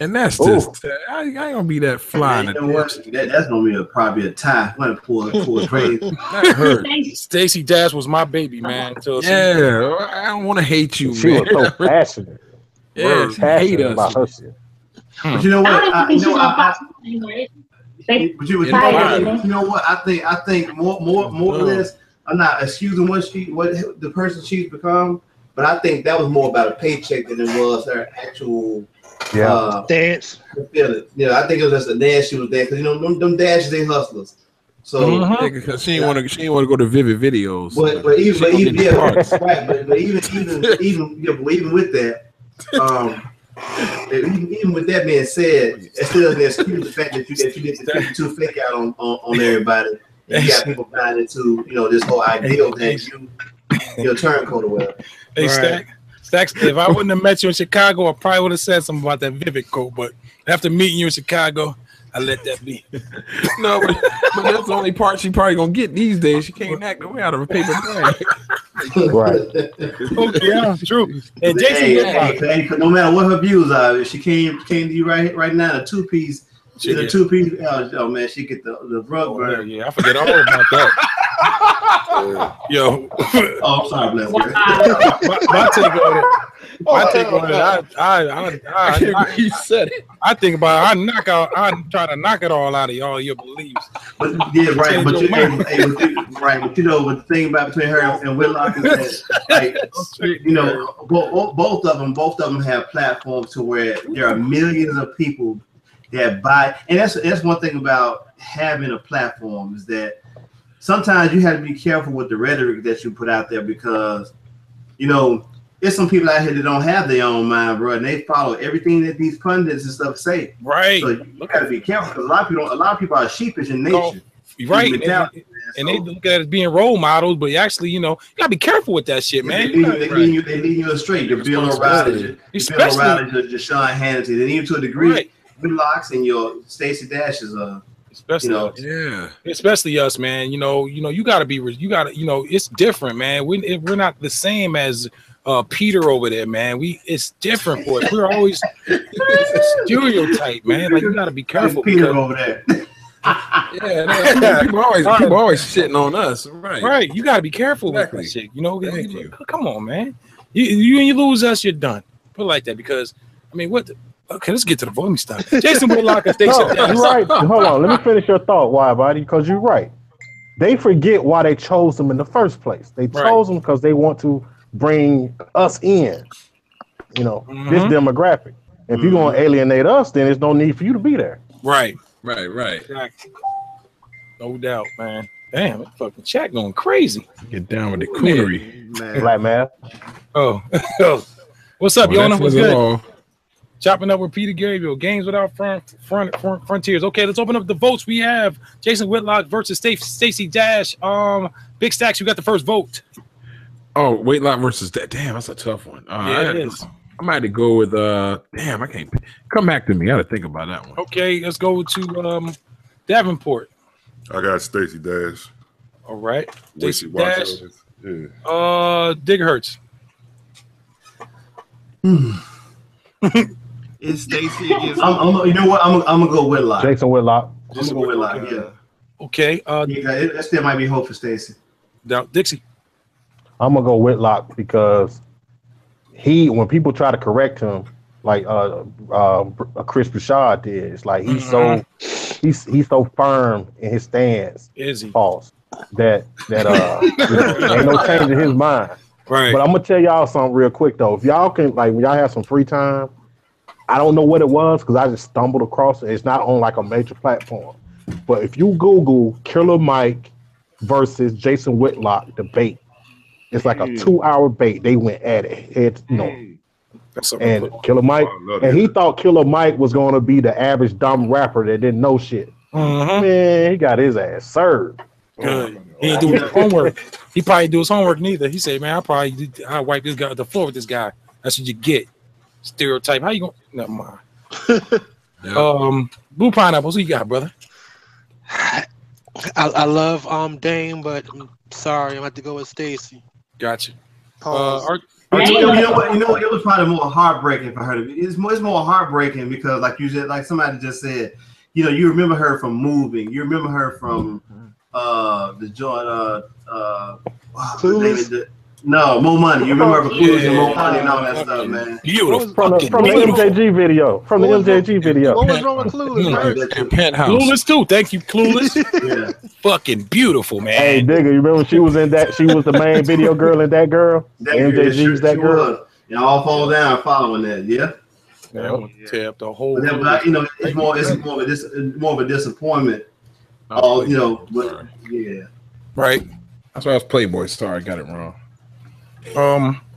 And that's just, I ain't gonna be that flying. You know what? That's gonna be probably a tie. I'm gonna pull crazy. That hurt. Stacey Dash was my baby, man. Yeah, I don't want to hate you, she man. was so passionate. Yeah, she hate us. About her shit. But you know what? You know what? I think more or less. I'm not excusing what the person she's become, but I think that was more about a paycheck than it was her actual dance. Feeling. I think it was just a dance she was there because them dashes they hustlers. So because she didn't want to go to Vivid Videos. But even with that, even with that being said, it still doesn't excuse the fact that you get the too fake out on everybody. And you got people buying into this whole ideal that you're a turncoat or whatever. Hey, Stacks, if I wouldn't have met you in Chicago, I probably would have said something about that Vivid coat. But after meeting you in Chicago, I let that be. No, but that's the only part she probably gonna get these days. She can't act the way out of a paper bag. Right. Okay, yeah, true. And Jason, no matter what her views are, if she came to you right now, a two-piece. Oh man, she get the rug burn. Yeah, I forget all about that. Yo. Oh, I'm sorry, Bless. My take on it. He said it. I think about it. I try to knock it all out of all your beliefs. But yeah, right. But but the thing about between her and Whitlock is that, both of them have platforms to where there are millions of people that buy, and that's one thing about having a platform is that sometimes you have to be careful with the rhetoric that you put out there because there's some people out here that don't have their own mind, bro, and they follow everything that these pundits and stuff say. Right. So you got to be careful because a lot of people are sheepish in nature. Right. And they look at it as being role models, but actually, you gotta be careful with that shit, man. They lead you astray. Your Bill O'Reilly, Deshaun Hannity, they need to a degree. Right. Whitlocks and your Stacey Dashes especially us, man. You gotta be, it's different, man. We're not the same as Peter over there, man. It's different for us. We're always stereotype, man. Like you gotta be careful. Peter over there. People always shitting on us, right? Right. You gotta be careful with that shit. Come on, man. You lose us, you're done. Put it like that because okay, let's get to the voting stuff. Jason Whitlock and Stacey Dash. You're right. Hold on. Let me finish your thought, WIDEBODY, because you're right. They forget why they chose them in the first place. They chose them because they want to bring us in, this demographic. If you're going to alienate us, then there's no need for you to be there. Right. Exactly. No doubt, man. Damn, that fucking chat going crazy. Get down with the coonery. Black man. Oh. What's up, Yona? What's good? Chopping up with Peter Gabriel. Games without frontiers. Okay, let's open up the votes. We have Jason Whitlock versus Stacey Dash. Big Stacks, you got the first vote. Oh, Whitlock versus that. Damn, that's a tough one. Yeah, it is. I might have to go with damn, I can't come back to me. I gotta think about that one. Okay, let's go to Davenport. I got Stacey Dash. All right. Stacey Dash. Yeah. Digerhertz. It's Stacey against. You know what? I'm gonna go Whitlock. Jason Whitlock. I'm gonna go Whitlock. Yeah. Okay. That still might be hope for Stacey. Now, Dixie. I'm gonna go Whitlock because when people try to correct him, like Chris Bouchard did, it's like he's so firm in his stance. Is he? False. That ain't no change in his mind. Right. But I'm gonna tell y'all something real quick though. If y'all can, like, when y'all have some free time, I don't know what it was because I just stumbled across it. It's not on like a major platform. But if you Google Killer Mike versus Jason Whitlock debate, it's like a 2-hour debate. They went at it, and Killer Mike, and he thought Killer Mike was going to be the average dumb rapper that didn't know shit. Man, he got his ass served. Good. He didn't do his homework. He probably do his homework neither. He said, "Man, I wipe this guy at the floor with this guy." That's what you get. Stereotype. How you going? Never mind. Blue Pineapple. Who you got, brother? I love Dame, but I'm sorry, I'm gonna have to go with Stacey. Gotcha. You know what? It was probably more heartbreaking for her. It's more heartbreaking because, like you said, like somebody just said, you remember her from Moving. You remember her from the joint. No, More Money. You remember her from Clues and More Money and all that stuff, man. Beautiful. From the MJG video. From the MJG video. What was wrong with Clueless? Penthouse. Clueless too. Thank you, Clueless. Yeah. Fucking beautiful, man. Hey, nigga, you remember she was in that? She was the main video girl in That Girl. MJG's That Girl. All fall down following that. Yeah. Tear up the whole. But it's more of a disappointment. But yeah. Right. That's why I was Playboy Star. I got it wrong.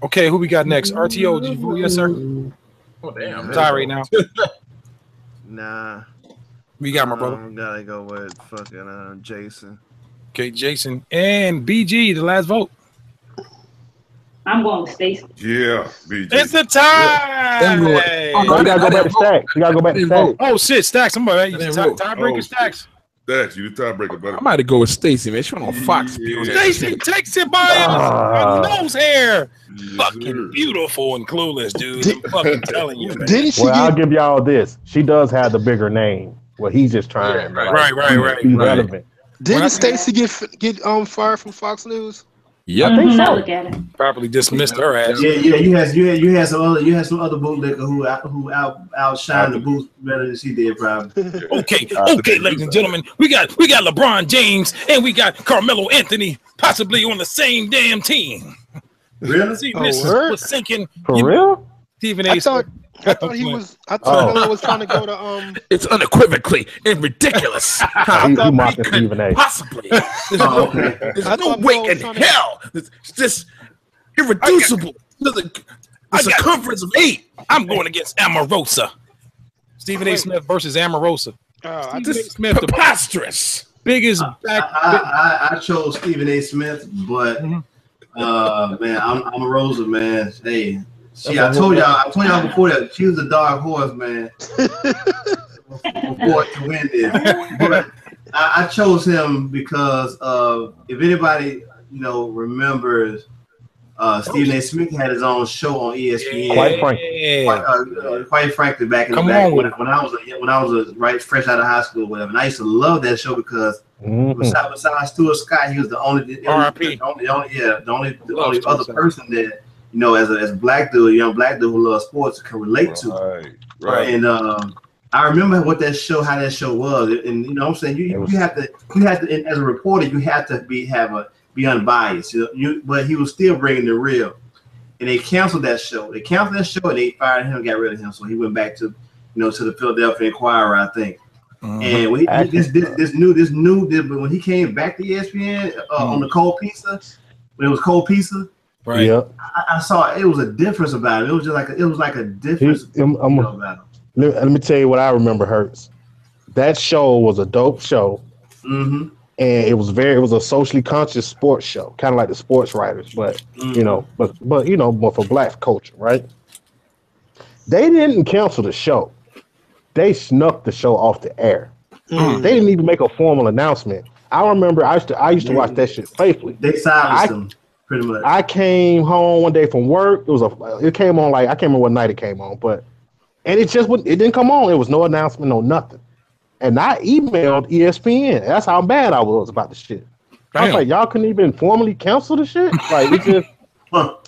Okay, who we got next? RTO, did you vote? Yes, sir. Oh damn. Tie right now. Nah. We got my brother. Gotta go with fucking Jason. Okay, Jason and BG, the last vote. I'm going with Stacey. Yeah, BG. It's the time. You gotta go back to Stacks. You gotta go back to Stacks. Oh shit, Stacks. Somebody tiebreaker Stacks. Stacks, you the tiebreaker, buddy. I might have go with Stacey, man. She went on Fox. Stacey takes it by her nose hair. Fucking beautiful and clueless, dude. I'm fucking telling you, man. I'll give y'all this. She does have the bigger name. Well, he's just trying to be relevant. Didn't Stacey get fired from Fox News? Yeah, I think so. Look at it. Probably dismissed her ass. Yeah. You had some other bootlegger who outshined the booth better than she did, probably. Okay, ladies and gentlemen, we got LeBron James and we got Carmelo Anthony possibly on the same damn team. Really? See, this was sinking. For real? Stephen A. I thought he was. I thought Melo was trying to go to. It's unequivocally and ridiculous. He mocking Stephen A. Possibly. There's no way in hell. It's just irreducible. The circumference of 8. I'm going against Amarosa. Stephen A. Smith versus Amarosa. This is preposterous. Biggest back. I chose Stephen A. Smith, but man, I'm Amarosa, man. Hey. I told y'all before that she was a dark horse, man. Before to win this, but I chose him because if anybody remembers, Stephen A. Smith had his own show on ESPN. Quite frankly, back in the back when I was fresh out of high school, whatever. And I used to love that show because besides Stuart Scott, he was the only other person that. As a black dude, a young black dude who loves sports, can relate to. Right. And I remember how that show was, and what I'm saying, you have to, as a reporter, you have to be unbiased. But he was still bringing the real. And they canceled that show. And they fired him, got rid of him. So he went back to, to the Philadelphia Inquirer, I think. And when when he came back to ESPN on the Cold Pizza, when it was Cold Pizza. Right. Yep. I saw it was a difference about it. It was just like a difference. Let me tell you what I remember. Hurts. That show was a dope show, and it was a socially conscious sports show, kind of like the Sports Writers, but but for Black culture, right? They didn't cancel the show; they snuck the show off the air. They didn't even make a formal announcement. I remember I used to watch that shit faithfully. They silenced them pretty much. I came home one day from work. It came on I can't remember what night it came on, and it didn't come on. It was no announcement, no nothing. And I emailed ESPN. That's how bad I was about the shit. I was like, y'all couldn't even formally cancel the shit. Like it just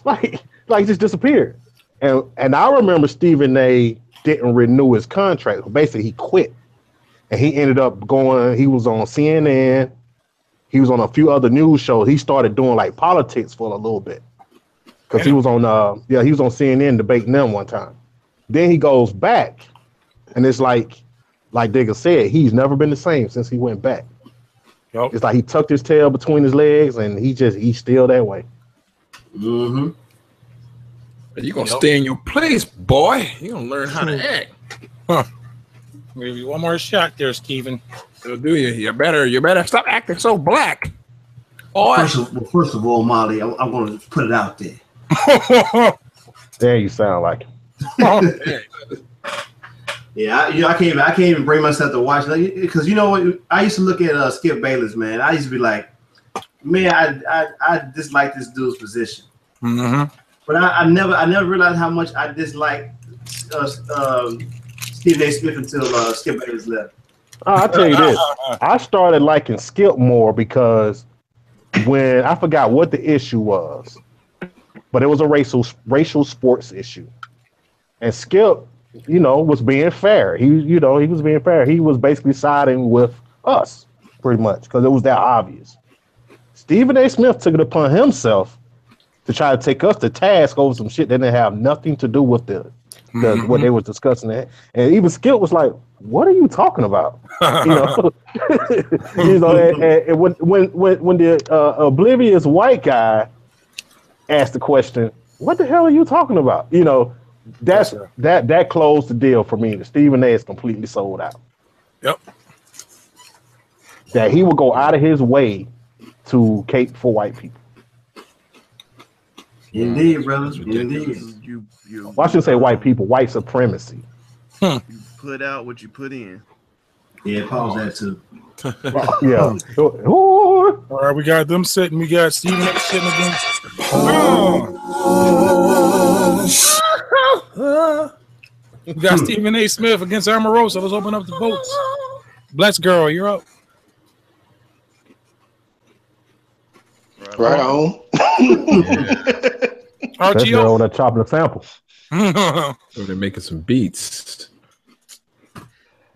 like it just disappeared. And I remember Stephen A. didn't renew his contract. Basically, he quit. And he ended up going, he was on CNN. He was on a few other news shows. He started doing like politics for a little bit. Because he was on CNN debating them one time. Then he goes back. And it's like Digga said, he's never been the same since he went back. Yep. It's like he tucked his tail between his legs and he's still that way. Mm-hmm. You're going to stay in your place, boy. You're going to learn how to act. Huh. Give you one more shot there, Steven. It'll do you. You better stop acting so black. First of all, Molly, I'm going to put it out there. There you sound like it. Yeah, I can't even bring myself to watch it because you know what? I used to look at Skip Bayless, man. I used to be like, man, I dislike this dude's position. Mm-hmm. But I never realized how much I dislike Stephen A. Smith until Skip Bayless left. I'll tell you this. I started liking Skip more because when I forgot what the issue was, but it was a racial sports issue. And Skip, was being fair. He was being fair. He was basically siding with us pretty much because it was that obvious. Stephen A. Smith took it upon himself to try to take us to task over some shit that didn't have nothing to do with what they was discussing there. And even Skip was like, what are you talking about? And when the oblivious white guy asked the question, what the hell are you talking about? That closed the deal for me. Stephen A. is completely sold out. Yep. That he would go out of his way to cape for white people. Indeed, brother. Indeed. Well, I shouldn't say white people, white supremacy. You put out what you put in. Yeah, pause that too. Yeah. All right, we got them sitting. We got Stephen A. sitting against. We got Stephen A. Smith against Omarosa. Let's open up the votes. Bless girl, you're up. Right on. That's girl that chopping the samples. So they're making some beats.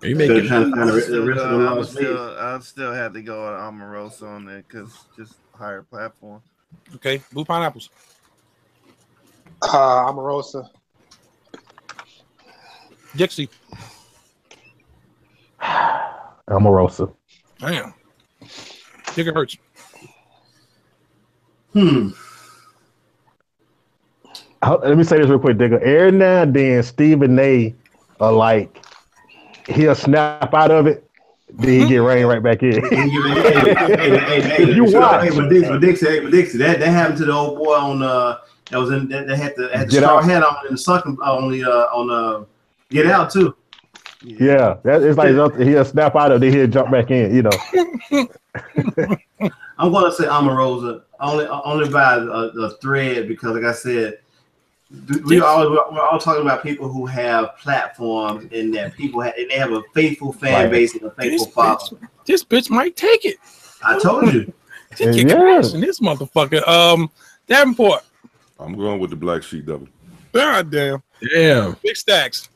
Are you making? I'll still have to go on Omarosa on there because just higher platform. Okay, blue pineapples. Omarosa. Dixie. Omarosa. Damn. Digger hurts. Let me say this real quick, Digger. Every now and then, Stephen A. He'll snap out of it, then he get rain right back in. You watch. But Dixie, that happened to the old boy on that had the straw hat on and sucking on Get Out too. Yeah, it's like he'll snap out of it, then he'll jump back in. I'm gonna say Omarosa only by a thread because, like I said, we're all talking about people who have platforms and that they have a faithful fan base and a faithful following. This bitch might take it. I told you. Take your cash in this motherfucker. Davenport. I'm going with the Black Sheep Devil. God damn. Damn. Big stacks.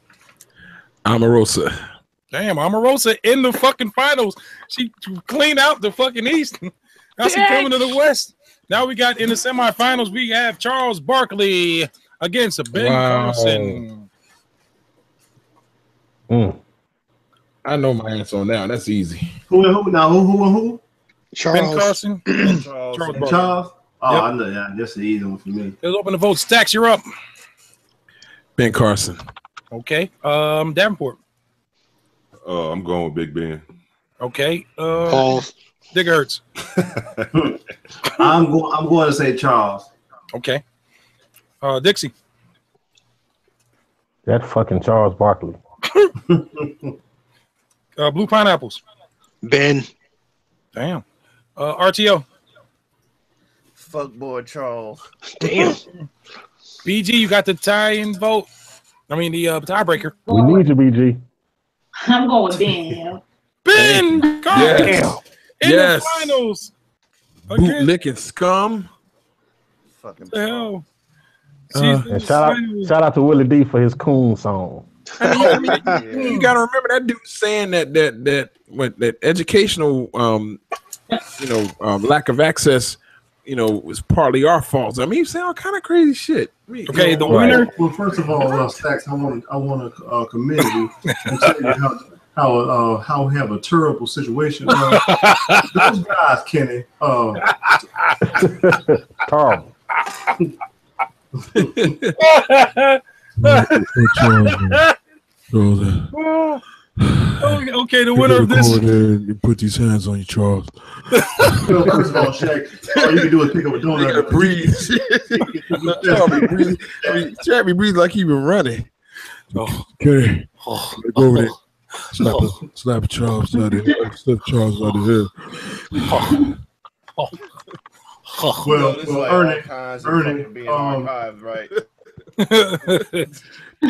Omarosa. Damn, Omarosa in the fucking finals. She cleaned out the fucking East. Now she coming to the West. Now we got in the semifinals, we have Charles Barkley against Ben Carson. I know my answer on that. That's easy. Who? Charles. Ben Carson. Charles. Oh, Yep. I know. Yeah, that's the easy one for me. Let's open the vote. Stacks, you're up. Ben Carson. Okay. Davenport. I'm going with Big Ben. Okay. Pause. Dick Hurts. I'm going to say Charles. Okay. Dixie. That fucking Charles Barkley. Blue Pineapples. Ben. Damn. RTO. Fuck boy Charles. Damn. BG, you got the tie-in vote. I mean the tiebreaker. We need you, BG. I'm going with Ben. Ben Carson in Yes. the finals. Boot licking scum. Fucking What the hell? And shout out to Willie D for his coon song. I mean, you got to remember that dude saying that educational, lack of access, was partly our fault. I mean, he's saying all kind of crazy shit. I mean, okay, the winner. Well, first of all, Stacks, I want to commend you and tell you how we have a terrible situation. Those guys, Kenny, Terrible. Okay, the winner of this. And put these hands on you, Charles. First of all, Shaq, all you can do is pick up a donut. Breathe. Charles be breathing like he been running. Okay, go over there. Slap Charles out of here. Slap Charles out of here. Well, Ernie, right?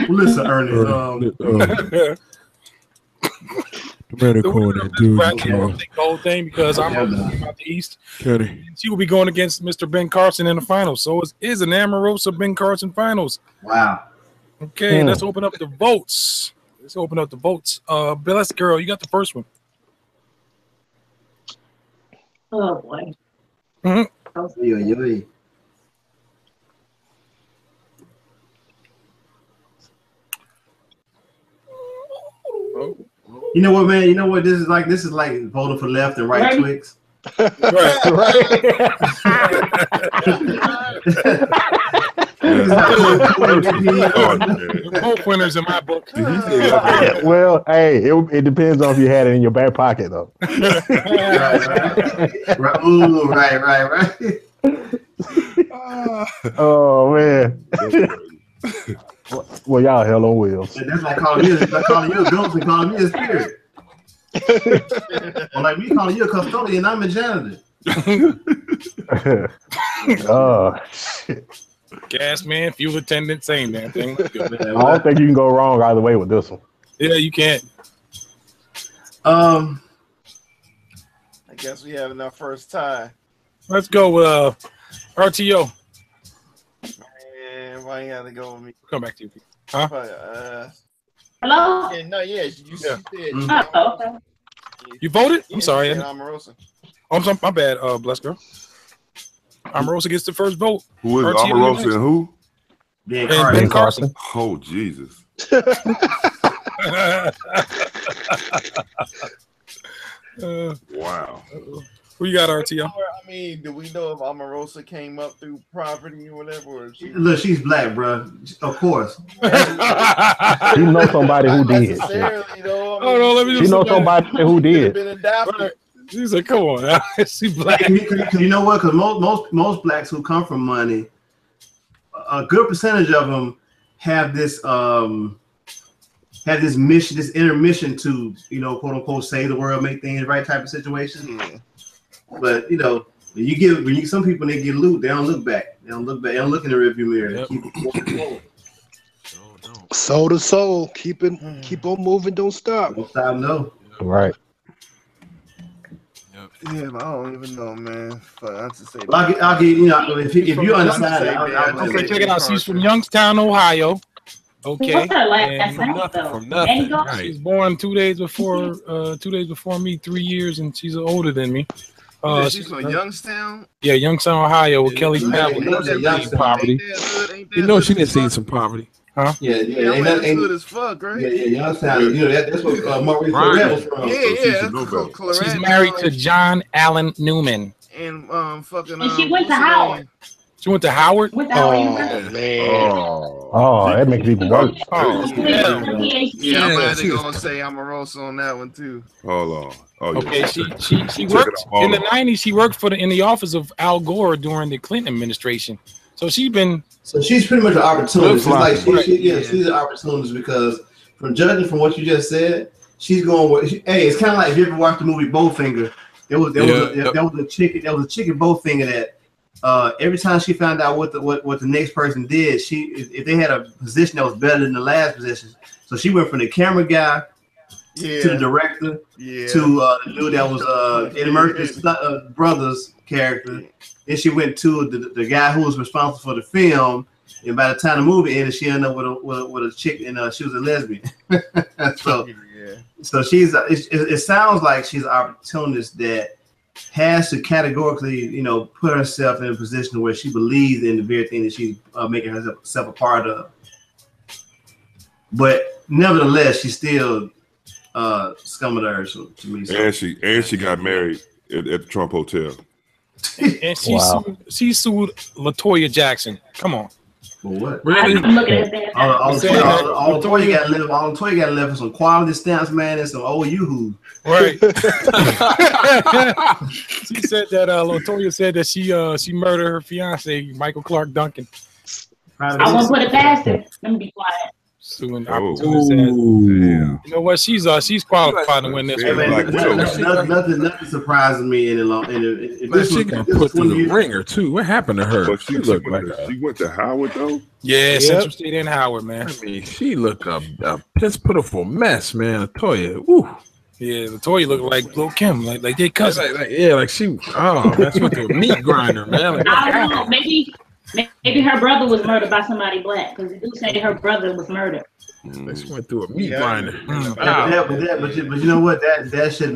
Listen, Ernie. The winner of this bracket will take the whole thing because I'm about the East. Kenny. She will be going against Mr. Ben Carson in the finals. So it is an Amorosa Ben Carson finals. Wow. Okay, let's open up the votes. Blessed girl, you got the first one. Oh boy. You know what, man? You know what this is like? This is like voting for left and right Twix. Both winners in my book. Well, hey, it depends on if you had it in your back pocket, though. Right. Ooh, right. Oh man. Well, y'all hell on wheels. That's like calling you a ghost and calling me a spirit. Or like me calling you a custodian, I'm a janitor. Oh shit. Gas man, fuel attendant, same damn thing. I don't think you can go wrong either way with this one. Yeah, you can't. I guess we have our first tie. Let's go with RTO. Man, why you gotta go with me? Come back to you. Huh? Hello? Yeah, no, yeah, you said. Okay. You voted? I'm sorry. Omarosa. I'm sorry, my bad, blessed girl. Omarosa gets the first vote. Who is RTO Omarosa next. and who? Ben Carson. Oh, Jesus. Wow. Who you got, RTO? I mean, do we know if Omarosa came up through property or whatever? Or Look, she's black, bro. Of course. You know somebody who did. She know somebody who did. She said, "Come on, she's black." You know what? Because most blacks who come from money, a good percentage of them have this mission, this inner mission to, quote unquote, save the world, make things right type of situation. Yeah. But some people, when they get loot, they don't look back. They don't look in the rearview mirror. Yep. Keep it soul to soul, keep on moving, don't stop. Don't stop, no. Right. Yeah, but I don't even know, man. I'll say. I'll get if you understand it. Okay, check it out. She's from Youngstown, Ohio. Okay. What's her last from nothing. Right. She's born 2 days before me, 3 years, and she's older than me. She's from Youngstown? Yeah, Youngstown, Ohio, with Kelly Pavlik. Poverty. You know she didn't see some poverty. Huh? Yeah. Ain't good as fuck, right? Yeah, Youngstown. That's what Maurice Claret was from. Yeah. She's married to John Allen Newman. and fucking. And she went to Howard. She went to Howard. Oh man. Oh, that makes it even worse. Yeah, I'm gonna say Omarosa on that one too. Hold on. Oh, yeah. Okay, she worked in the 90s. She worked in the office of Al Gore during the Clinton administration. So she's pretty much an opportunist. It's like she's an opportunist because from judging from what you just said, she's going with. Hey, it's kind of like if you ever watched the movie Bowfinger. There was a chicken Bowfinger that. Every time she found out what the next person did, if they had a position that was better than the last position, so she went from the camera guy to the director to the dude that was Eddie Murphy's brother's character. Then she went to the guy who was responsible for the film. And by the time the movie ended, she ended up with a chick, and she was a lesbian. So she's. It sounds like she's an opportunist that has to categorically, put herself in a position where she believes in the very thing that she's making herself a part of. But nevertheless, she's still scum of the earth to me. So. And she got married at the Trump Hotel. And she sued LaToya Jackson. Come on. For what? Really? I'm looking at that. All LaToya got to live for some quality stamps, man, and some old yoo-hoo. Right. She said that LaToya said that she murdered her fiance, Michael Clark Duncan. I won't put it past her. Let me be quiet. Suing opportunist. You know what? She's qualified to win this. Hey, man, nothing surprises me any longer. She got put through the ringer too. What happened to her? But she went to Howard though. Yeah, Central State and Howard, man. I mean, she looked a piss pitiful mess, man. LaToya. Woo. Yeah, LaToya looked like Lil' Kim, like they cousin. Like she. Oh, that's what the meat grinder, man. Like, I don't know. Maybe her brother was murdered by somebody black, because they do say her brother was murdered. She went through a meat grinder. But you know what? That should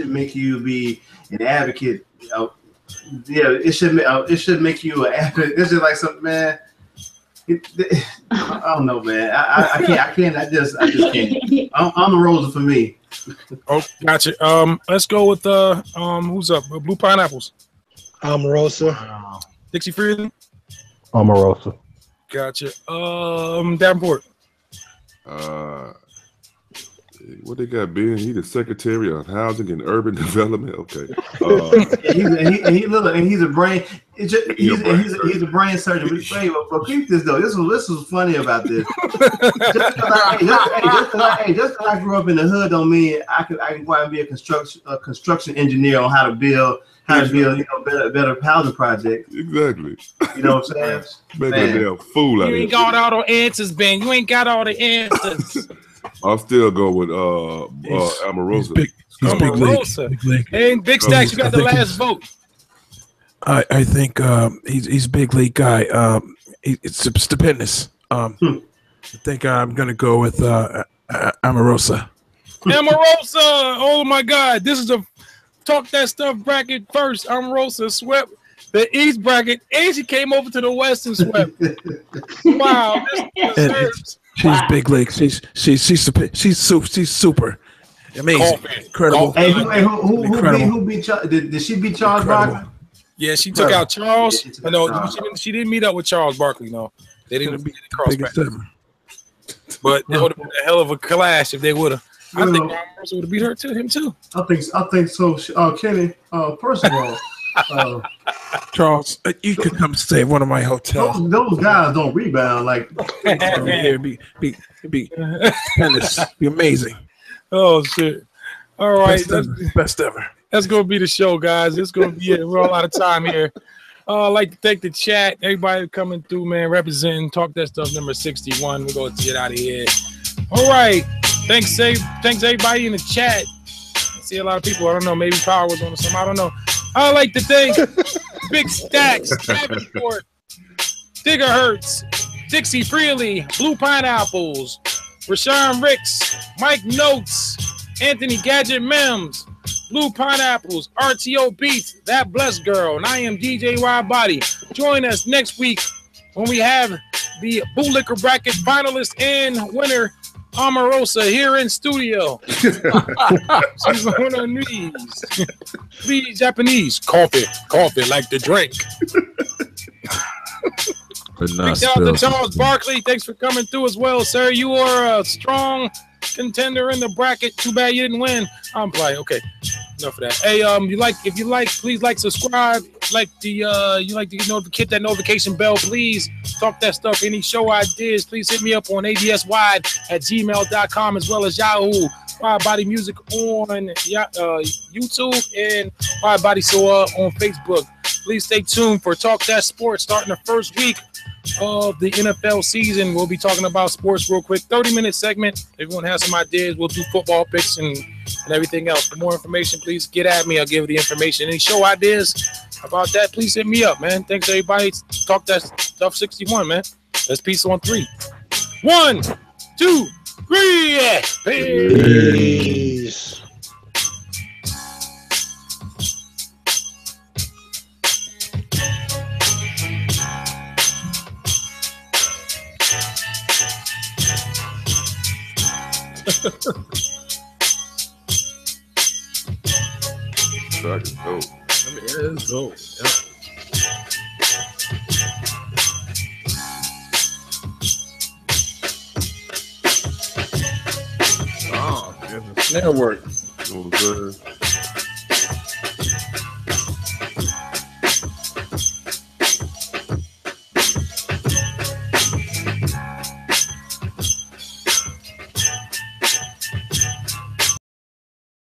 make you be an advocate. It should make you an advocate. This is like something, man. I don't know, man. I can't. I just can't. I'm the Rosa for me. Oh, gotcha. Let's go with who's up? Blue Pineapples. Omarosa. Dixie Freeland. Omarosa. Gotcha. Davenport. What they got, Ben? He the Secretary of Housing and Urban Development. Okay. He's a brain. He's a brain surgeon. But keep this though. This was funny about this. Just because I grew up in the hood don't mean I can go out and be a construction engineer on how to build better housing projects. Exactly. You know what I'm saying? Making a damn fool out of You ain't got all the answers, Ben. You ain't got all the answers. I'll still go with Omarosa. He's big league. Hey, Big Stacks, you got the last vote. I think he's big league guy. It's stupendous. I think I'm gonna go with Omarosa. Omarosa! Oh my God! This is a Talk That Stuff bracket first. Omarosa swept the East bracket, and she came over to the West and swept. Wow! She's big league. She's super. Amazing. Incredible. Hey, who beat Charles? Did she beat Charles Barkley? Yeah, she took out Charles. No, she didn't meet up with Charles Barkley. No, they didn't beat the cross back. But it would have been a hell of a clash if they would have. I think Omarosa would have beat him too. I think so. Kenny, first of all, Charles, you could come stay at one of my hotels. Those guys don't rebound like. Be amazing. Oh shit! All right, best ever. That's gonna be the show, guys. It's gonna be it. We're all out of time here. I'd like to thank the chat, everybody coming through, man, representing Talk That Stuff number 61. We're gonna get out of here. All right, thanks everybody in the chat. I see a lot of people. I don't know, maybe Power was on some. I don't know. I'd like to thank Big Stacks, Davenport, Digger Hertz, Dixie Freely, Blue Pineapples, Rashawn Ricks, Mike Notes, Anthony Gadget Mims, Blue Pineapples, RTO Beats, That Blessed Girl, and I am DJ WIDEBODY. Join us next week when we have the Bootlicker Bracket finalist and winner Omarosa here in studio. She's on her knees. Please, Japanese. Coffee like the drink. Big shout out to Charles Barkley. Thanks for coming through as well, sir. You are a strong contender in the bracket. Too bad you didn't win. I'm playing. Okay, enough of that. Hey, if you like, please like, subscribe. You like to hit that notification bell, please. Talk that stuff. Any show ideas, please hit me up on adswide@gmail.com as well as Yahoo. Wide Body Music on YouTube and Wide Body Soa on Facebook. Please stay tuned for Talk That Sports starting the first week of the NFL season. We'll be talking about sports real quick. 30-minute segment. If everyone has some ideas, we'll do football picks and everything else. For more information, please get at me. I'll give you the information. Any show ideas about that, please hit me up, man. Thanks, everybody. Talk That Stuff 61, man. Let's peace on 3. 1, 2, 3. Peace. That is dope. It is dope. Yep. Oh, goodness. Network.